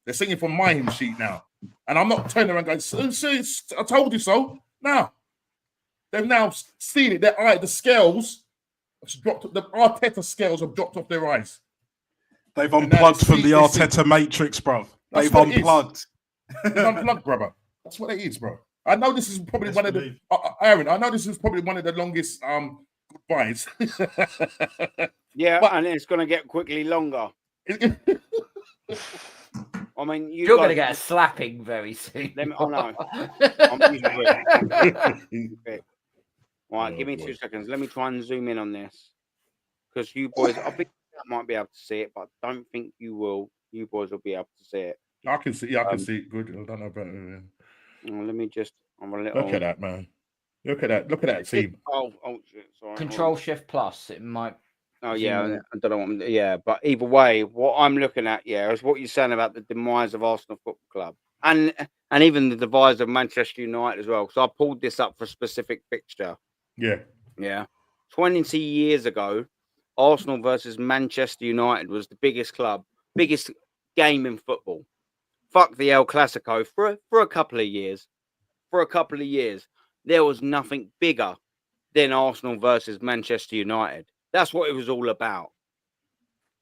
They're singing from my hymn sheet now. And I'm not turning around going, I told you so. Now they've now seen it. Their eye, the scales have dropped. The Arteta scales have dropped off their eyes. They've unplugged from the Arteta matrix, bro. They've unplugged. They've unplugged, brother. That's what it is, bro. I know this is probably one of the Aaron. I know this is probably one of the longest goodbyes. And it's going to get quickly longer. I mean, you're going to get a slapping very soon. I know. I'm used to it. Right, give me 2 seconds. Let me try and zoom in on this because you boys, I think I might be able to see it, but I don't think you will. You boys will be able to see it. I can see. I can see it good. I don't know about. Let me just. I'm a little. Look at that, man. Look at that. Look at that team. Oh shit! Sorry. Control Shift Plus. It might. Oh yeah, I don't know what. Yeah, but either way, what I'm looking at, is what you're saying about the demise of Arsenal Football Club, and even the demise of Manchester United as well. So I pulled this up for a specific fixture. Yeah. 20 years ago, Arsenal versus Manchester United was the biggest game in football. Fuck the El Clasico for a couple of years. For a couple of years, there was nothing bigger than Arsenal versus Manchester United. That's what it was all about.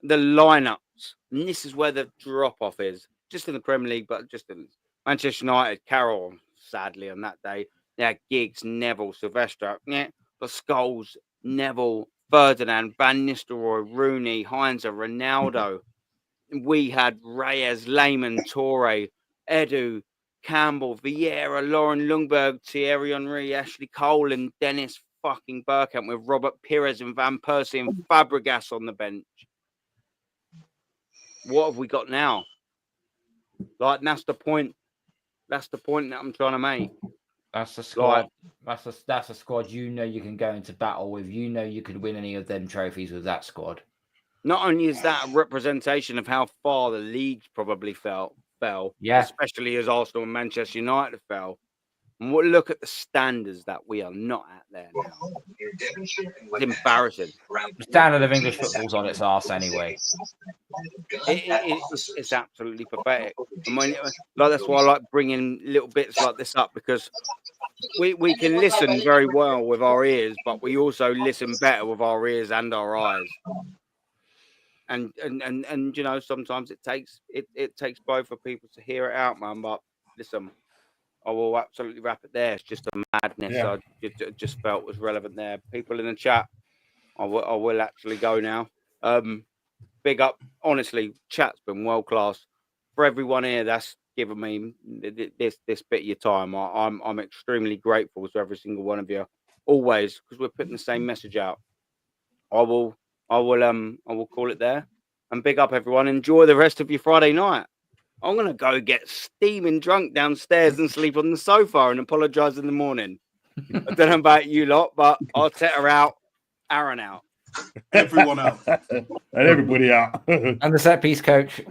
The lineups, and this is where the drop off is. Just in the Premier League, but just in Manchester United. Carroll, sadly, on that day, they had Giggs, Neville, Sylvester, but Scholes, Neville, Ferdinand, Van Nistelrooy, Rooney, Heinze, Ronaldo. We had Reyes, Lehmann, Torre, Edu, Campbell, Vieira, Lauren Lundberg, Thierry Henry, Ashley Cole, and Dennis fucking Bergkamp with Robert Pires and Van Persie and Fabregas on the bench. What have we got now? Like, that's the point. That's the point that I'm trying to make. That's a squad. That's a squad you can go into battle with. You could win any of them trophies with that squad. Not only is that a representation of how far the leagues probably fell, especially as Arsenal and Manchester United fell. And look at the standards that we are not at there now. It's embarrassing. The standard of English football's on its arse anyway. It's absolutely pathetic. I mean, that's why I like bringing little bits like this up, because we can listen very well with our ears, but we also listen better with our ears and our eyes. And sometimes it takes both for people to hear it out, man. But listen, I will absolutely wrap it there. It's just a madness. Yeah. I just felt was relevant there. People in the chat, I will actually go now. Big up, honestly, chat's been world class. For everyone here that's given me this bit of your time, I'm extremely grateful to every single one of you, always, because we're putting the same message out. I will call it there. And big up, everyone. Enjoy the rest of your Friday night. I'm going to go get steaming drunk downstairs and sleep on the sofa and apologise in the morning. I don't know about you lot, but Arteta out, Aaron out. Everyone out. And everybody out. And the set piece coach.